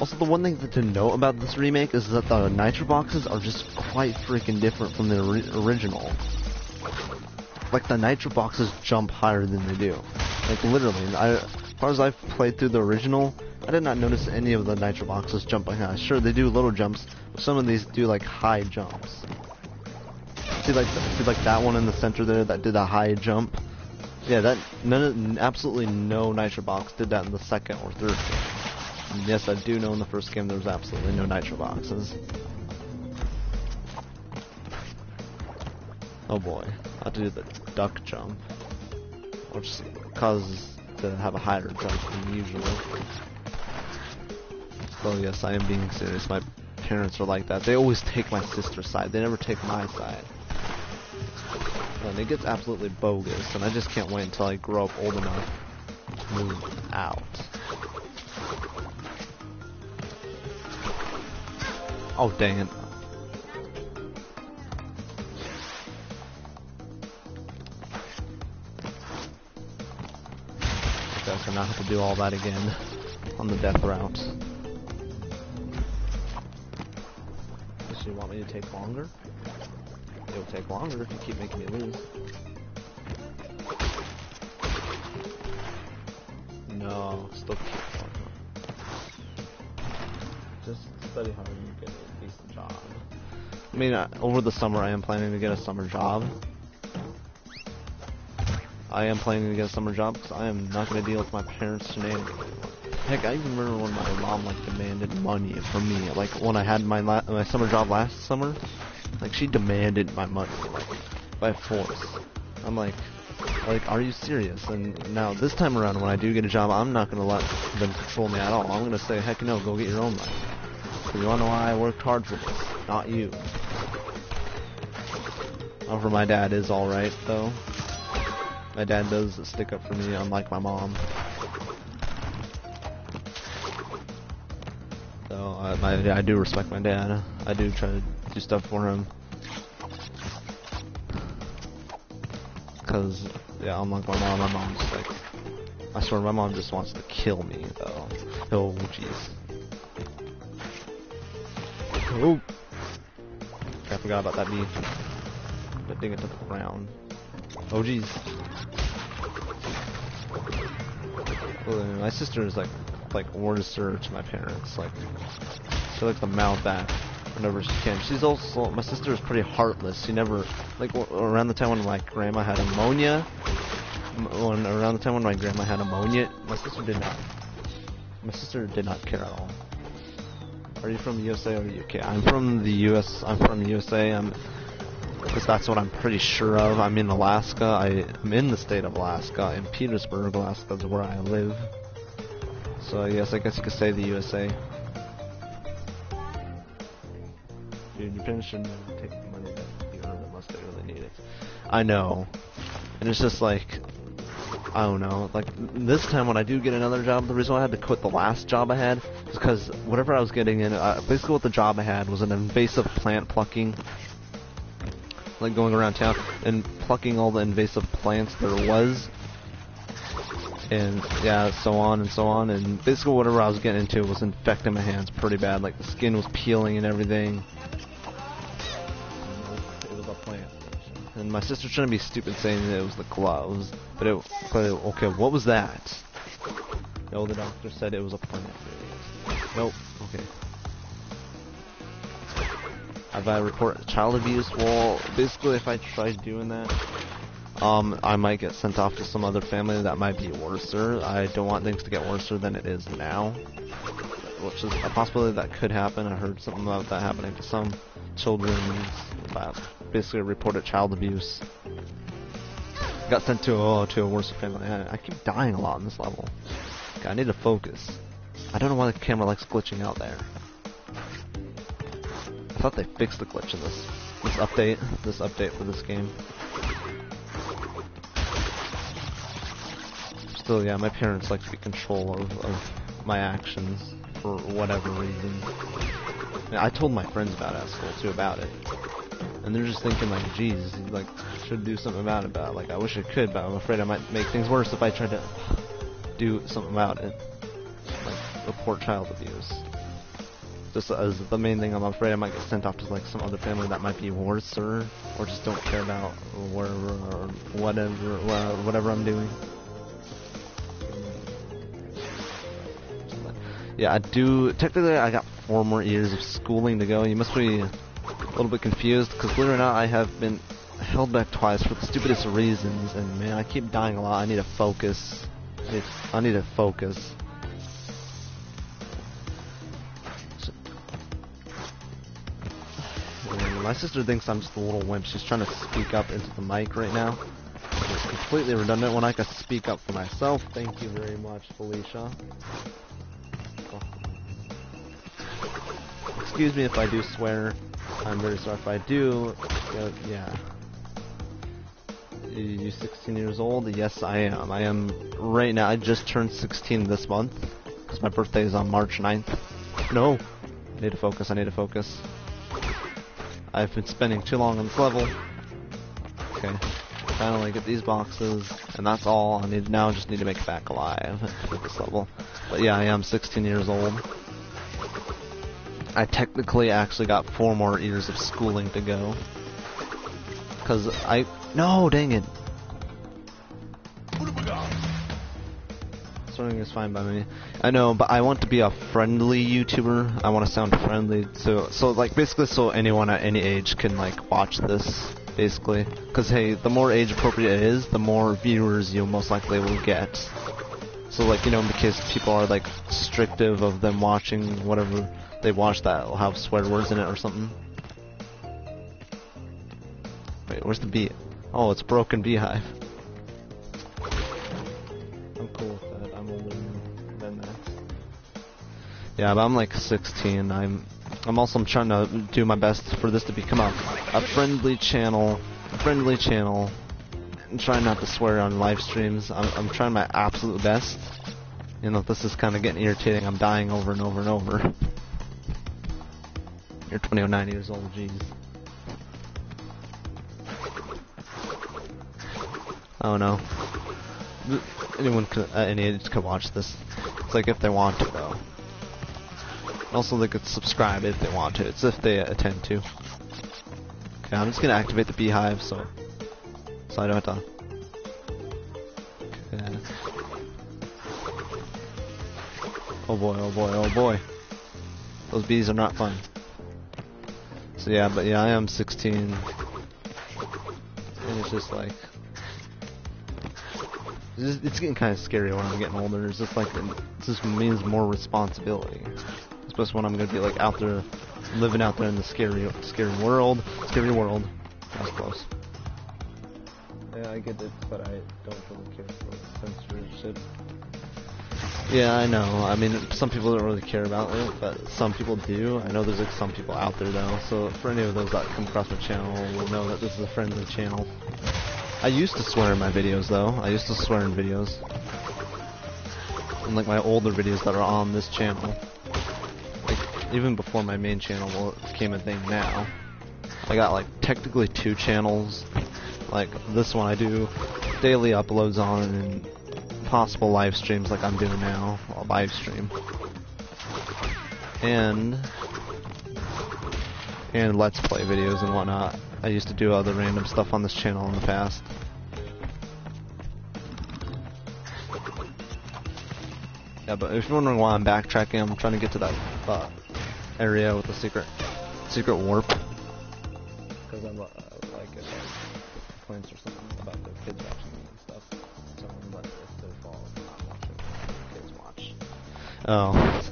Also, the one thing to note about this remake is that the nitro boxes are just quite freaking different from the original. Like the nitro boxes jump higher than they do. Like literally, as far as I've played through the original, I did not notice any of the nitro boxes jumping high. Sure, they do little jumps, but some of these do like high jumps. See like that one in the center there that did a high jump. Yeah, absolutely no nitro box did that in the second or third game. And yes, I do know in the first game there was absolutely no nitro boxes. Oh boy, I have to do the duck jump, which causes to have a higher jump than usual. So yes, I am being serious. My parents are like that. They always take my sister's side. They never take my side. And it gets absolutely bogus, and I just can't wait until I grow up old enough to move out. Oh dang it. Okay, so now I have to do all that again on the death route. Does she want me to take longer? It'll take longer if you keep making me lose. No, still keep going. Just study hard and get a decent job. mean, over the summer I am planning to get a summer job. Because I am not going to deal with my parents' shenanigans. Heck, I even remember when my mom like demanded money from me. Like when I had my summer job last summer, like she demanded my money like by force. I'm like, are you serious? And now this time around, when I do get a job, I'm not going to let them control me at all. I'm going to say, heck no, go get your own money. You wanna know why I worked hard for this? Not you. However, my dad is alright, though. My dad does stick up for me, unlike my mom. So, I do respect my dad. I do try to do stuff for him. Because, yeah, unlike my mom's like... I swear, my mom just wants to kill me, though. Oh, jeez. Oh! I forgot about that bee. But dig it to the ground. Oh jeez. My sister is like worser to my parents. Like she likes to mouth back whenever she can. She's also, my sister is pretty heartless. She never, like around the time when my grandma had pneumonia. Around the time when my grandma had pneumonia, my sister did not care at all. Are you from the USA or the UK? I'm from the US. I'm from the USA. Because that's what I'm pretty sure of. I'm in Alaska. I'm in the state of Alaska. In Petersburg, Alaska is where I live. So yes, I guess you could say the USA. Dude, your parents shouldn't take the money that you earn unless they really need it. I know. And it's just like, I don't know, like this time when I do get another job, the reason why I had to quit the last job I had is because whatever I was getting in, basically what the job I had was an invasive plant plucking, like going around town and plucking all the invasive plants there was, and yeah, so on and so on, and basically whatever I was getting into was infecting my hands pretty bad, like the skin was peeling and everything. It was a plant. And my sister shouldn't be stupid saying that it was the gloves, but okay, what was that? No, the doctor said it was a plant. Nope, okay. Have I reported child abuse? Well, basically if I tried doing that, I might get sent off to some other family that might be worser. I don't want things to get worser than it is now, which is a possibility that could happen. I heard something about that happening to some children, about basically reported child abuse. Got sent to a worse family. I keep dying a lot on this level. Okay, I need to focus. I don't know why the camera likes glitching out there. I thought they fixed the glitch in this update for this game. Still, yeah, my parents like to be in control of my actions for whatever reason. I told my friends about it at school too about it. And they're just thinking like, geez, like, should do something about it. Like, I wish I could, but I'm afraid I might make things worse if I try to do something about it. Like, report child abuse. Just as the main thing, I'm afraid I might get sent off to like some other family that might be worse, or just don't care about whatever I'm doing. Yeah, I do. Technically, I got 4 more years of schooling to go. You must be a little bit confused, because believe it or not, I have been held back twice for the stupidest reasons, and man, I keep dying a lot. I need to focus. I need to focus. And my sister thinks I'm just a little wimp. She's trying to speak up into the mic right now. It's completely redundant when I can speak up for myself. Thank you very much, Felicia. Excuse me if I do swear. I'm very sorry if I do. Yeah. You 16 years old? Yes, I am. I am right now. I just turned 16 this month because my birthday is on March 9th. No. I need to focus. I need to focus. I've been spending too long on this level. Okay. Finally get these boxes, and that's all. I just need to make it back alive at this level. But yeah, I am 16 years old. I technically actually got 4 more years of schooling to go. No, dang it. swearing is fine by me. I know, but I want to be a friendly YouTuber. I want to sound friendly, so like basically, so anyone at any age can like watch this, basically. Because hey, the more age appropriate it is, the more viewers you most likely will get. So like, you know, in the case people are like restrictive of them watching whatever they watch that will have swear words in it or something. Wait, where's the bee? Oh, it's a broken beehive. I'm cool with that. I'm older than that. Yeah, but I'm like 16. I'm trying to do my best for this to become a friendly channel. And trying not to swear on live streams. I'm trying my absolute best. You know, this is kind of getting irritating. I'm dying over and over and over. You're 29 years old, jeez. Oh no. Anyone at any age could watch this. It's like if they want to, though. Also, they could subscribe if they want to. It's if they attend to. Okay, I'm just gonna activate the beehive, so I don't have to. Okay. Oh boy, oh boy, oh boy. Those bees are not fun. So yeah, but yeah, I am 16. And it's just like... It's getting kind of scary when I'm getting older. It's just like, it just means more responsibility. Especially when I'm gonna be like out there, living out there in the scary world. Scary world. That was close. Yeah, I get it, but I don't really care for censorship. Yeah, I know. I mean, some people don't really care about it, but some people do. I know there's like some people out there though. So for any of those that come across my channel, will know that this is a friendly channel. I used to swear in my videos though. I used to swear in videos. In like my older videos that are on this channel. Like even before my main channel became a thing now. I got like technically 2 channels. Like this one I do daily uploads on and possible live streams like I'm doing now. I'll live stream. And let's play videos and whatnot. I used to do other random stuff on this channel in the past. Yeah, but if you're wondering why I'm backtracking, I'm trying to get to that area with the secret warp. Because I'm like complaints or something about the kids watching and stuff. So I'm like, it's their fault not watching kids watch. Oh.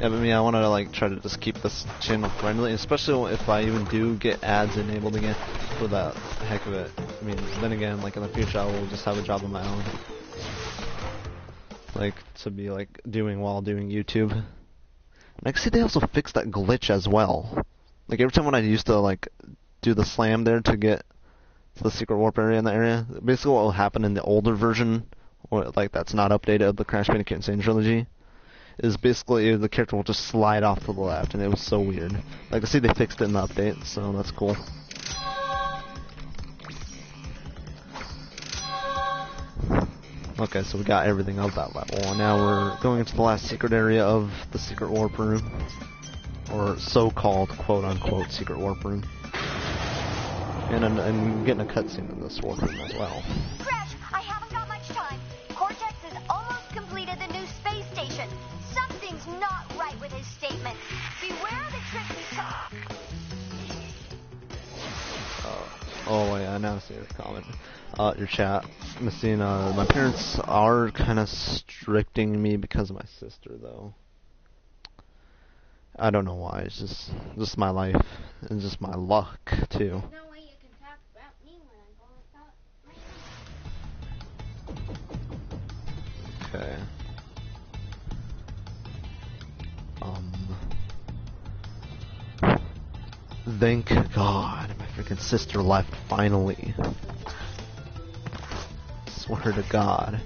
Yeah, but I want to like try to just keep this channel friendly, especially if I even do get ads enabled again for the heck of it. I mean, then again, like in the future, I will just have a job of my own, like to be like doing while doing YouTube. And I can see they also fixed that glitch as well. Like every time when I used to like do the slam there to get to the secret warp area in the area, basically what will happen in the older version, or like that's not updated of the Crash Bandicoot Sane Trilogy, is basically the character will just slide off to the left, and it was so weird. Like I see they fixed it in the update, so that's cool. Okay, so we got everything of that level, and now we're going into the last secret area of the secret warp room, or so-called quote-unquote secret warp room. And I'm getting a cutscene in this warp room as well. Crash, I haven't got much time. Cortex has almost completed the new space station. Something's not right with his statement. Beware the tricky Oh wait, I now see your comment. Your chat. Missing, my parents are kind of restricting me because of my sister, though. I don't know why. It's just my life and just my luck too. No way you can talk about me when I'm going Okay. Thank God, my freaking sister left finally. Swear to God,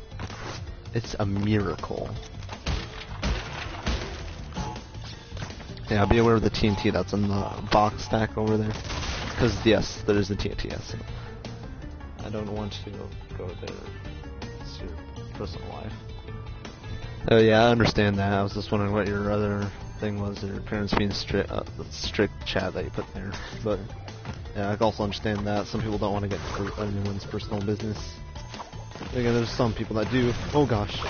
it's a miracle. Yeah, be aware of the TNT that's in the box stack over there. Because, yes, there is a TNT, yes. I don't want to go there. It's your personal life. Oh, yeah, I understand that. I was just wondering what your other thing was, your parents being strict chat that you put there. But, yeah, I can also understand that. Some people don't want to get anyone's personal business. Again, there's some people that do. Oh, gosh.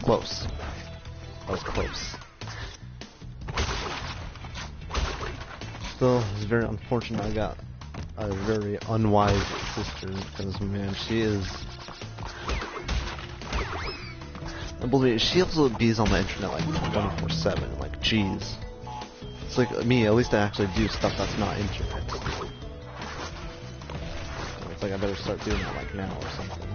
close. That was close. Still, it's very unfortunate I got a very unwise sister, because, man, she is... I believe she also bees on the internet like 24/7, like, jeez. It's like me, at least I actually do stuff that's not internet. It's like I better start doing that like now or something.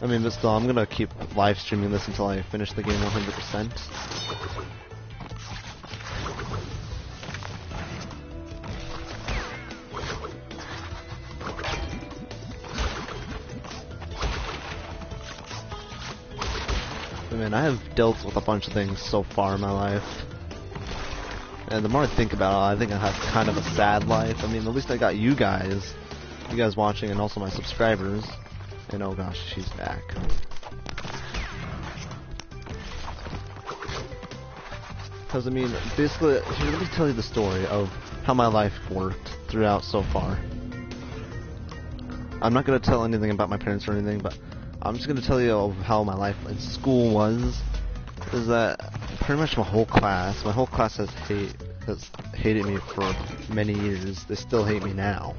I mean, but still, I'm gonna keep live streaming this until I finish the game 100%. Man, I have dealt with a bunch of things so far in my life. And the more I think about it, I think I have kind of a sad life. I mean, at least I got you guys watching, and also my subscribers. And oh gosh, she's back. Because, I mean, basically, here, let me tell you the story of how my life worked throughout so far. I'm not going to tell anything about my parents or anything, but I'm just going to tell you of how my life in school was. Is that pretty much my whole class has hated me for many years. They still hate me now.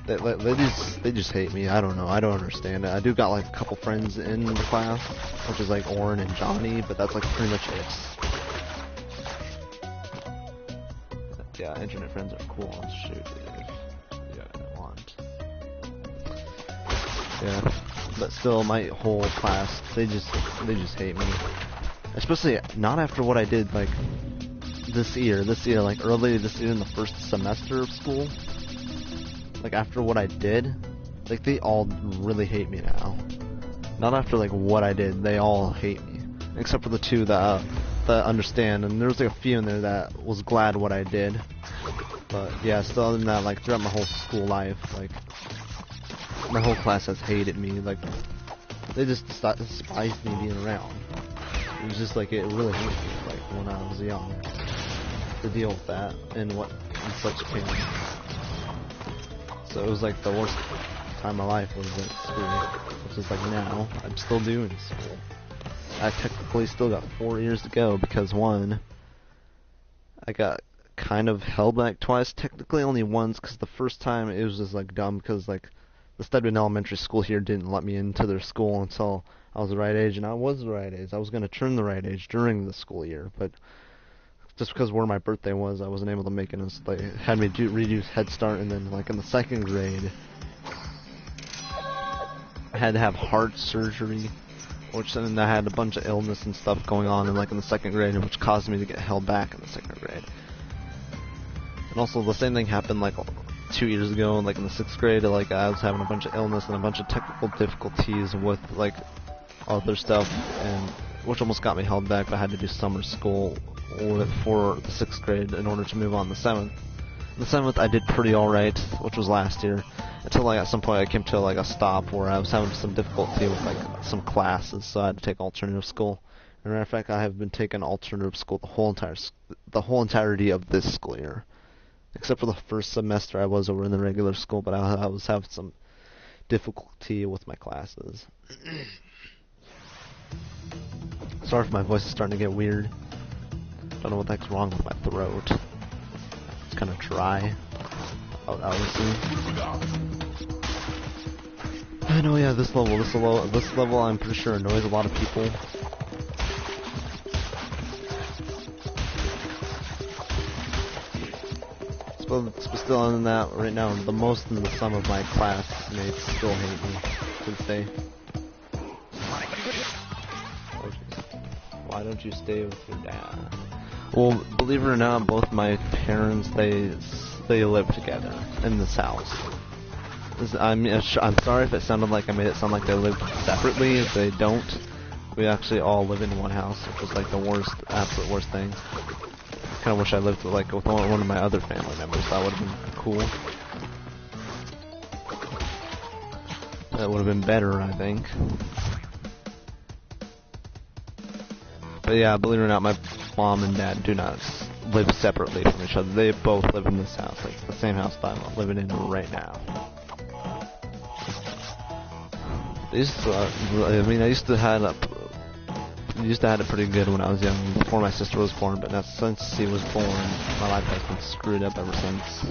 They just hate me. I don't know. I don't understand it. I do got like a couple friends in the class, which is like Oren and Johnny, but that's like pretty much it. Yeah, internet friends are cool. Shoot, dude. Yeah, I want. Yeah, but still, my whole class, they just hate me. Especially not after what I did, like, this year, like, early this year in the first semester of school. Like, after what I did, like, they all really hate me now. Not after, like, what I did, they all hate me. Except for the two that understand, and there was, like, a few in there that was glad what I did. But, yeah, still, other than that, like, throughout my whole school life, like, my whole class has hated me. Like, they just despised me being around. It was just like, it really hurt me, like, when I was young, to deal with that, and in such pain. So it was like the worst time of my life was at school, which is like now, I'm still doing school. I technically still got 4 years to go, because one, I got kind of held back twice, technically only once, because the first time it was just like dumb, because like, the Stevenson Elementary School here didn't let me into their school until I was the right age, and I was the right age. I was going to turn the right age during the school year, but just because where my birthday was, I wasn't able to make it. And they had me redo Head Start, and then like in the second grade, I had to have heart surgery, which then I had a bunch of illness and stuff going on, and like in the second grade, which caused me to get held back in the second grade. And also the same thing happened like 2 years ago, like in the 6th grade, like I was having a bunch of illness and a bunch of technical difficulties with like other stuff, and which almost got me held back. But I had to do summer school for the 6th grade in order to move on to the 7th. The 7th I did pretty alright, which was last year, until like at some point I came to like a stop where I was having some difficulty with like some classes, so I had to take alternative school. As a matter of fact, I have been taking alternative school the whole entirety of this school year. Except for the first semester I was over in the regular school, but I was having some difficulty with my classes. Sorry if my voice is starting to get weird. Don't know what the heck's wrong with my throat. It's kind of dry, obviously. I know, yeah, this level I'm pretty sure annoys a lot of people. But still, other than that, right now, the most in the sum of my classmates still hate me to this day. Why don't you stay with your dad? Well, believe it or not, both my parents, they live together in this house. I'm sorry if it sounded like I made it sound like they lived separately. If they don't, we actually all live in one house, which is like the worst, absolute worst thing. I kind of wish I lived with one of my other family members. That would have been cool. That would have been better, I think. But yeah, believe it or not, my mom and dad do not live separately from each other. They both live in this house, like the same house that I'm living in right now. I used to have it pretty good when I was young, before my sister was born, but now since she was born, my life has been screwed up ever since.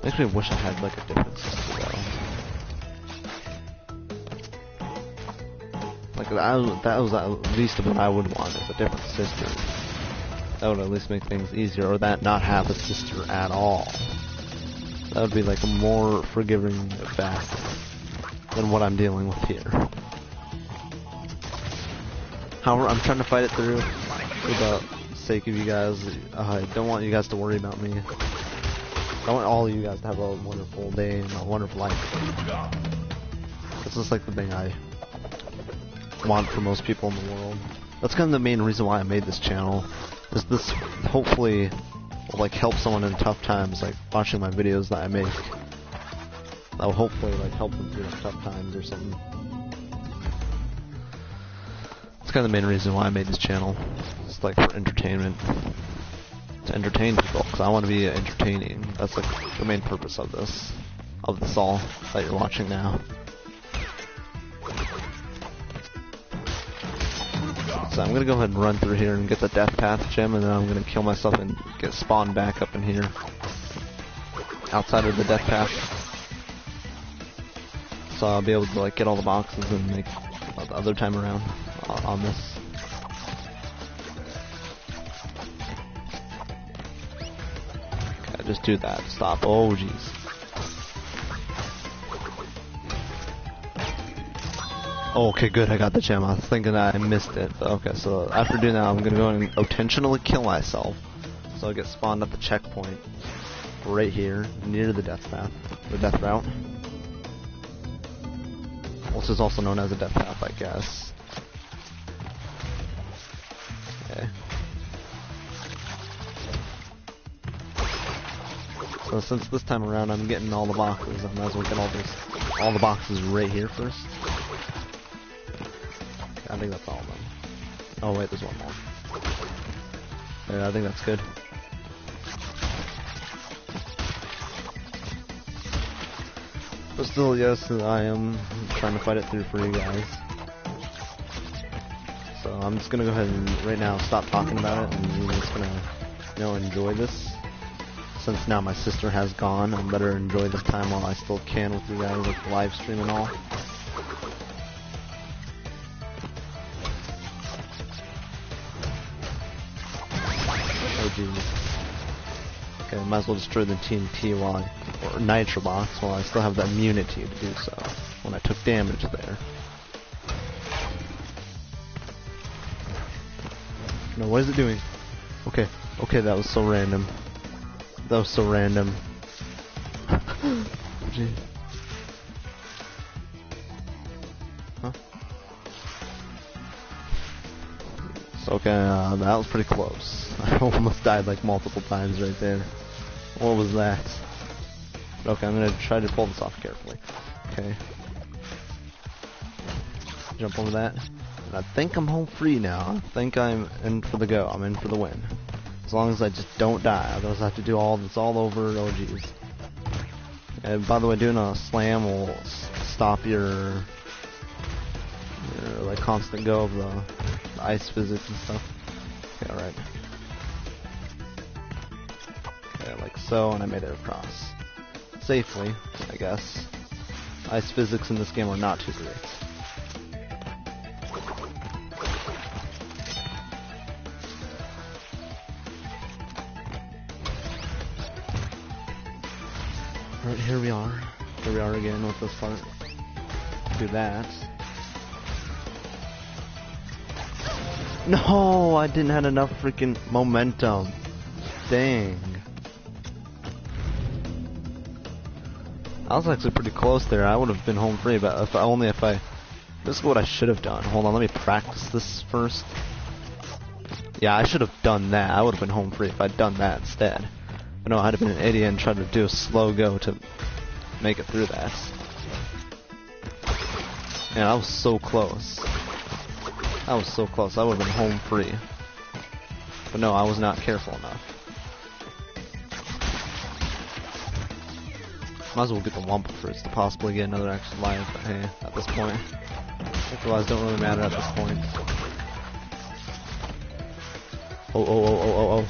Makes me wish I had like a different sister though. Like that was at least what I would want, is a different sister. That would at least make things easier, or that not have a sister at all. That would be like a more forgiving fast than what I'm dealing with here. However, I'm trying to fight it through for the sake of you guys. I don't want you guys to worry about me. I want all of you guys to have a wonderful day and a wonderful life. This is like the thing I want for most people in the world. That's kind of the main reason why I made this channel. Is this hopefully will like help someone in tough times, like watching my videos that I make. That will hopefully like help them through tough times or something. That's kind of the main reason why I made this channel. It's like for entertainment. To entertain people, because I want to be entertaining. That's like the main purpose of this all that you're watching now. So I'm gonna go ahead and run through here and get the death path gem, and then I'm gonna kill myself and get spawned back up in here, outside of the death path. So I'll be able to like get all the boxes and make the other time around on this. Okay, just do that. Stop. Oh jeez. Oh, okay, good, I got the gem. I was thinking I missed it. But okay, so after doing that, I'm gonna go and intentionally kill myself. So I get spawned at the checkpoint right here, near the death path, the death route. Which is also known as a death path, I guess. Okay. So since this time around I'm getting all the boxes, I might as well get all the boxes right here first. I think that's all of them. Oh wait, there's one more. Yeah, I think that's good. But still, yes, I am trying to fight it through for you guys. So I'm just gonna go ahead and right now stop talking about it, and we're just gonna, enjoy this. Since now my sister has gone, I better enjoy this time while I still can with you guys, like the live stream and all. Okay, might as well destroy the TNT or Nitro box while I still have the immunity to do so when I took damage there. No, what is it doing? Okay, that was so random. That was so random. Gee. Huh? Okay, that was pretty close. I almost died like multiple times right there. What was that? Okay, I'm gonna try to pull this off carefully. Okay. Jump over that. And I think I'm home free now. I think I'm in for the go. I'm in for the win. As long as I just don't die. Otherwise I have to do all this all over. Oh jeez. And by the way, doing a slam will stop your like constant go of the ice physics and stuff. Okay, alright. Okay, like so, and I made it across. Safely, I guess. Ice physics in this game are not too great. Alright, here we are. Here we are again with this part. Do that. No, I didn't have enough freaking momentum. Dang. I was actually pretty close there. I would have been home free, but if I... This is what I should have done. Hold on, let me practice this first. Yeah, I should have done that. I would have been home free if I'd done that instead. But no, I'd have been an idiot and tried to do a slow go to make it through that. Man, I was so close. I was so close. I would have been home free. But no, I was not careful enough. Might as well get the Wumpa first to possibly get another extra life, but hey, at this point. Otherwise, don't really matter at this point. Oh.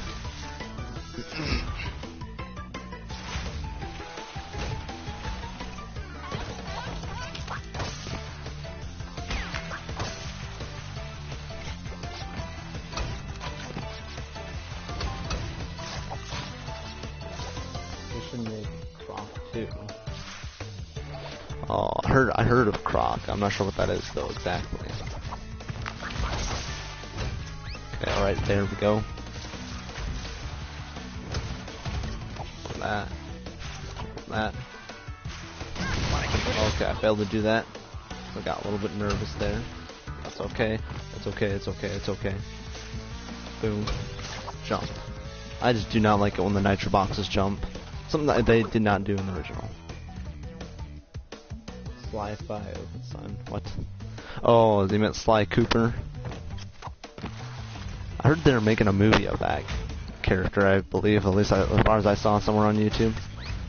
We should make Croc too. Oh, I heard of Croc. I'm not sure what that is though exactly. Okay, alright, there we go. That. Okay, I failed to do that. I got a little bit nervous there. That's okay. It's okay. Boom. Jump. I just do not like it when the nitro boxes jump. Something that they did not do in the original. Sly 5, son. What? Oh, they meant Sly Cooper. I heard they were making a movie of that character, I believe, at least as far as I saw somewhere on YouTube.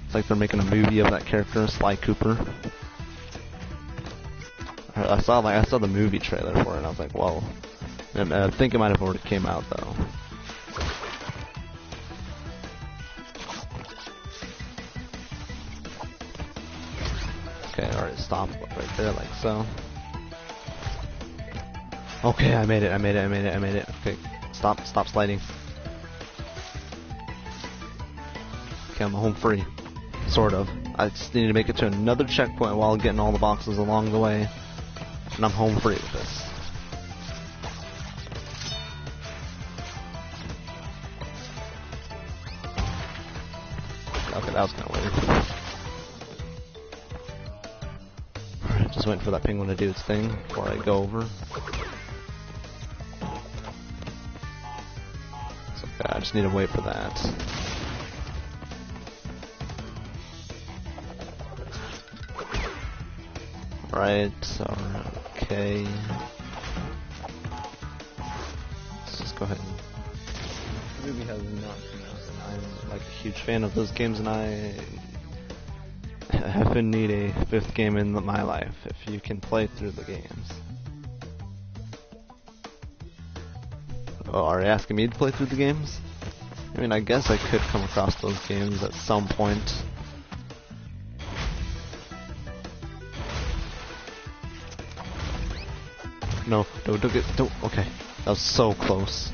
It's like they're making a movie of that character, Sly Cooper. I saw the movie trailer for it and I was like, whoa. And I think it might have already came out though. Okay, alright, stop right there like so. Okay, I made it. Okay, stop sliding. Okay, I'm home free. Sort of. I just need to make it to another checkpoint while getting all the boxes along the way. And I'm home free with this. Okay, that was kind of weird. Alright, just waiting for that penguin to do its thing before I go over. It's okay, I just need to wait for that. Alright, okay. Let's just go ahead and... The movie has not come out, and I'm like a huge fan of those games, and I happen need a 5th game in my life if you can play through the games. Oh, are you asking me to play through the games? I mean, I guess I could come across those games at some point. No, don't, okay. That was so close.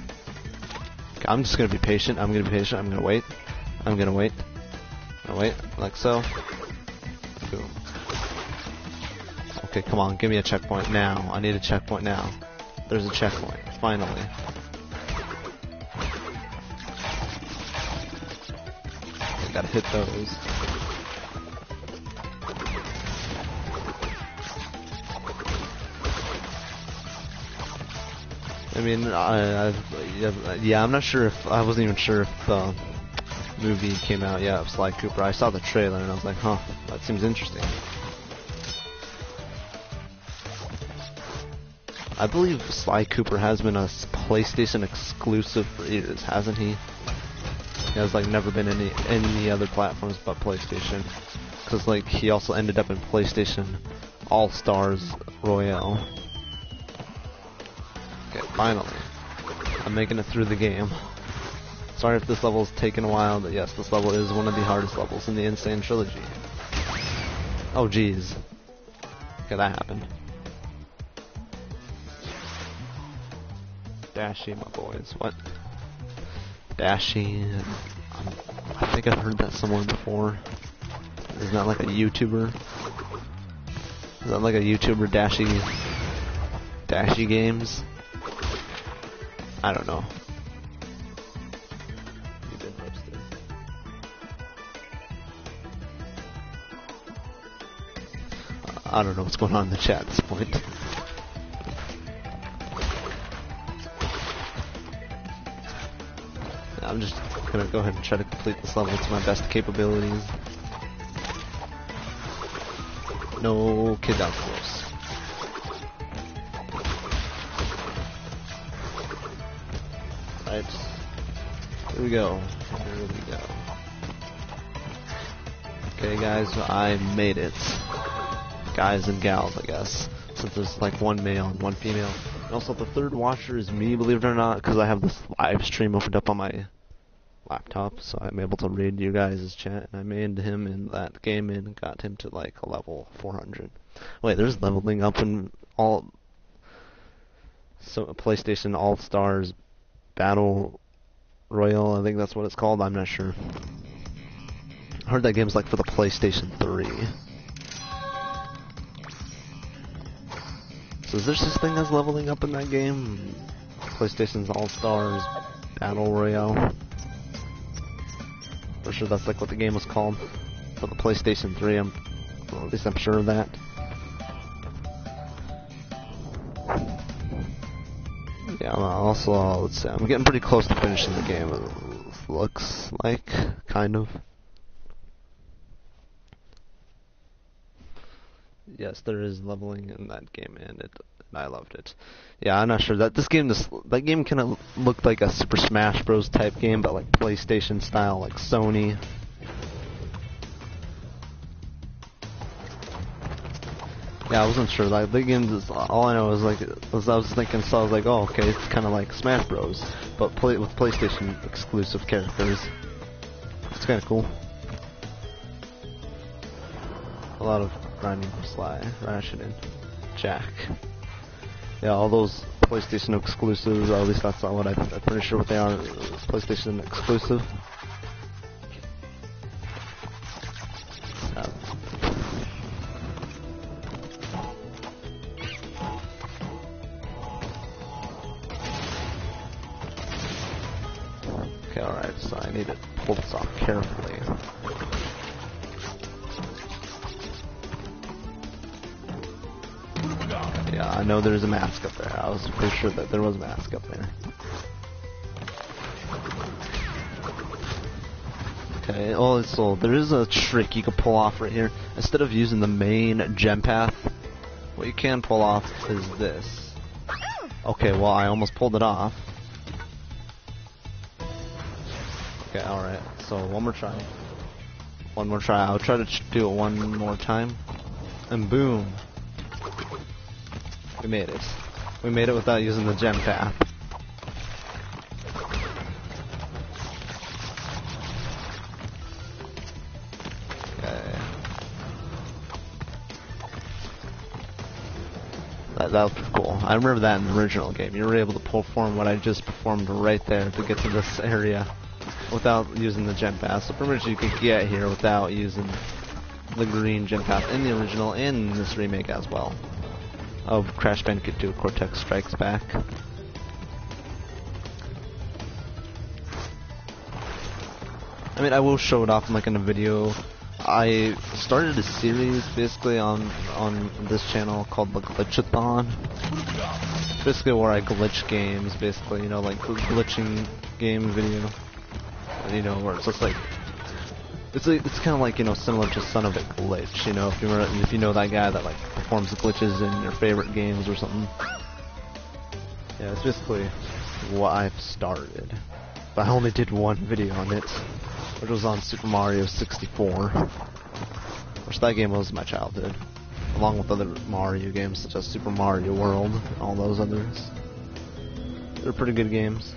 Okay, I'm just gonna be patient, I'm gonna wait, like so. Boom. Okay, come on, give me a checkpoint now, I need a checkpoint now. There's a checkpoint, finally. I gotta hit those. I mean, yeah, I'm not sure if, I wasn't even sure if the movie came out yet of Sly Cooper. I saw the trailer and I was like, huh, that seems interesting. I believe Sly Cooper has been a PlayStation exclusive for years, hasn't he? He has like never been any other platforms but PlayStation. Cause like he also ended up in PlayStation All-Stars Royale. Okay, finally. I'm making it through the game. Sorry if this level's taken a while, but yes, this level is one of the hardest levels in the Sane Trilogy. Oh jeez. Okay, that happened. Dashy, my boys. What? Dashy. I think I've heard that somewhere before. Isn't that like a YouTuber? Is that like a YouTuber, Dashy Games? I don't know. You've been roasted. I don't know what's going on in the chat at this point. I'm just gonna go ahead and try to complete this level to my best capabilities. No kid down close. Right. Here we go. Okay, guys, I made it. Guys and gals, I guess. Since there's like one male and one female. And also, the third watcher is me, believe it or not, because I have this live stream opened up on my laptop, so I'm able to read you guys' chat. And I made him in that game and got him to like a level 400. Wait, there's leveling up in all. So PlayStation All Stars Battle Royale, I think that's what it's called. I'm not sure. I heard that game's like for the PlayStation 3. So is there such thing as leveling up in that game? PlayStation's All Stars Battle Royale. For sure that's like what the game was called for the PlayStation 3. At least I'm sure of that. Yeah, also, let's see, I'm getting pretty close to finishing the game, it looks like, kind of. Yes, there is leveling in that game, and I loved it. Yeah, I'm not sure that game kind of looked like a Super Smash Bros. Type game, but like PlayStation style, like Sony. Yeah, I wasn't sure. Like the game, all I know was like, I was thinking, so I was like, oh, okay, it's kind of like Smash Bros. But with PlayStation exclusive characters. It's kind of cool. A lot of grinding for Sly, Ratchet, Jack. Yeah, all those PlayStation exclusives, or at least that's not what I'm pretty sure what they are. PlayStation exclusive. Okay, alright, so I need to pull this off carefully. Yeah, I know there's a mask up there. I was pretty sure that there was a mask up there. Okay, oh, so there is a trick you can pull off right here. Instead of using the main gem path, what you can pull off is this. Okay, well, I almost pulled it off. Okay, alright, so one more try. One more try. I'll try to do it one more time. And boom. We made it. We made it without using the gem path. Okay. That was pretty cool. I remember that in the original game. You were able to perform what I just performed right there to get to this area without using the gem path. So pretty much you could get here without using the green gem path in the original and in this remake as well. Of Crash Bandicoot 2 Cortex Strikes Back. I mean, I will show it off in, like, in a video. I started a series basically on this channel called the Glitchathon. Basically where I glitch games, basically, you know, like glitching game video. You know, where it's just like it's kind of like, you know, similar to Son of a Glitch, you know, if you know that guy that like performs glitches in your favorite games or something. Yeah, it's basically what I've started. But I only did one video on it, which was on Super Mario 64. Which that game was my childhood, along with other Mario games such as Super Mario World and all those others. They're pretty good games.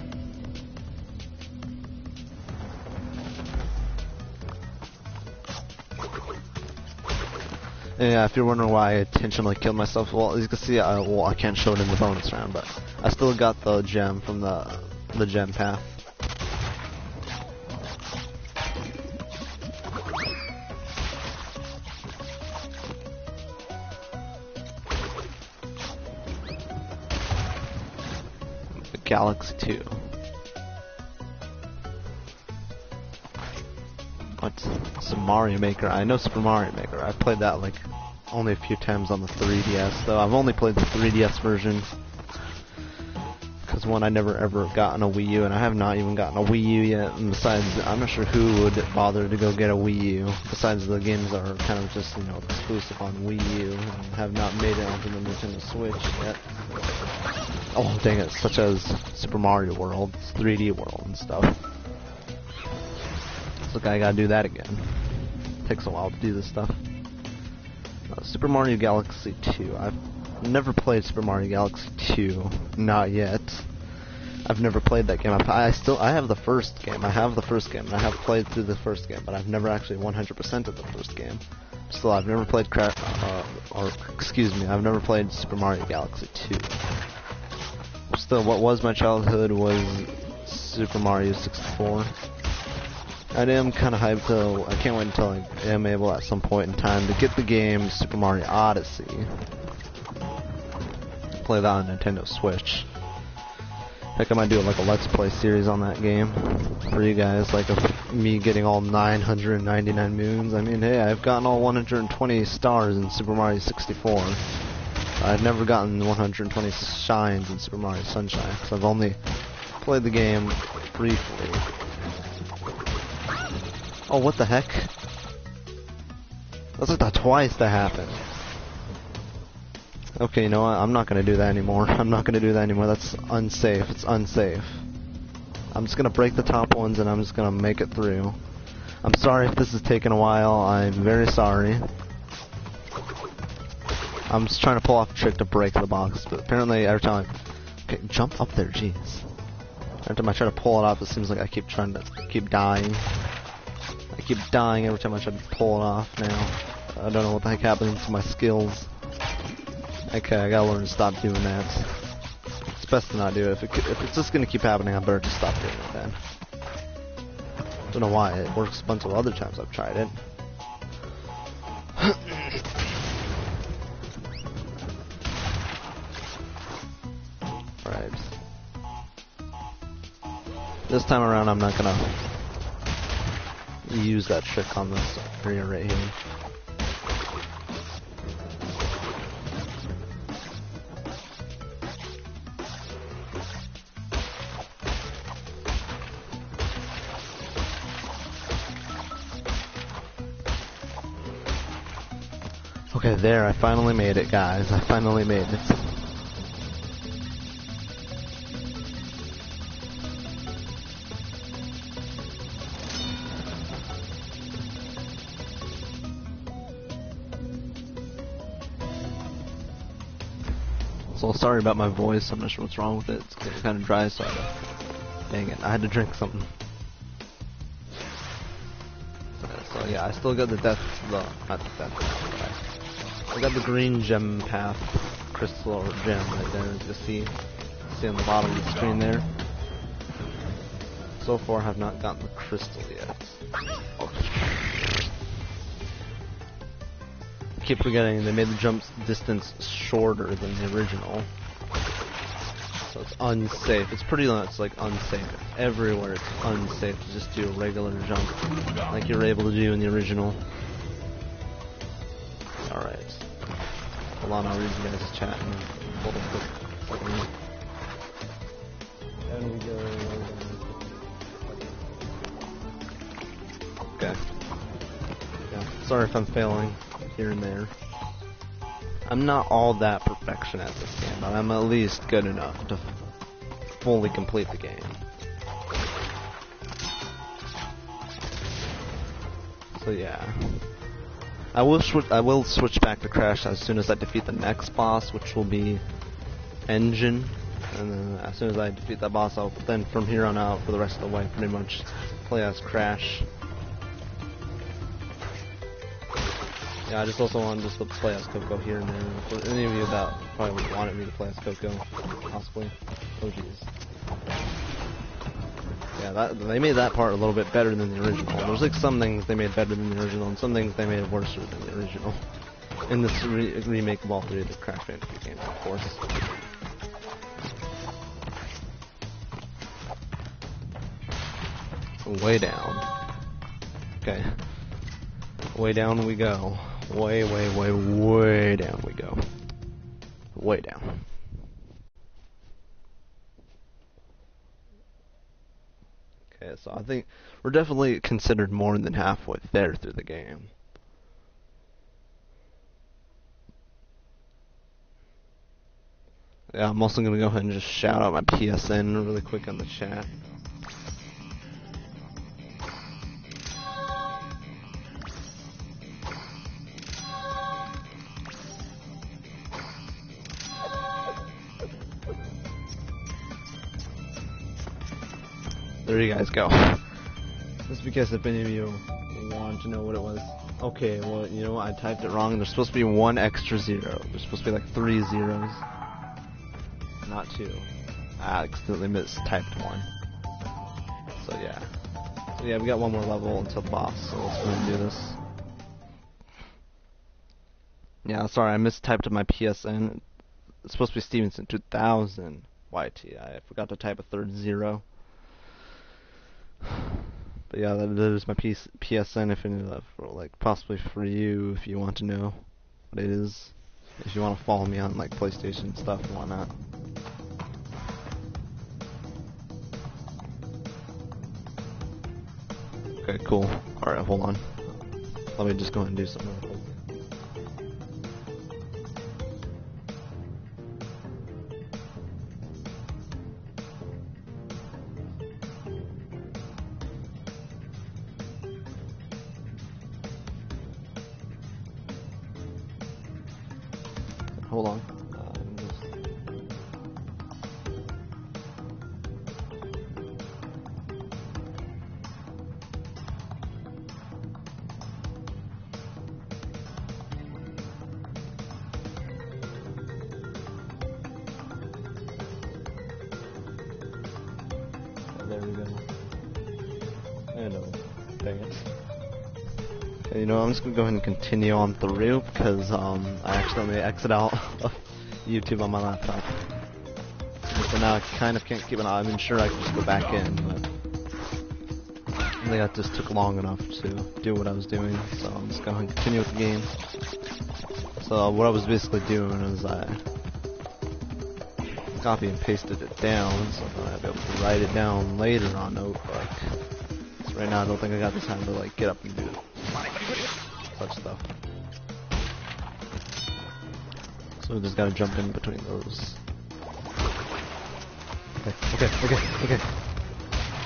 And yeah, if you're wondering why I intentionally killed myself, well, as you can see, I can't show it in the bonus round, but I still got the gem from the gem path. The Galaxy 2. What's Super Mario Maker? I know Super Mario Maker. I played that like only a few times on the 3DS, though. I've only played the 3DS version. Because one, I never ever gotten a Wii U, and I have not even gotten a Wii U yet. And besides, I'm not sure who would bother to go get a Wii U. Besides, the games are kind of just, you know, exclusive on Wii U and have not made it onto the Nintendo Switch yet. Oh, dang it! Such as Super Mario World, 3D World, and stuff. Look, I gotta do that again. takes a while to do this stuff. Super Mario Galaxy 2. I've never played Super Mario Galaxy 2. Not yet. I've never played that game. I have the first game. I have the first game, and I have played through the first game, but I've never actually 100% of the first game. Still, I've never played I've never played Super Mario Galaxy 2. Still, what was my childhood was Super Mario 64. I am kind of hyped till, I can't wait until I am able at some point in time to get the game Super Mario Odyssey. Play that on Nintendo Switch. Heck, I might do like a Let's Play series on that game for you guys, like of me getting all 999 moons. I mean, hey, I've gotten all 120 stars in Super Mario 64. I've never gotten 120 shines in Super Mario Sunshine, because I've only played the game briefly. Oh, what the heck? That's like that twice that happened. Okay, you know what? I'm not gonna do that anymore. I'm not gonna do that anymore. That's unsafe. It's unsafe. I'm just gonna break the top ones and I'm just gonna make it through. I'm sorry if this is taking a while. I'm very sorry. I'm just trying to pull off a trick to break the box, but apparently every time okay, jump up there, jeez. Every time I try to pull it off, it seems like I keep trying to keep dying. I keep dying every time I try to pull it off now. I don't know what the heck happened to my skills. Okay, I gotta learn to stop doing that. It's best to not do it. If it's just gonna keep happening, I better just stop doing it then. Don't know why. It works a bunch of other times I've tried it. Alright. This time around, I'm not gonna use that trick on this area right here. Okay, there, I finally made it, guys. I finally made it. So sorry about my voice. I'm not sure what's wrong with it. It's kind of dry, so dang it, I had to drink something. So yeah, I still got the not the death. I got the green gem path, crystal or gem right there, as you see on the bottom of the screen there. So far, I have not gotten the crystal yet. Oh. I keep forgetting they made the jump distance shorter than the original, so it's unsafe. It's pretty much like unsafe everywhere. It's unsafe to just do a regular jump like you're able to do in the original. Alright. Hold on, I'll read you guys' chat and hold a quick second. And we go. Okay. Yeah. Sorry if I'm failing here and there. I'm not all that perfection at this game, but I'm at least good enough to fully complete the game. So yeah. I will switch back to Crash as soon as I defeat the next boss, which will be Engine, and then as soon as I defeat that boss, I'll then from here on out for the rest of the way pretty much play as Crash. Yeah, I just also want to just play as Coco here and there. For any of you that probably wanted me to play as Coco, possibly. Oh jeez. Yeah, they made that part a little bit better than the original. There's like some things they made better than the original, and some things they made worse than the original. In this remake of all three of the Crash Bandicoot games, of course. So way down. Okay. Way down we go. Way down we go. Way down. Okay, so I think we're definitely considered more than halfway there through the game. Yeah, I'm also going to go ahead and just shout out my PSN really quick on the chat. there you guys go. Just because if any of you want to know what it was. Okay, well, you know what? I typed it wrong. There's supposed to be 1 extra 0. There's supposed to be like 3 zeros. Not 2. I accidentally mistyped 1. So yeah. So yeah, we got one more level until the boss, so let's go ahead and do this. Yeah, sorry, I mistyped my PSN. It's supposed to be Stevenson2000 YT. I forgot to type a 3rd 0. But yeah, that is my PSN. If any, like possibly for you, if you want to know what it is, if you want to follow me on like PlayStation stuff and whatnot. Okay, cool. All right, hold on. Let me just go ahead and do something real quick. Hold on. There we go. Dang it. Okay, you know, I'm just gonna go ahead and continue on through because I accidentally exit out of YouTube on my laptop. So now I kind of can't keep an eye. I'm sure I can just go back in, but I think that just took long enough to do what I was doing. So I'm just going to continue with the game. So what I was basically doing is I copy and pasted it down so that I'd be able to write it down later on Notebook. So right now I don't think I got the time to like get up and do such stuff. So we just gotta jump in between those. Okay.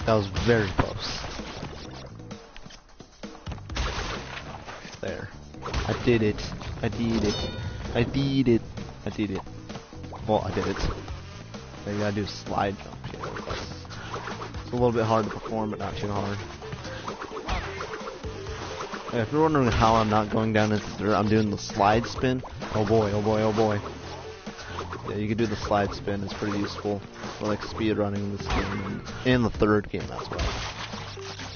That was very close. There. I did it. Well, I did it. Now you gotta do a slide jump here. It's a little bit hard to perform, but not too hard. Yeah, if you're wondering how I'm not going down into the dirt, I'm doing the slide spin. Oh boy. Yeah, you can do the slide spin. It's pretty useful for like speed running this game and the 3rd game as well.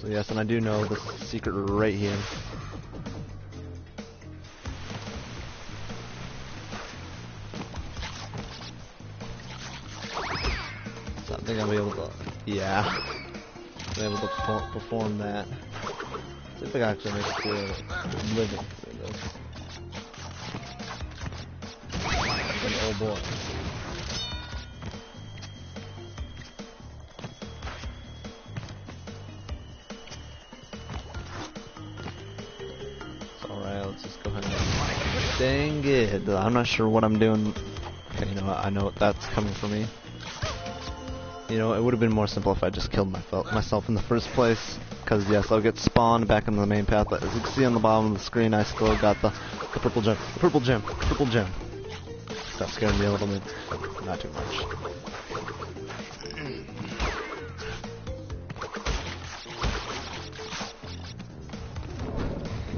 So yes, and I do know the secret right here. So I think I'll be able to, yeah, be able to perform that. See if I can actually make it through living through this. And oh boy. Alright, let's just go ahead and... Dang it. I'm not sure what I'm doing. Okay, you know what? I know that's coming for me. You know, it would have been more simple if I just killed myself in the first place. Because, yes, I'll get spawned back in the main path. But as you can see on the bottom of the screen, I still got the purple gem. Purple gem. That scared me a little bit. Not too much.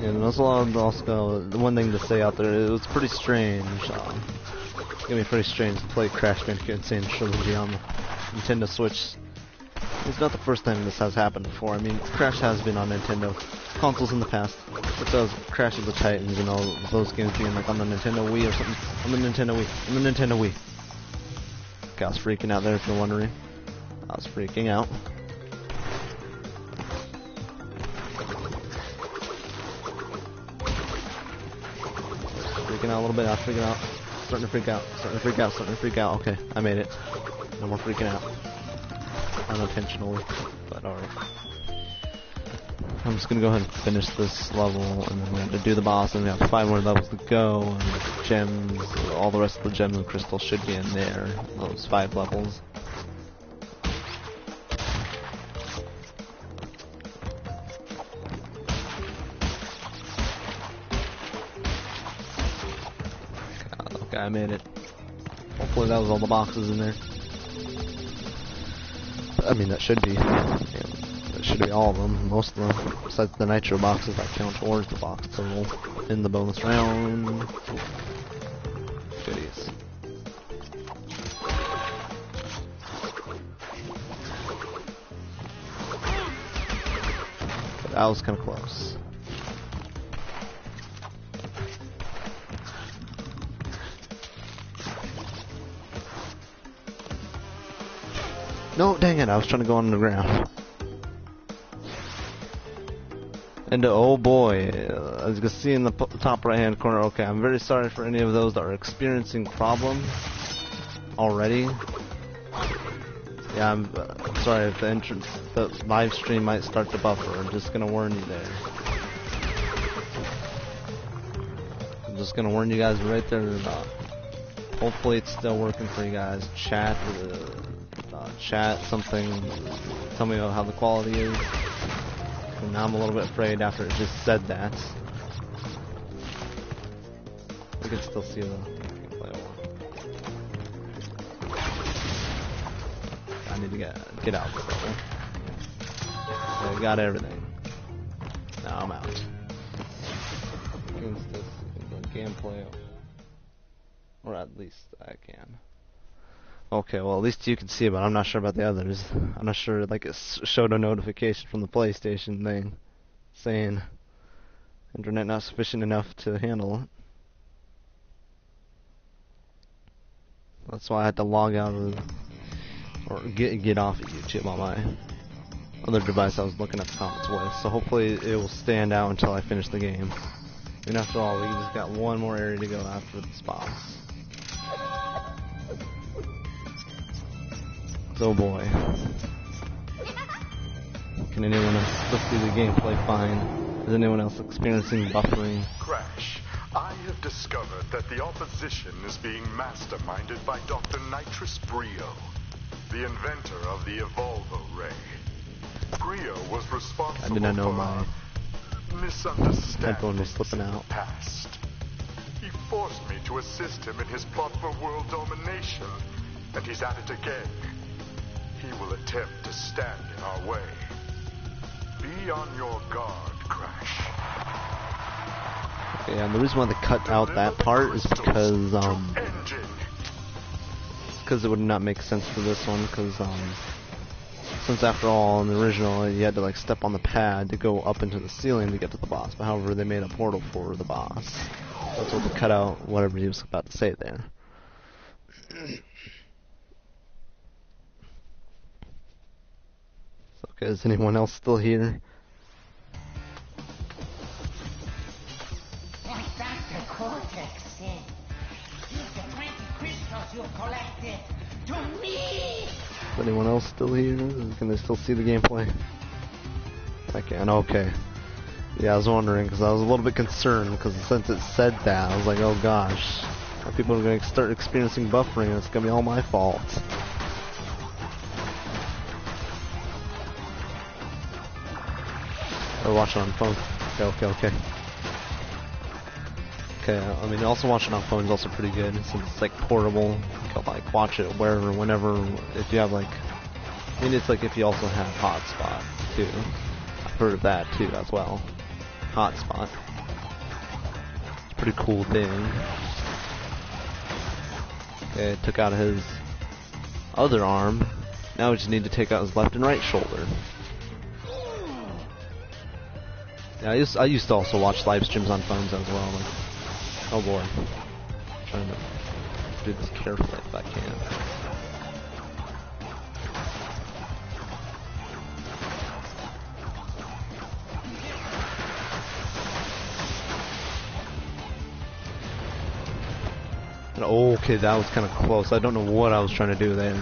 And also, the one thing to say out there, it was pretty strange. It's gonna be pretty strange to play Crash Bandicoot and Sane Trilogy on the Nintendo Switch. It's not the first time this has happened before. I mean, Crash has been on Nintendo consoles in the past, such as Crash of the Titans and all those games being like on the Nintendo Wii or something. On the Nintendo Wii. Okay, I was freaking out there if you're wondering. I was freaking out. Freaking out a little bit. I was freaking out. Starting to freak out. Okay, I made it. No more freaking out. Unintentionally, but alright. I'm just gonna go ahead and finish this level, and then we have to do the boss, and we have 5 more levels to go, and gems, all the rest of the gems and crystals should be in there, those 5 levels. Okay, I made it. Hopefully that was all the boxes in there. I mean, that should be. That should be all of them. Most of them, besides the nitro boxes that count towards the box total in the bonus round. Goodies. But that was kind of close. No, dang it, I was trying to go on the ground. And oh boy, as you can see in the top right hand corner, okay, I'm very sorry for any of those that are experiencing problems already. Yeah, I'm sorry if the live stream might start to buffer. I'm just gonna warn you there. I'm just gonna warn you guys right there. Hopefully it's still working for you guys. Chat something. Tell me how the quality is. And now I'm a little bit afraid after it just said that. We can still see the gameplay. I need to get out. I got everything. Now I'm out. Against this gameplay, or at least I can. Okay, well at least you can see it, but I'm not sure about the others. I'm not sure, like it showed a notification from the PlayStation thing saying internet not sufficient enough to handle it. That's why I had to log out of or get off of YouTube on my other device I was looking at the comments with. So hopefully it will stand out until I finish the game. And after all, we just got one more area to go after this boss. Oh boy. Can anyone else still see the gameplay fine? Is anyone else experiencing buffering? Crash, I have discovered that the opposition is being masterminded by Dr. Nitrous Brio, the inventor of the Evolvo Ray. Brio was responsible I did not know for my headphone was slipping out. Past. He forced me to assist him in his plot for world domination, and he's at it again. He will attempt to stand in our way. Be on your guard, Crash. Okay, and the reason why they cut out that part is because it would not make sense for this one, because since after all in the original you had to like step on the pad to go up into the ceiling to get to the boss, but however they made a portal for the boss. That's what they cut out whatever he was about to say there. Okay, is anyone else still here? Like Dr. Cortex said, give the 20 crystals you've collected to me! Is anyone else still here? Can they still see the gameplay? I can, okay. Yeah, I was wondering, because I was a little bit concerned, because since it said that, I was like, oh gosh, are people going to start experiencing buffering, and it's going to be all my fault. Or watching on phone. Okay. Okay, I mean, also watching on phone is also pretty good, since it's like portable. You can like watch it wherever, whenever. If you have like, I mean, it's like if you also have hotspot too. I've heard of that too as well. Hotspot. It's a pretty cool thing. Okay, took out his other arm. Now we just need to take out his left and right shoulder. Yeah, I used to also watch live streams on phones as well. Like, oh boy, I'm trying to do this carefully if I can. And, okay, that was kind of close. I don't know what I was trying to do there.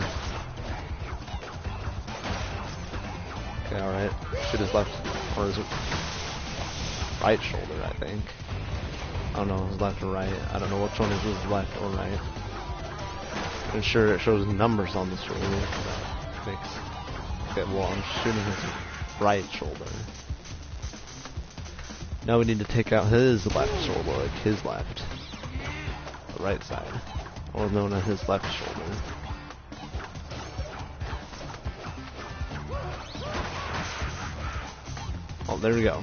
Okay, all right. Shoot his left, or is it? Right shoulder, I think. I don't know, his left or right. I don't know which one is his left or right. I'm sure it shows numbers on the shoulder. That makes. Okay, well, I'm shooting his right shoulder. Now we need to take out his left shoulder, like his left. The right side. Or known as his left shoulder. Oh, there we go.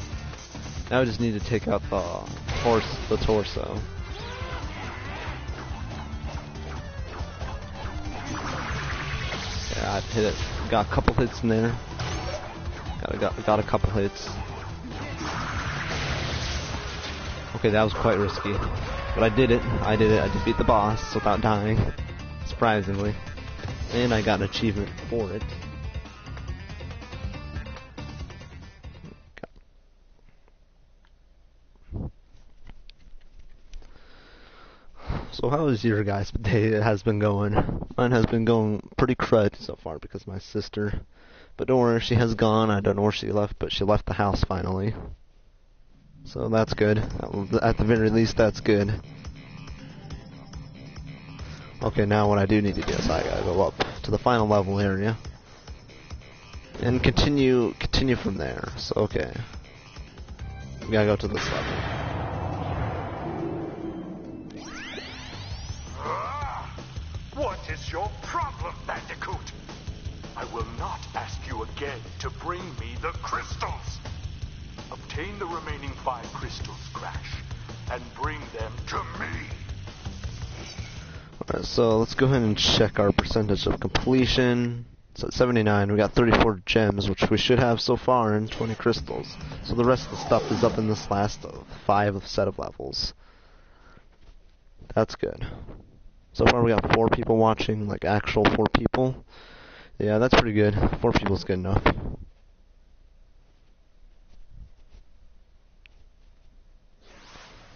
Now I just need to take out the torso. Yeah, I hit it. Got a couple hits in there. Got a couple hits. Okay, that was quite risky. But I did it. I defeat the boss without dying. Surprisingly. And I got an achievement for it. So how is your guys' day has been going? Mine has been going pretty crud so far because my sister. But don't worry, she has gone. I don't know where she left, but she left the house finally. So that's good. At the very least, that's good. Okay, now what I do need to do is I gotta go up to the final level area. And continue from there. So, okay. We gotta go to this level. What is your problem, Bandicoot? I will not ask you again to bring me the crystals. Obtain the remaining 5 crystals, Crash, and bring them to me. Alright, so let's go ahead and check our percentage of completion. It's at 79. We got 34 gems, which we should have so far, and 20 crystals. So the rest of the stuff is up in this last 5 set of levels. That's good. So far we got 4 people watching, like actual 4 people. Yeah, that's pretty good. 4 people's good enough.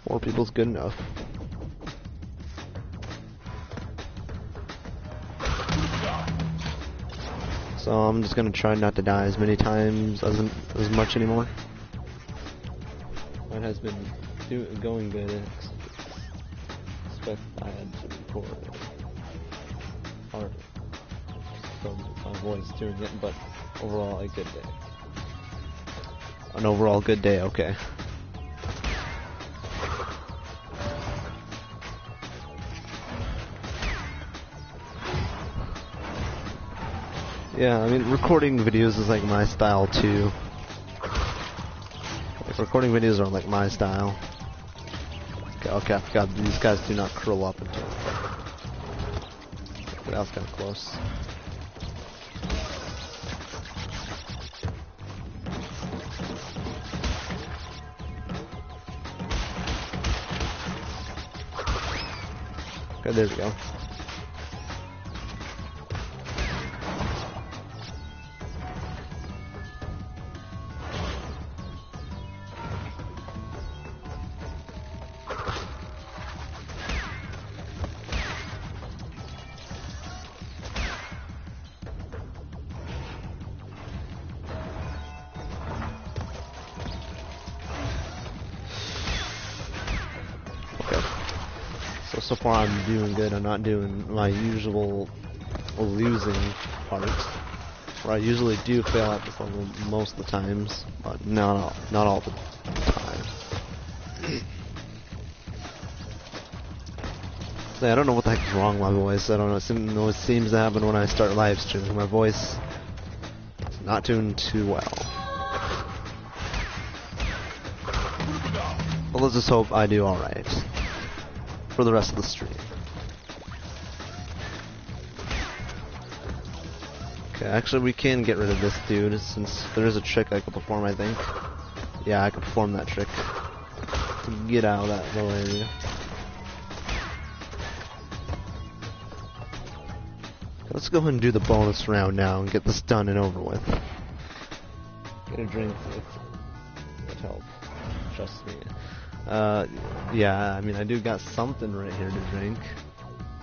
Four people's good enough. So I'm just gonna try not to die as many times as much anymore. Mine has been going good. Expect I had to record hard. So my voice doing it, but overall a good day. An overall good day. Okay. Yeah, I mean, recording videos is like my style too. Like, recording videos are like my style. Okay, I forgot these guys do not curl up until. That was kind of close. Okay, there we go. So far I'm doing good. I'm not doing my usual losing parts, where I usually do fail at this level most of the times, but not all the time. So I don't know what the heck is wrong with my voice. I don't know. It seems to happen when I start live streaming. My voice is not doing too well. Well, let's just hope I do alright for the rest of the stream. Okay, actually we can get rid of this dude since there is a trick I can perform, I think. Yeah, I can perform that trick to get out of that little area. Let's go ahead and do the bonus round now and get this done and over with. Get a drink, it helps. Trust me. Yeah, I mean, I do got something right here to drink,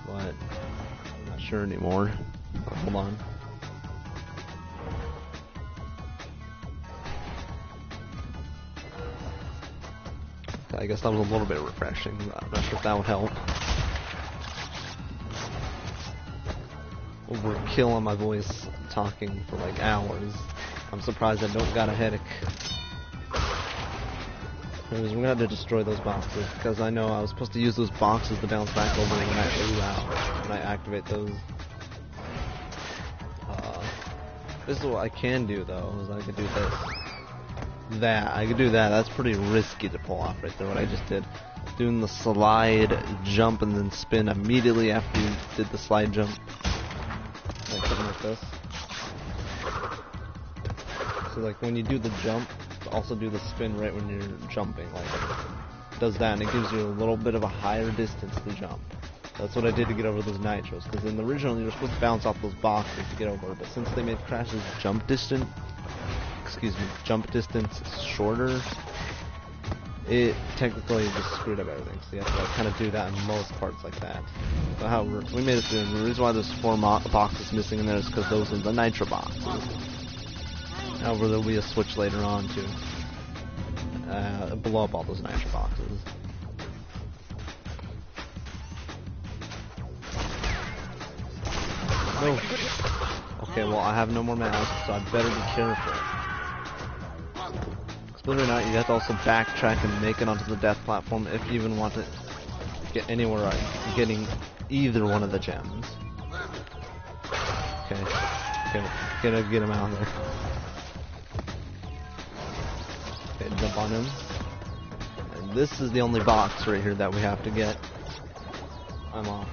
but I'm not sure anymore. Hold on. I guess that was a little bit refreshing, but I'm not sure if that would help. Overkill on my voice, talking for like hours. I'm surprised I don't got a headache. We're gonna have to destroy those boxes, because I know I was supposed to use those boxes to bounce back over when I activate those. This is what I can do though, is I can do this. that. I could do that. That's pretty risky to pull off right there, what I just did. Doing the slide jump and then spin immediately after you did the slide jump. Like something like this. So like when you do the jump, also do the spin right when you're jumping. Like it does that and it gives you a little bit of a higher distance to jump. That's what I did to get over those nitros, because in the original you were supposed to bounce off those boxes to get over, but since they made Crash's jump distance shorter, it technically just screwed up everything. So you have to like kind of do that in most parts like that. So how it works, we made it through, and the reason why there's 4 boxes missing in there is because those are the nitro boxes. However, there'll be a switch later on to blow up all those nitro boxes. Oh. Okay, well I have no more masks, so I better be careful. Believe it or not, you have to also backtrack and make it onto the death platform if you even want to get anywhere getting either one of the gems. Okay, gotta get him out of there. Okay, jump on him. And this is the only box right here that we have to get. I'm off.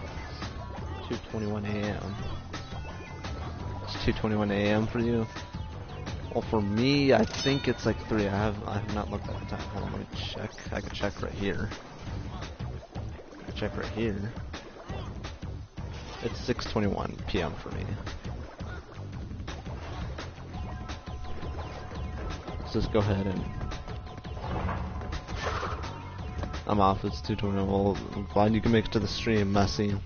2:21 a.m. It's 2:21 a.m. for you. Well, for me, I think it's like 3. I have not looked at the time. Hold on, let me check. I can check right here. It's 6:21 p.m. for me. Let's just go ahead and... I'm off. It's 2:21. Well, glad you can make it to the stream, Messy.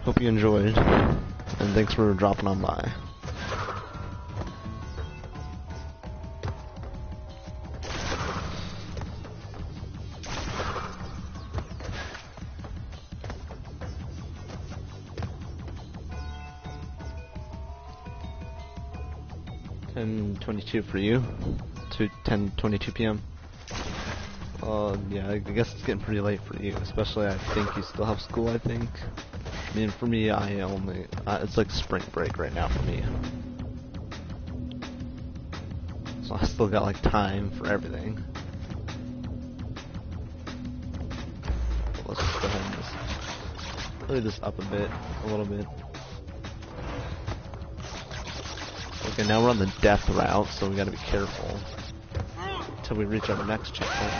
Hope you enjoyed, and thanks for dropping on by. $10:22 for you. To 10:22 p.m. Yeah, I guess it's getting pretty late for you, especially I think you still have school, I think. I mean, for me, I only, it's like spring break right now for me. So I still got like time for everything. But let's just go ahead and just play this up a little bit. Okay, now we're on the death route, so we gotta be careful until we reach our next checkpoint.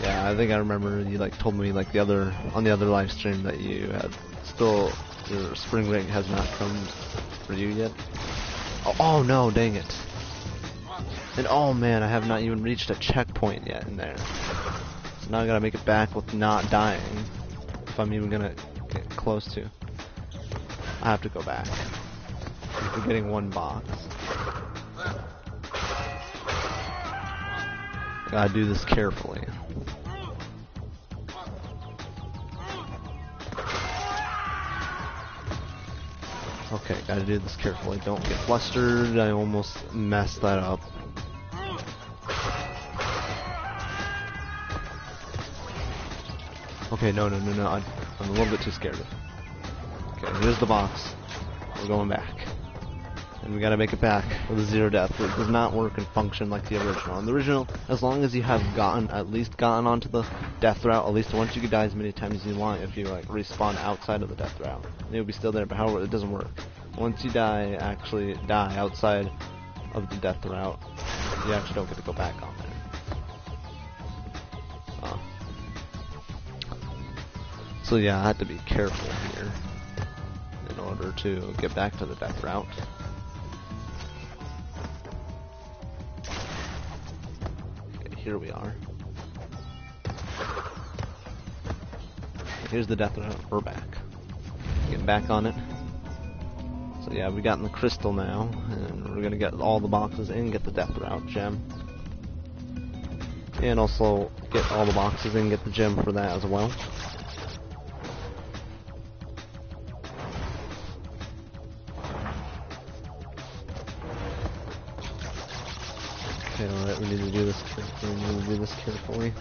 Yeah, I think I remember you like told me like on the other live stream that you had still, your spring break has not come for you yet. Oh no, dang it. And oh man, I have not even reached a checkpoint yet in there. So now I gotta make it back with not dying. If I'm even gonna get close to. I have to go back. We're getting 1 box. Gotta do this carefully. Okay, gotta do this carefully. Don't get flustered. I almost messed that up. Okay, no. I'm a little bit too scared. Okay, here's the box. We're going back. And we gotta make it back with a 0 death. It does not work and function like the original. In the original, as long as you have at least gotten onto the death route, at least once you could die as many times as you want, if you like respawn outside of the death route, you'll be still there. But however, it doesn't work. Once you actually die outside of the death route, you actually don't get to go back on there. So yeah, I had to be careful here in order to get back to the death route. Okay, here we are. Here's the death route. We're back. Getting back on it. So yeah, we got in the crystal now, and we're gonna get all the boxes and get the death route gem. And also get all the boxes and get the gem for that as well. Okay, alright, we need to do this carefully.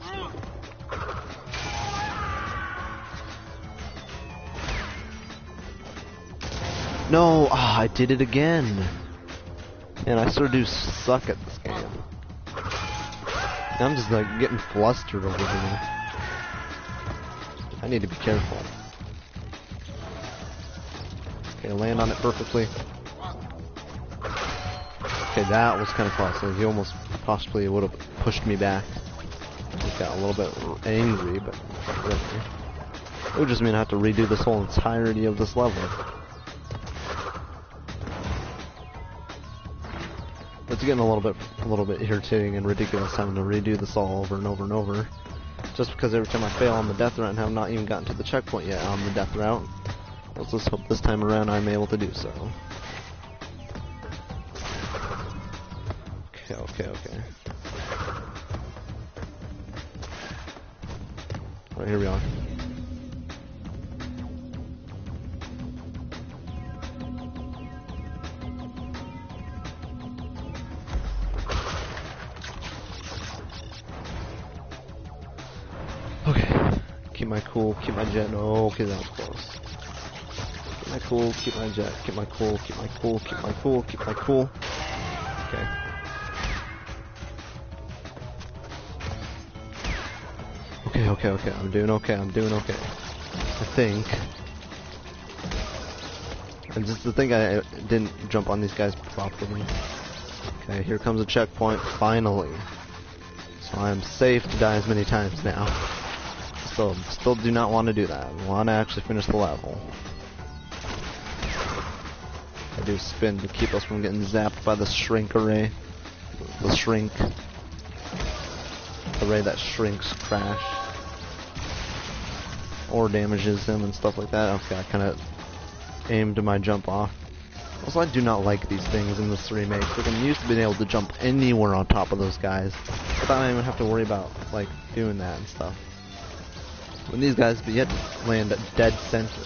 No! Ah, I did it again! Man, I sure do suck at this game. I'm just like getting flustered over here. I need to be careful. Okay, land on it perfectly. Okay, that was kind of close. He almost possibly would have pushed me back. He got a little bit angry, but not really. It would just mean I have to redo this whole entirety of this level. It's getting a little bit irritating and ridiculous having to redo this all over and over and over. Just because every time I fail on the death route and have not even gotten to the checkpoint yet on the death route. Let's just hope this time around I'm able to do so. Okay. Alright, here we are. Okay. Keep my cool, keep my jet. No, okay, that was close. Keep my cool, keep my jet, keep my cool, keep my cool, keep my cool, keep my cool. Okay. Okay, I'm doing okay, I think. And just to think I didn't jump on these guys properly. Okay, here comes a checkpoint, finally. So I'm safe to die as many times now. Still do not want to do that. I want to actually finish the level. I do spin to keep us from getting zapped by the shrink array. The shrink array that shrinks Crash. Or damages him and stuff like that. Okay, I kind of aimed my jump off. Also, I do not like these things in this remake. Like, I'm used to being able to jump anywhere on top of those guys without I even have to worry about, like, doing that and stuff. When these guys, but yet land at dead center.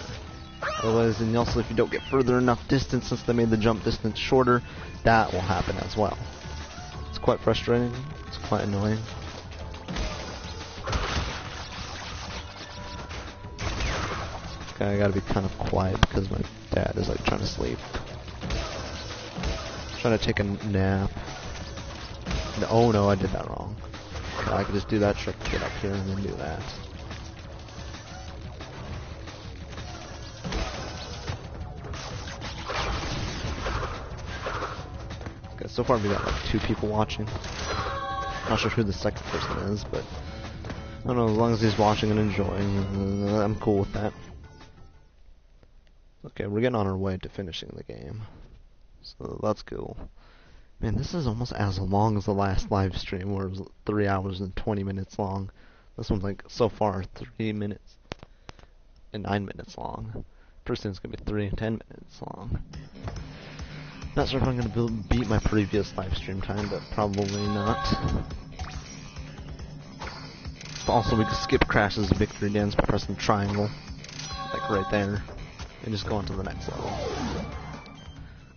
Otherwise, and also if you don't get further enough distance, since they made the jump distance shorter, that will happen as well. It's quite frustrating. It's quite annoying. Okay, I gotta be kind of quiet because my dad is like trying to sleep. Trying to take a nap. No, oh no, I did that wrong. Okay, I could just do that trick to get up here and then do that. Okay, so far we got like 2 people watching. Not sure who the second person is, but I don't know, as long as he's watching and enjoying, I'm cool with that. Okay, we're getting on our way to finishing the game. So that's cool. Man, this is almost as long as the last live stream where it was 3 hours and 20 minutes long. This one's like, so far, 3 minutes and 9 minutes long. First thing's gonna be 3 and 10 minutes long. Not sure if I'm gonna beat my previous live stream time, but probably not. Also, we can skip Crash's victory dance by pressing triangle. Like right there. And just go on to the next level.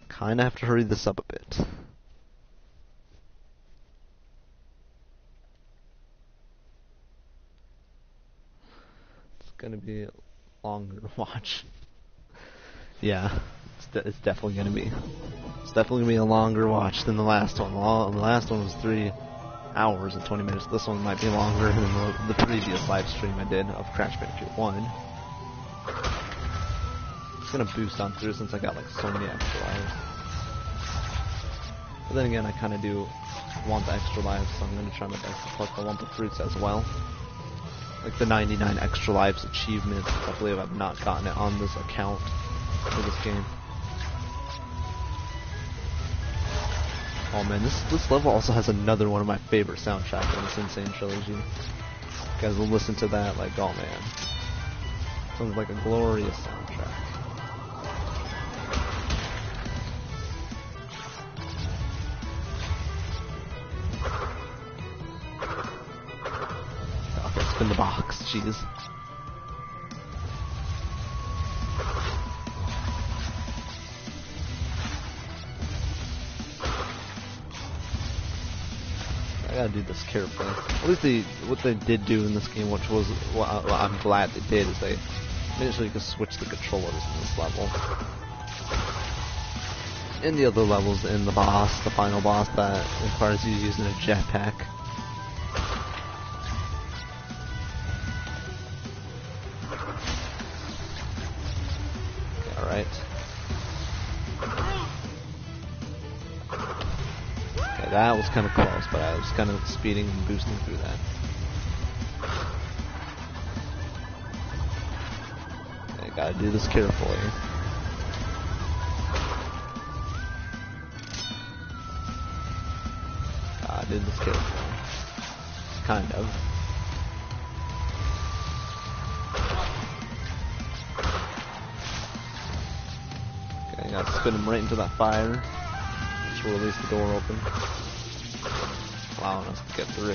Kinda have to hurry this up a bit. It's gonna be a longer watch. Yeah, it's definitely gonna be. It's definitely gonna be a longer watch than the last one. The last one was 3 hours and 20 minutes. This one might be longer than the previous live stream I did of Crash Bandicoot 1. It's gonna boost on through since I got like so many extra lives. But then again, I kinda do want the extra lives, so I'm gonna try my best to collect the lump of fruits as well. Like the 99 extra lives achievement, I believe I've not gotten it on this account for this game. Oh man, this level also has another one of my favorite soundtracks in this Sane Trilogy. You guys will listen to that like, oh man. Sounds like a glorious soundtrack. Okay, spin the box, jeez. I gotta do this carefully. At least what they did do in this game, which was what I'm glad they did, is they made it so you can switch the controllers in this level. in the other levels, in the boss, the final boss, that requires you using a jetpack. Okay, alright. Okay, that was kind of close, but I was kind of speeding and boosting through that. Okay, gotta do this carefully. Did this carefully. Kind of. Okay, I gotta spin him right into that fire. Which will release the door open, allowing us to get through.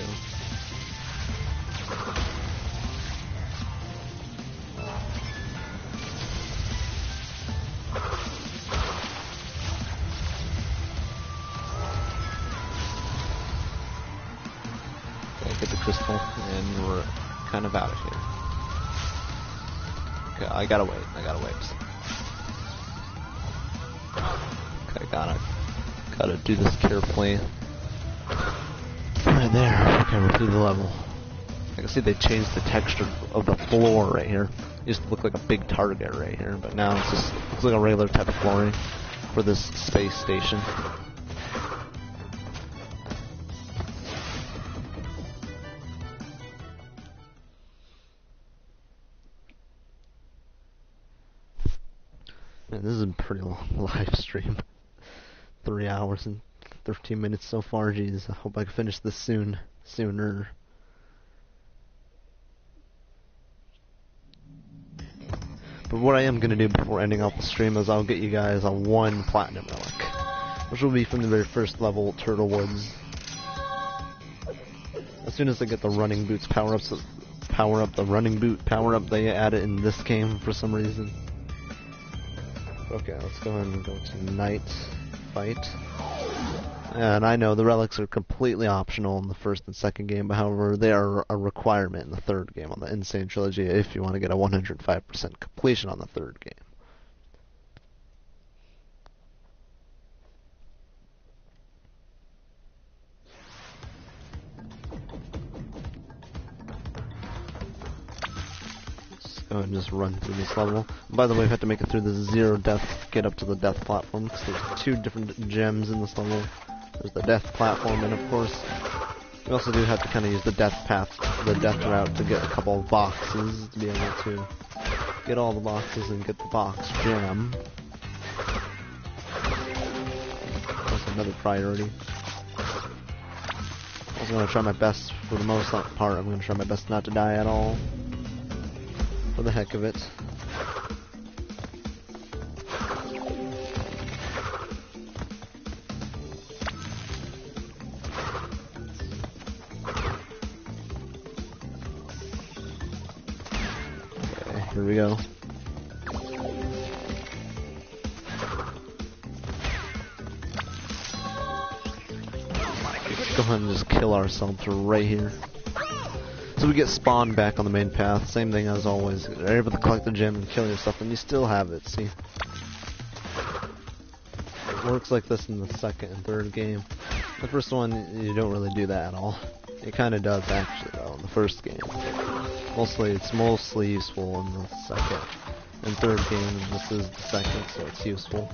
Get the crystal, and we're kind of out of here. Okay, I gotta wait. Okay, gotta do this carefully. Right there. Okay, we're through the level. I can see they changed the texture of the floor right here. It used to look like a big target right here, but now it's just looks like a regular type of flooring for this space station. Man, this is a pretty long live stream. 3 hours and 13 minutes so far. Jeez, I hope I can finish this sooner. But what I am gonna do before ending off the stream is I'll get you guys a 1 platinum relic, which will be from the very first level, Turtle Woods. As soon as I get the running boots power up the running boot power up, they add it in this game for some reason. Okay, let's go ahead and go to night fight. And I know the relics are completely optional in the first and second game, but however, they are a requirement in the third game on the Insane Trilogy if you want to get a 105% completion on the third game. Go ahead and just run through this level. By the way, we have to make it through the 0 death, get up to the death platform, because there's 2 different gems in this level. There's the death platform, and of course, we also do have to kind of use the death path, the death route, to get a couple of boxes, to be able to get all the boxes and get the box gem. That's another priority. I was going to try my best, for the most part, I'm going to try my best not to die at all. For the heck of it. Okay, here we go. Let's go ahead and just kill ourselves right here. So we get spawned back on the main path, same thing as always. You're able to collect the gem and kill yourself, and you still have it, see? It works like this in the second and third game. The first one, you don't really do that at all. It kind of does, actually, though, in the first game. It's mostly useful in the second and third game, and this is the second, so it's useful.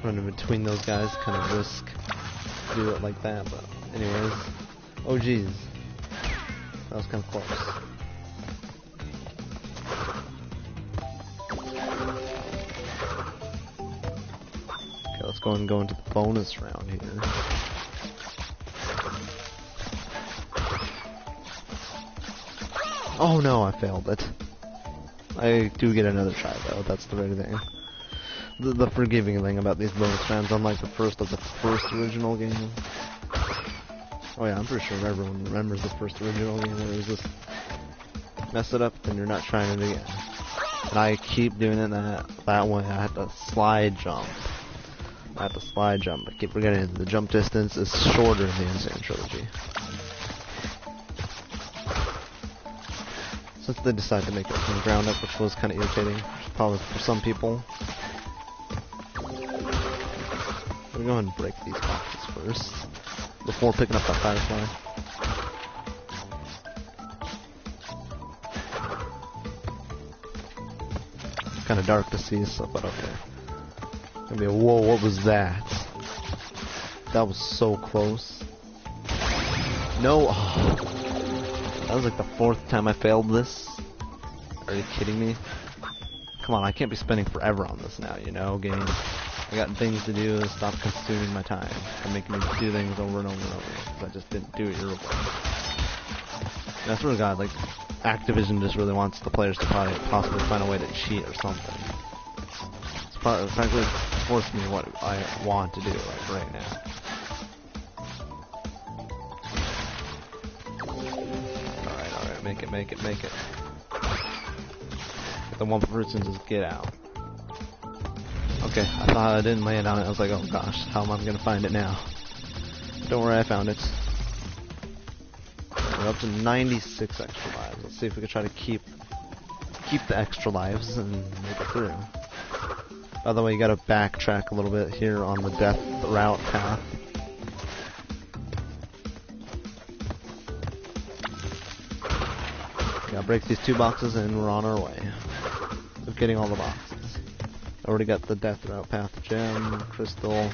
Running between those guys, kind of risk to do it like that, but anyways. Oh geez, that was kind of close. Okay, let's go and go into the bonus round here. Oh no, I failed it. I do get another try though, that's the right thing. The forgiving thing about these bonus rounds, unlike the first original game. Oh yeah, I'm pretty sure everyone remembers the first original game where it was just mess it up and you're not trying it again. And I keep doing it that way. I had to slide jump. I keep forgetting the jump distance is shorter in the Insane Trilogy. Since they decided to make it from the ground up, which was kind of irritating, probably for some people. We'll go ahead and break these boxes first, before picking up that firefly. It's kind of dark to see, so, but okay. I mean, whoa, what was that? That was so close. No! Oh. That was like the 4th time I failed this. Are you kidding me? Come on, I can't be spending forever on this now, you know, game. I got things to do, stop consuming my time. And making me do things over and over and over. Because I just didn't do it your way. And I swear to God, like, Activision just really wants the players to probably possibly find a way to cheat or something. It's probably, frankly, forcing me what I want to do, like, right now. Alright, make it. The one person just get out. Okay, I thought I didn't land on it. I was like, oh gosh, how am I gonna find it now? Don't worry, I found it. We're up to 96 extra lives. Let's see if we can try to keep the extra lives and make it through. By the way, you gotta backtrack a little bit here on the death route path. Gotta break these 2 boxes and we're on our way. Of getting all the boxes. Already got the death route path gem, crystal.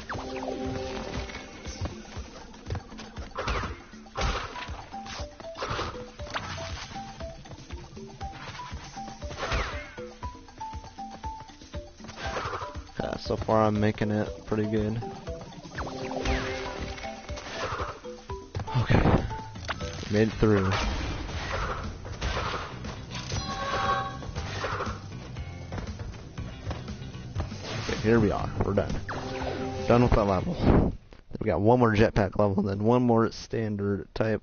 Yeah, so far I'm making it pretty good. Okay. Made it through. Here we are. We're done. Done with that level. Then we got one more jetpack level, then one more standard type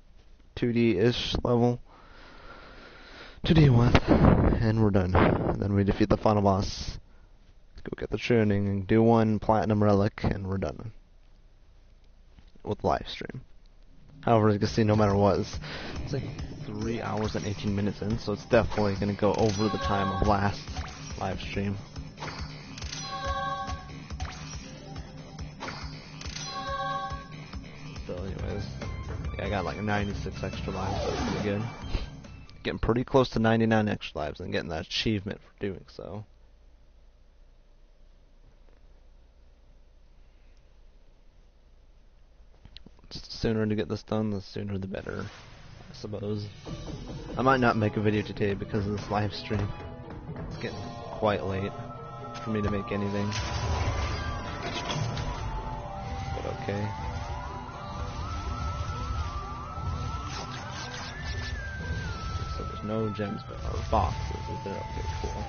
2D-ish level. 2D one, and we're done. And then we defeat the final boss. Go get the tuning and do 1 platinum relic, and we're done. With the live stream. However, as you can see, no matter what, it's like 3 hours and 18 minutes in, so it's definitely going to go over the time of last live stream. So anyways, yeah, I got like 96 extra lives, so that's pretty good. Getting pretty close to 99 extra lives and getting that achievement for doing so. The sooner to get this done, the sooner the better, I suppose. I might not make a video today because of this live stream. It's getting quite late for me to make anything. But okay. So there's no gems or boxes, is there? Okay, cool.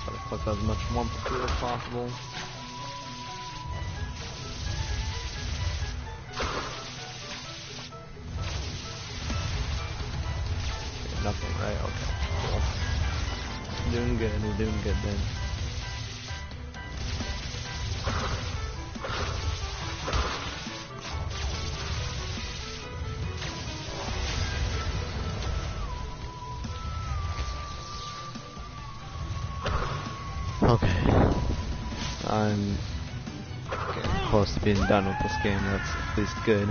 Try to collect as much warmth food as possible. Okay, nothing, right? Okay, cool. Doing good, we're doing good then. Okay, I'm getting close to being done with this game. That's at least good.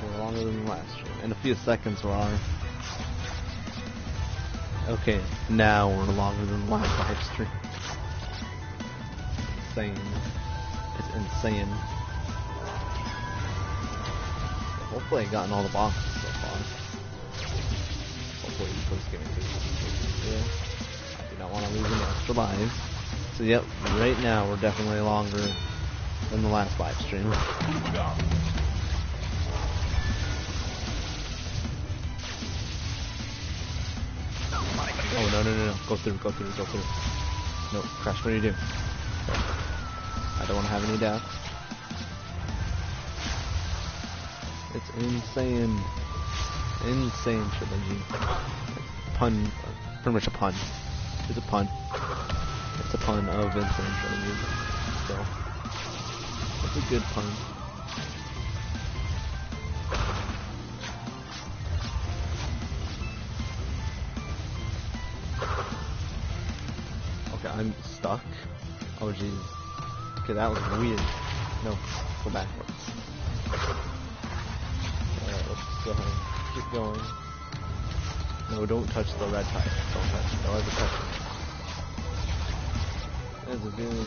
We're longer than the last stream. In a few seconds we are. Okay, now we're longer than the last live stream. Insane. It's insane. Hopefully I've gotten all the boxes so far. Hopefully this is getting through. I do not want to lose any extra lives. So yep, right now we're definitely longer than the last live stream. Oh no. Go through. No, Crash, what do you do? I don't want to have any deaths. It's insane. Insane trilogy. Pun. Pretty much a pun. It's a pun. It's a pun of Insane Trilogy. So, it's a good pun. Okay, I'm stuck. Oh jeez. Okay, that was weird. No, go backwards. Alright, let's go ahead. Keep going. No, don't touch the red tire. Don't touch it. Don't ever touch it. There's a really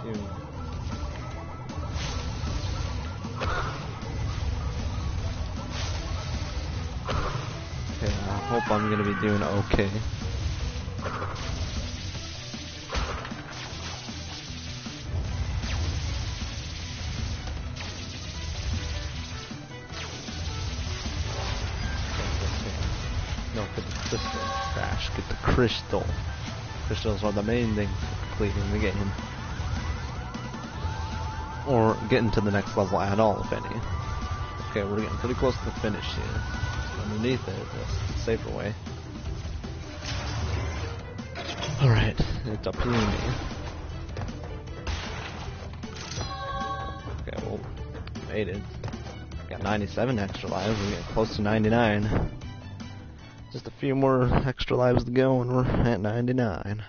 soon. Okay, I hope I'm gonna be doing okay. No, get the crystal. Crash. Get the crystal. Crystals are the main thing for completing the game. Or getting to the next level at all, if any. Okay, we're getting pretty close to the finish here. Underneath it, that's the safer way. Alright, it's up to you and me. Okay, well, made it. Got 97 extra lives, we're getting close to 99. Just a few more extra lives to go and we're at 99. And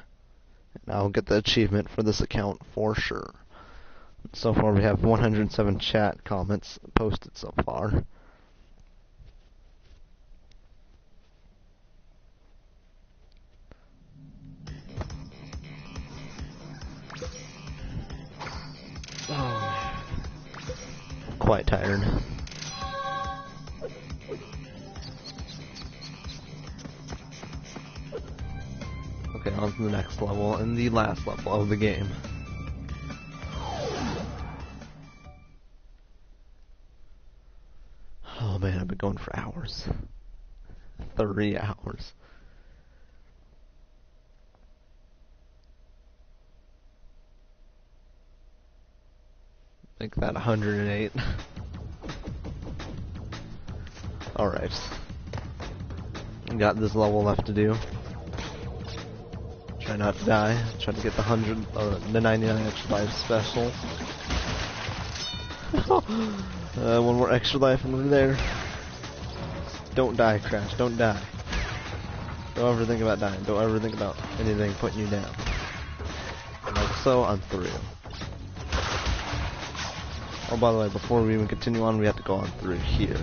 I'll get the achievement for this account for sure. So far we have 107 chat comments posted so far. Oh man. Quite tired. Okay, on to the next level and the last level of the game. Oh man, I've been going for hours. 3 hours. Make that 108. Alright. Got this level left to do. Try not to die. Try to get the 100 or the 99 extra life special. One more extra life and we're there. Don't die, Crash. Don't die. Don't ever think about dying. Don't ever think about anything putting you down. Like so, I'm through. Oh, by the way, before we even continue on, we have to go on through here.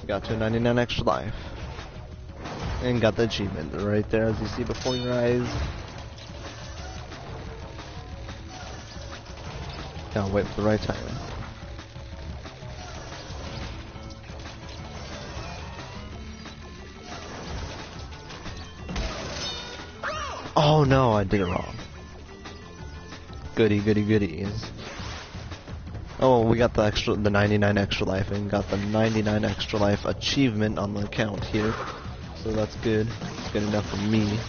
Got to 99 extra life. And got the achievement right there as you see before your eyes. Now wait for the right time. Oh no, I did it wrong. Goody, goody, goodies. Oh, we got the 99 extra life and got the 99 extra life achievement on the account here. So that's good. It's good enough for me.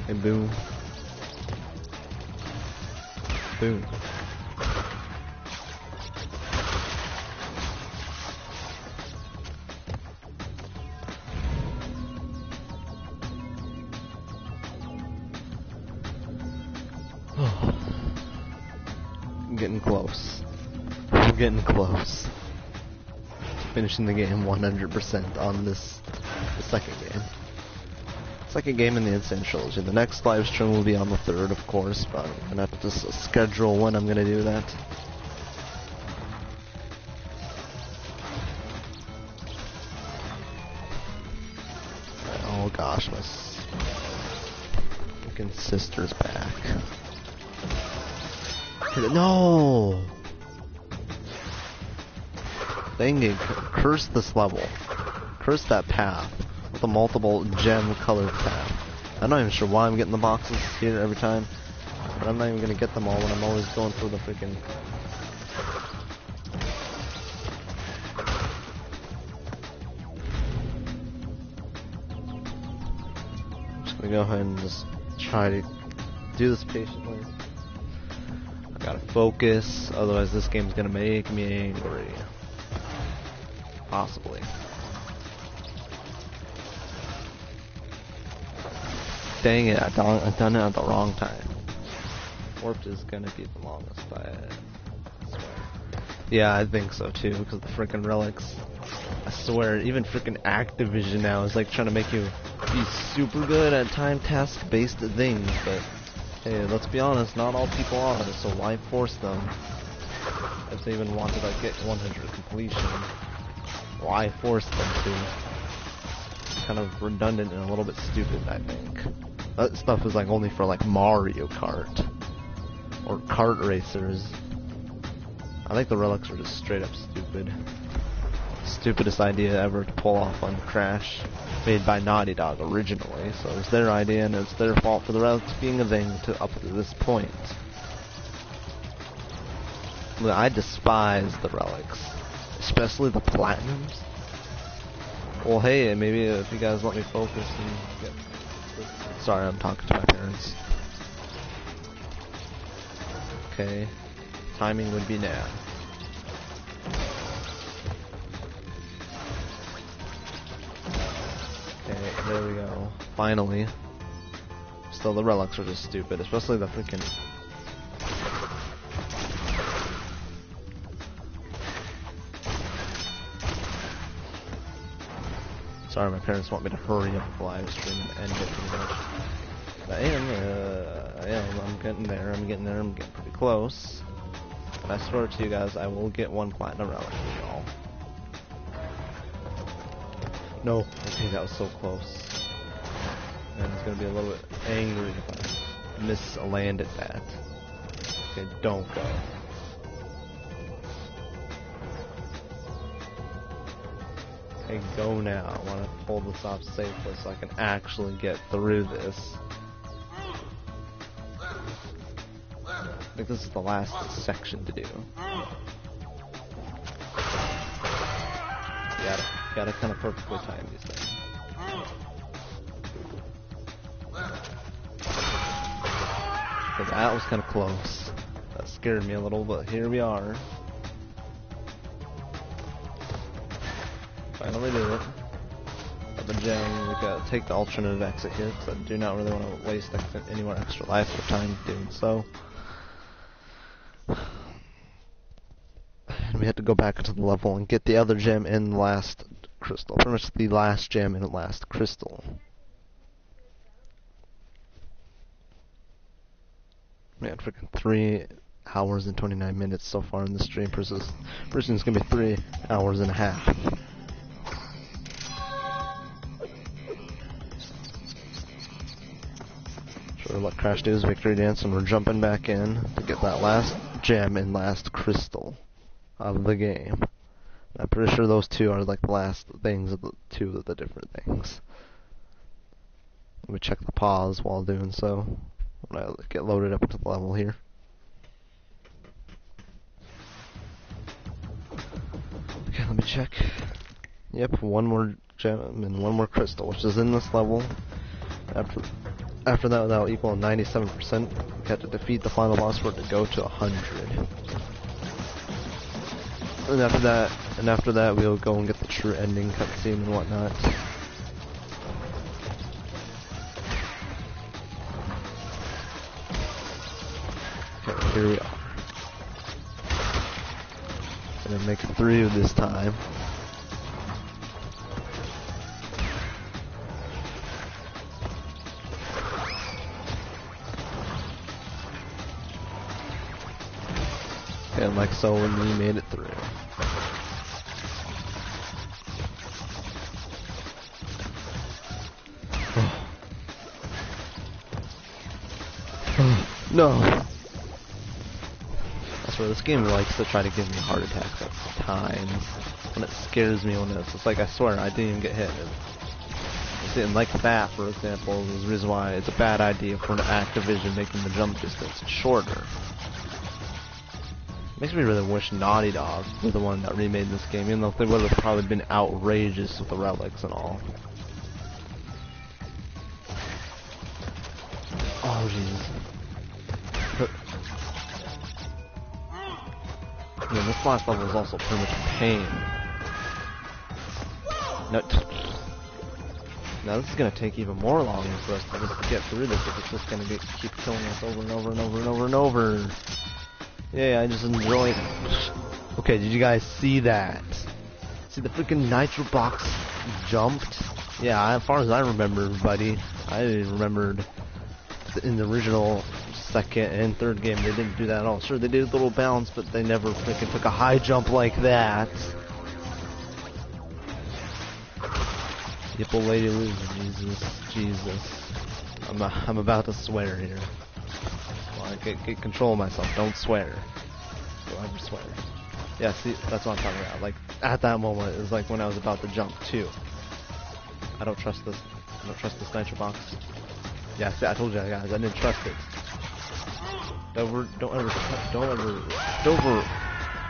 And boom. Boom. I'm getting close. We're getting close. Finishing the game 100% on this, the second game. Second game in the Insane Trilogy. The next live stream will be on the 3rd, of course, but I'm gonna have to schedule when I'm gonna do that. Oh gosh, my fucking sister's back. No! Dang it, curse this level. Curse that path. With the multiple gem colored path. I'm not even sure why I'm getting the boxes here every time. But I'm not even gonna get them all when I'm always going through the freaking... me go ahead and just try to do this patiently. I gotta focus, otherwise this game's gonna make me angry. Possibly. Dang it, I've done it at the wrong time. Warped is gonna be the longest, I swear. Yeah, I think so too, because the freaking relics. I swear, even freaking Activision now is like trying to make you be super good at time task-based things, but hey, let's be honest, not all people are, so why force them? If they even want to like get 100 completion, why force them to? It's kind of redundant and a little bit stupid, I think. That stuff is like only for like Mario Kart or kart racers. I think the relics are just straight up stupid. Stupidest idea ever to pull off on Crash, made by Naughty Dog originally, so it's their idea and it's their fault for the relics being a thing to up to this point. I despise the relics, especially the platinums. Well, hey, maybe if you guys let me focus and get... Sorry, I'm talking to my parents. Okay, timing would be now. Okay, there we go. Finally. Still, the relics are just stupid, especially the freaking... Sorry, my parents want me to hurry up the live stream and end it pretty much. But I'm getting there, I'm getting pretty close. But I swear to you guys, I will get one platinum relic for y'all. No, okay, that was so close. And it's gonna be a little bit angry if I mislanded that. Okay, don't go. Okay, go now. I want to pull this off safely so I can actually get through this. I think this is the last section to do. Gotta kind of perfectly time these things. So that was kind of close. That scared me a little, but here we are. Finally do it. Got the gem. We gotta take the alternative exit here because I do not really want to waste any more extra life or time doing so. And we had to go back into the level and get the other gem in the last crystal. Pretty much the last gem in the last crystal. Man, freaking 3 hours and 29 minutes so far in the stream versus it's gonna be 3 hours and a half. Sure, let Crash do his victory dance, and we're jumping back in to get that last gem and last crystal of the game. I'm pretty sure those two are like the last things of the two of the different things. Let me check the pause while doing so. When I get loaded up into the level here. Okay, let me check. Yep, one more gem and one more crystal, which is in this level. After that, that'll equal 97%. We have to defeat the final boss for it to go to 100. And after that, we'll go and get the true ending cutscene and whatnot. Okay, here we are. Gonna make it through this time. And like so, when we made it through. No! I swear, this game likes to try to give me heart attacks at times. And it scares me when it's just like, I swear, I didn't even get hit. And like that, for example, is the reason why it's a bad idea for an Activision making the jump distance shorter. Makes me really wish Naughty Dog were the one that remade this game, even though they would have probably been outrageous with the relics and all. Oh Jesus. I mean, this last level is also pretty much a pain. Now this is gonna take even more longer for us to just get through this if it's just gonna keep killing us over and over and over and over and over. Yeah, I just enjoy it. Okay, did you guys see that? See the freaking nitro box jumped? Yeah, as far as I remember, buddy, I remembered in the original second and third game they didn't do that at all. Sure, they did a little bounce, but they never freaking took a high jump like that. Yipple lady loser, Jesus. I'm about to swear here. Well, I get control of myself. Don't swear. Don't ever swear. Yeah, see, that's what I'm talking about. Like, at that moment, it was like when I was about to jump, too. I don't trust this. I don't trust this nitro box. Yeah, see, I told you guys, I didn't trust it. Don't ever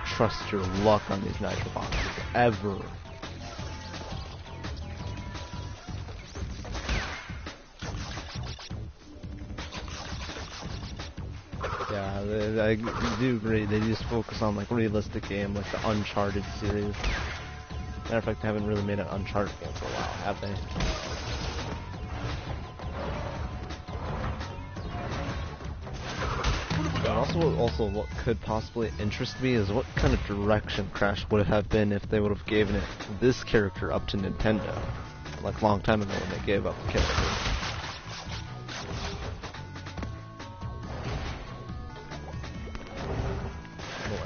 trust your luck on these nitro boxes. Ever. Yeah, I do agree. They just focus on like realistic game, like the Uncharted series. Matter of fact, they haven't really made an Uncharted game for a while, have they? And also, what could possibly interest me is what kind of direction Crash would have been if they would have given it this character up to Nintendo, like a long time ago when they gave up the character.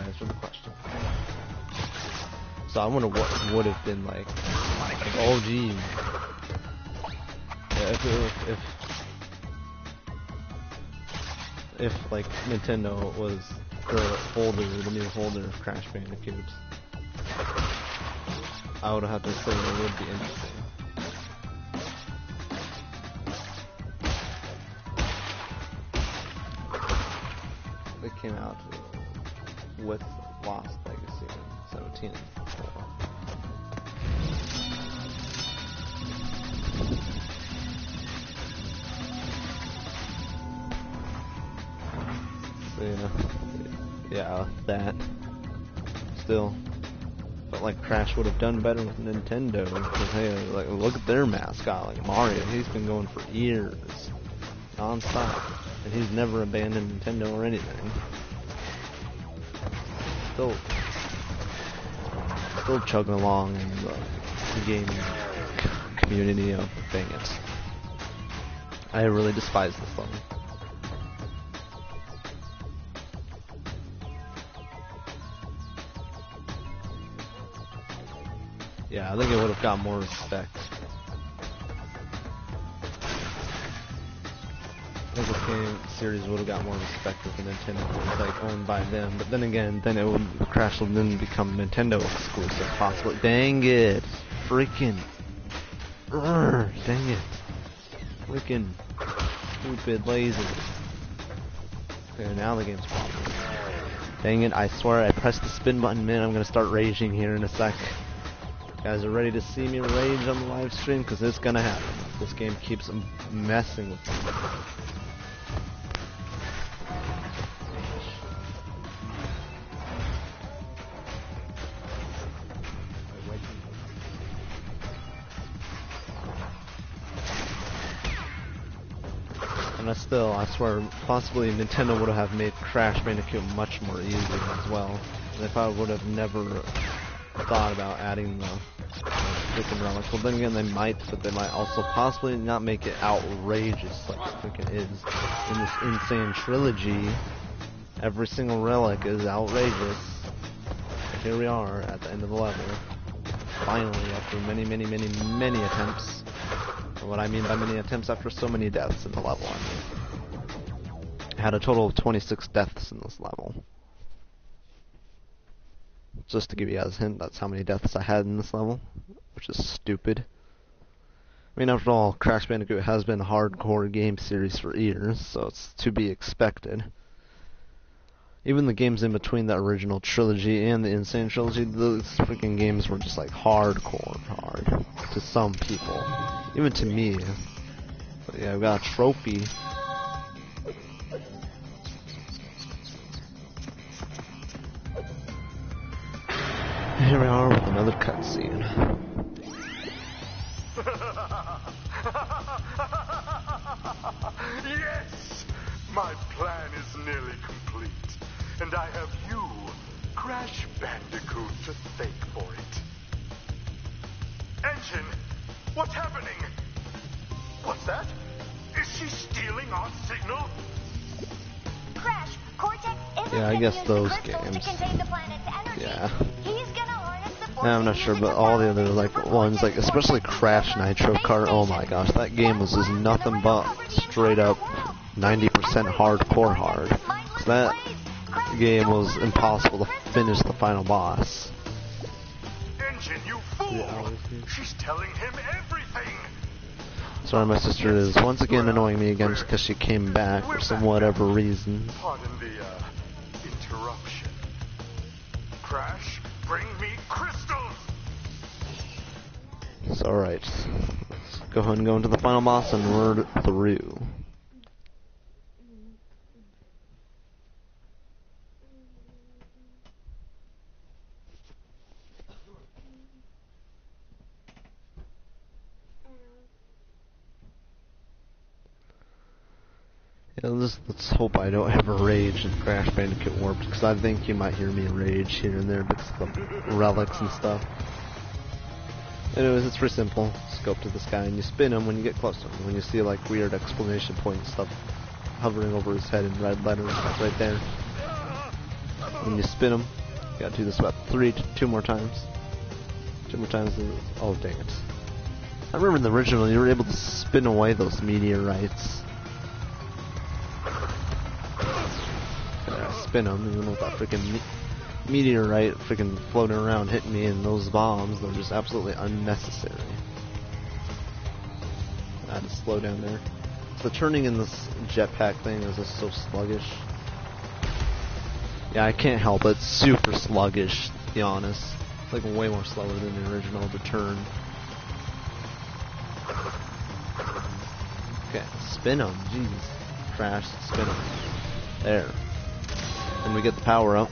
Answer the question. So I wonder what would have been like oh gee. Yeah, if like Nintendo was the new holder of Crash Bandicoot, I would have to say it would be interesting. They came out with Lost Legacy in 17 and 4. So yeah, that. Still, felt like Crash would have done better with Nintendo. Because hey, like look at their mascot, like Mario. He's been going for years, non-stop, and he's never abandoned Nintendo or anything. Still chugging along in the gaming community of dang it. I really despise this level. Yeah, I think it would have got more respect. I think the game series would have got more respect if Nintendo was like owned by them, but then again, then it would Crash would then become Nintendo exclusive, possibly. Dang it, freaking, dang it, freaking, stupid, lazy. Okay, now the game's popping. Dang it, I swear I pressed the spin button, man. I'm gonna start raging here in a sec. You guys are ready to see me rage on the live stream, because it's gonna happen. This game keeps messing with me. Still, I swear, possibly Nintendo would have made Crash Bandicoot much more easy as well. And if I would have never thought about adding the freaking relics, well then again they might, but they might also possibly not make it outrageous like it freaking is. In this Insane Trilogy, every single relic is outrageous. And here we are at the end of the level. Finally, after many attempts. What I mean by many attempts, after so many deaths in the level, I mean. I had a total of 26 deaths in this level. Just to give you guys a hint, that's how many deaths I had in this level, which is stupid. I mean, after all, Crash Bandicoot has been a hardcore game series for years, so it's to be expected. Even the games in between the original trilogy and the Insane Trilogy, those freaking games were just like hardcore hard to some people. Even to me. But yeah, I've got a trophy. another cutscene. Yes! My plan is nearly complete. And I have you, Crash Bandicoot, to thank for it. Engine! What's happening? What's that? Is she stealing our signal? Crash, Cortex isn't Yeah, I gonna guess use those the crystals games. to contain the planet's energy. Yeah. He's gonna harness the force I'm not sure, but all the other like ones, like especially Crash Nitro Kart. Oh my gosh, that game was just nothing but straight up 90% hardcore hard. So that game was impossible to finish the final boss. Engine, you fool! She's telling him everything! Sorry, my sister is once again annoying me again because she came back for some whatever reason. Pardon the, interruption. Crash, bring me crystals! It's alright. Let's go ahead and go into the final boss and we're through. Yeah, let's hope I don't have a rage in Crash Bandicoot Warped, because I think you might hear me rage here and there because of the relics and stuff. Anyways, it's pretty simple. Just go up to this guy and you spin him when you get close to him. When you see like weird exclamation point stuff hovering over his head in red letters, like right there. When you spin him, you gotta do this about two more times. Two more times. Oh dang it! I remember in the original you were able to spin away those meteorites. Spin them, even with that freaking meteorite freaking floating around hitting me, and those bombs, they're just absolutely unnecessary. I had to slow down there. So turning in this jetpack thing is just so sluggish. Yeah, I can't help it. It's super sluggish, to be honest. It's like way more slower than the original to turn. Okay, spin them. Jeez. Crash, spin them. There. And we get the power up.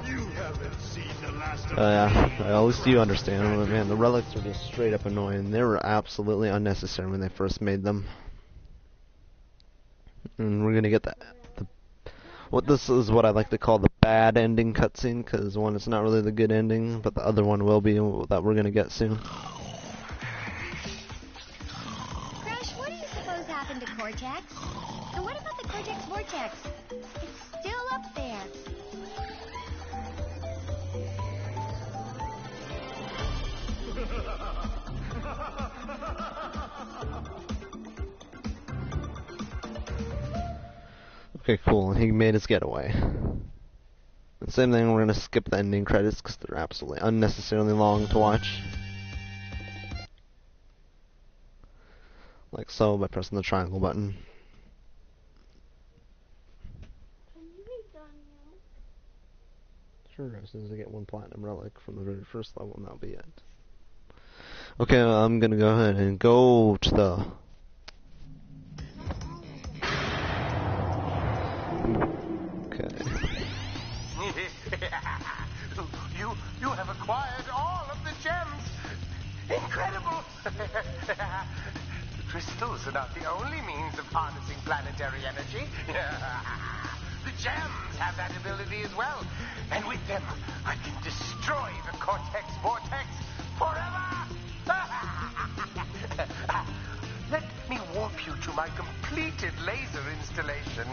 You haven't seen the last of Yeah, at least you understand. Man, the relics are just straight up annoying. They were absolutely unnecessary when they first made them. And we're gonna get what this is what I like to call the bad ending cutscene, because one, it's not really the good ending, but the other one will be that we're gonna get soon. To Cortex? And what about the Cortex Vortex? It's still up there. Okay, cool. And he made his getaway. And same thing, we're gonna skip the ending credits because they're absolutely unnecessarily long to watch. Like so, by pressing the triangle button. Can you be done now? Sure, as soon as I get one platinum relic from the very first level, and that'll be it. Okay, I'm gonna go ahead and go to the... Okay. You have acquired all of the gems. Incredible. Crystals are not the only means of harnessing planetary energy. The gems have that ability as well. And with them, I can destroy the Cortex Vortex forever. Let me warp you to my completed laser installation.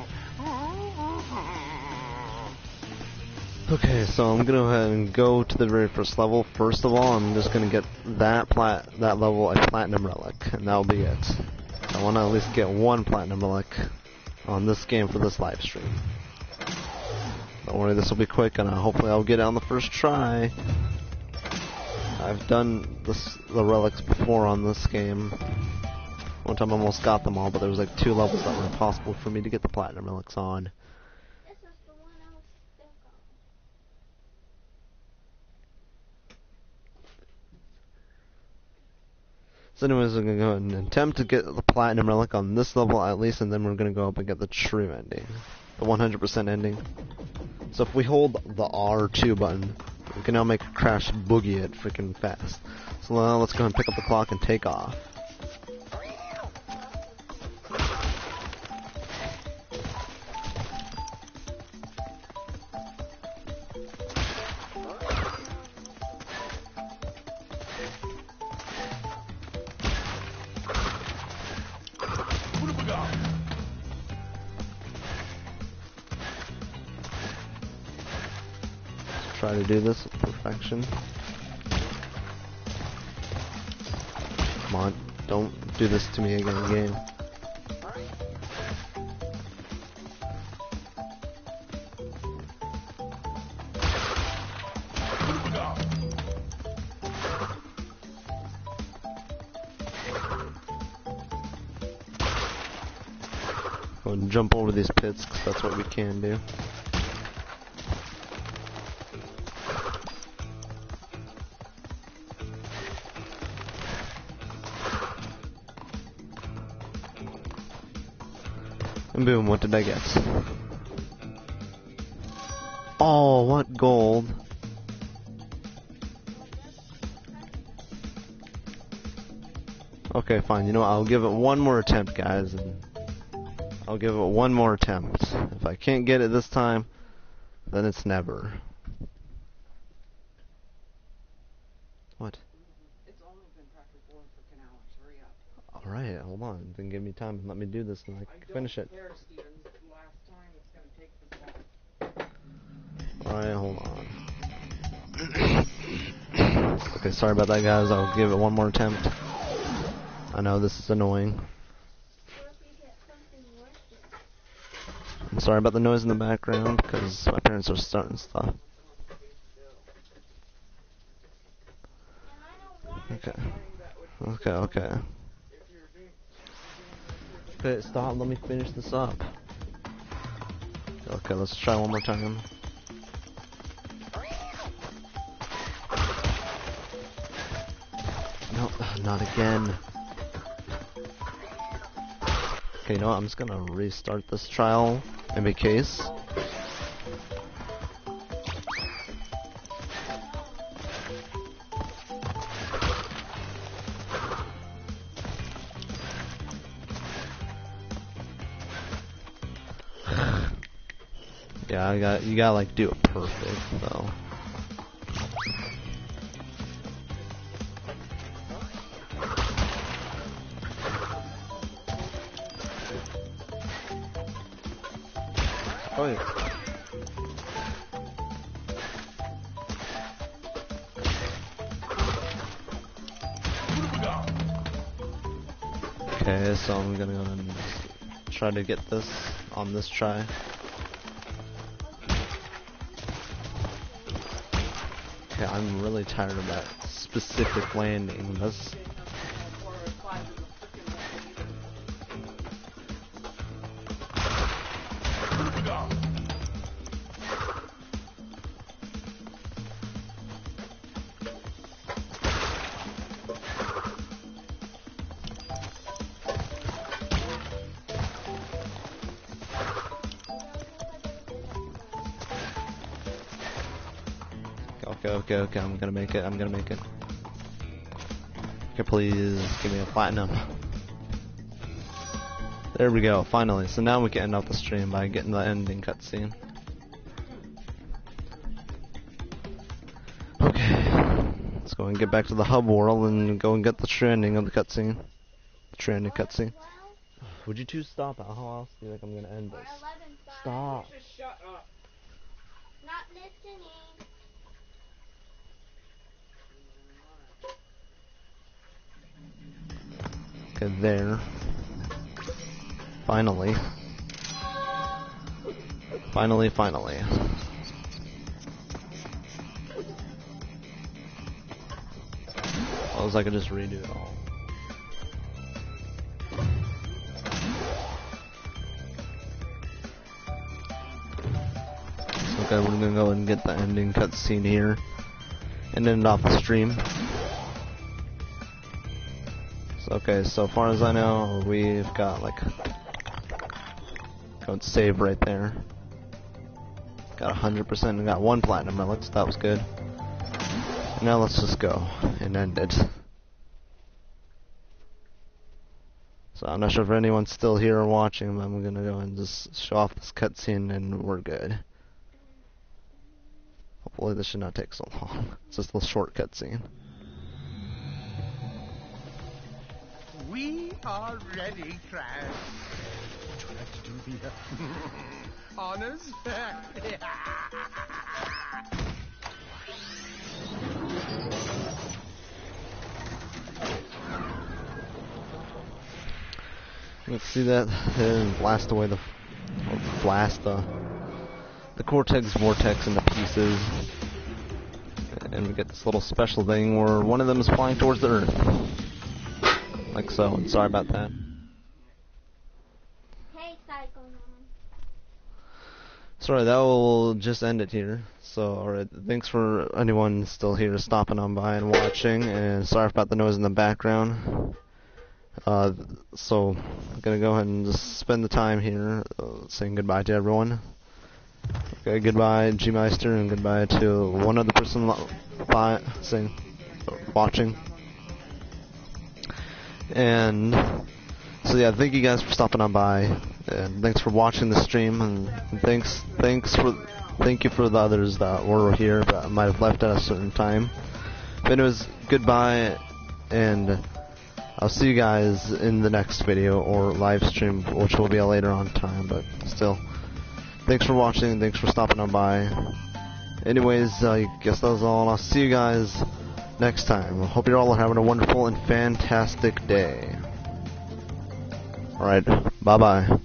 Okay, so I'm gonna go ahead and go to the very first level. First of all, I'm just gonna get that level a platinum relic, and that'll be it. I want to at least get one platinum relic on this game for this live stream. Don't worry, this will be quick, and hopefully I'll get it on the first try. I've done the relics before on this game. One time I almost got them all, but there was like 2 levels that were impossible for me to get the platinum relics on. This is the one I was stuck on. So anyways, we're going to go ahead and attempt to get the platinum relic on this level at least, and then we're going to go up and get the true ending. The 100% ending. So if we hold the R2 button, we can now make Crash boogie it freaking fast. So now let's go ahead and pick up the clock and take off. Try to do this with perfection. Come on, don't do this to me again, game. Go and jump over these pits, because that's what we can do. And boom, what did I get? Oh, what gold? Okay, fine. You know what? I'll give it one more attempt, guys. And I'll give it one more attempt. If I can't get it this time, then it's never. What? It's only been practically 4 freaking hours. Hurry up. Alright, hold on. Then give me time and let me do this and I can finish it. Care, Steven. Last time it's going to take this long. Alright, hold on. Okay, sorry about that, guys. I'll give it one more attempt. I know this is annoying. I'm sorry about the noise in the background because my parents are starting stuff. Okay. Okay, stop. Let me finish this up. Okay, let's try one more time. No, not again. Okay, you know what? I'm just gonna restart this trial in my case. Yeah, you gotta like do it perfect though. Oh yeah. Okay, so I'm gonna go and try to get this on this try. Okay, I'm really tired of that specific landing. That's okay, I'm gonna make it, Okay, please, give me a platinum. There we go, finally. So now we can end off the stream by getting the ending cutscene. Okay, let's go and get back to the hub world and go and get the true ending of the cutscene. The true ending cutscene. Would you two stop? How else do you think I'm gonna end this? Stop. Just shut up. Not listening. Okay, there. Finally. Finally. I was like, I could just redo it all. Okay, we're gonna go and get the ending cutscene here and end off the stream. So, okay, so far as I know, we've got like Go and save right there. Got 100% and got 1 platinum relics. That was good. Now let's just go and end it. So I'm not sure if anyone's still here or watching, but I'm gonna go and just show off this cutscene and we're good. Hopefully this should not take so long. It's just a little short cutscene. We are ready, Crash. Would you like to do the honors? Let's see that and blast away the Cortex Vortex into pieces. And we get this little special thing where one of them is flying towards the Earth. Like so, and sorry about that. Hey, Psycho Mom. Sorry, that will just end it here. So, alright, thanks for anyone still here stopping on by and watching, and sorry about the noise in the background. So, I'm gonna go ahead and just spend the time here saying goodbye to everyone. Okay, goodbye G-Meister, and goodbye to one other person watching. And so yeah, thank you guys for stopping on by, and thanks for watching the stream, and thank you for the others that were here but might have left at a certain time. But anyways, goodbye, and I'll see you guys in the next video or live stream, which will be a later on time, but still, thanks for watching, thanks for stopping on by. Anyways, I guess that was all, and I'll see you guys next time. Hope you're all having a wonderful and fantastic day. Alright, bye-bye.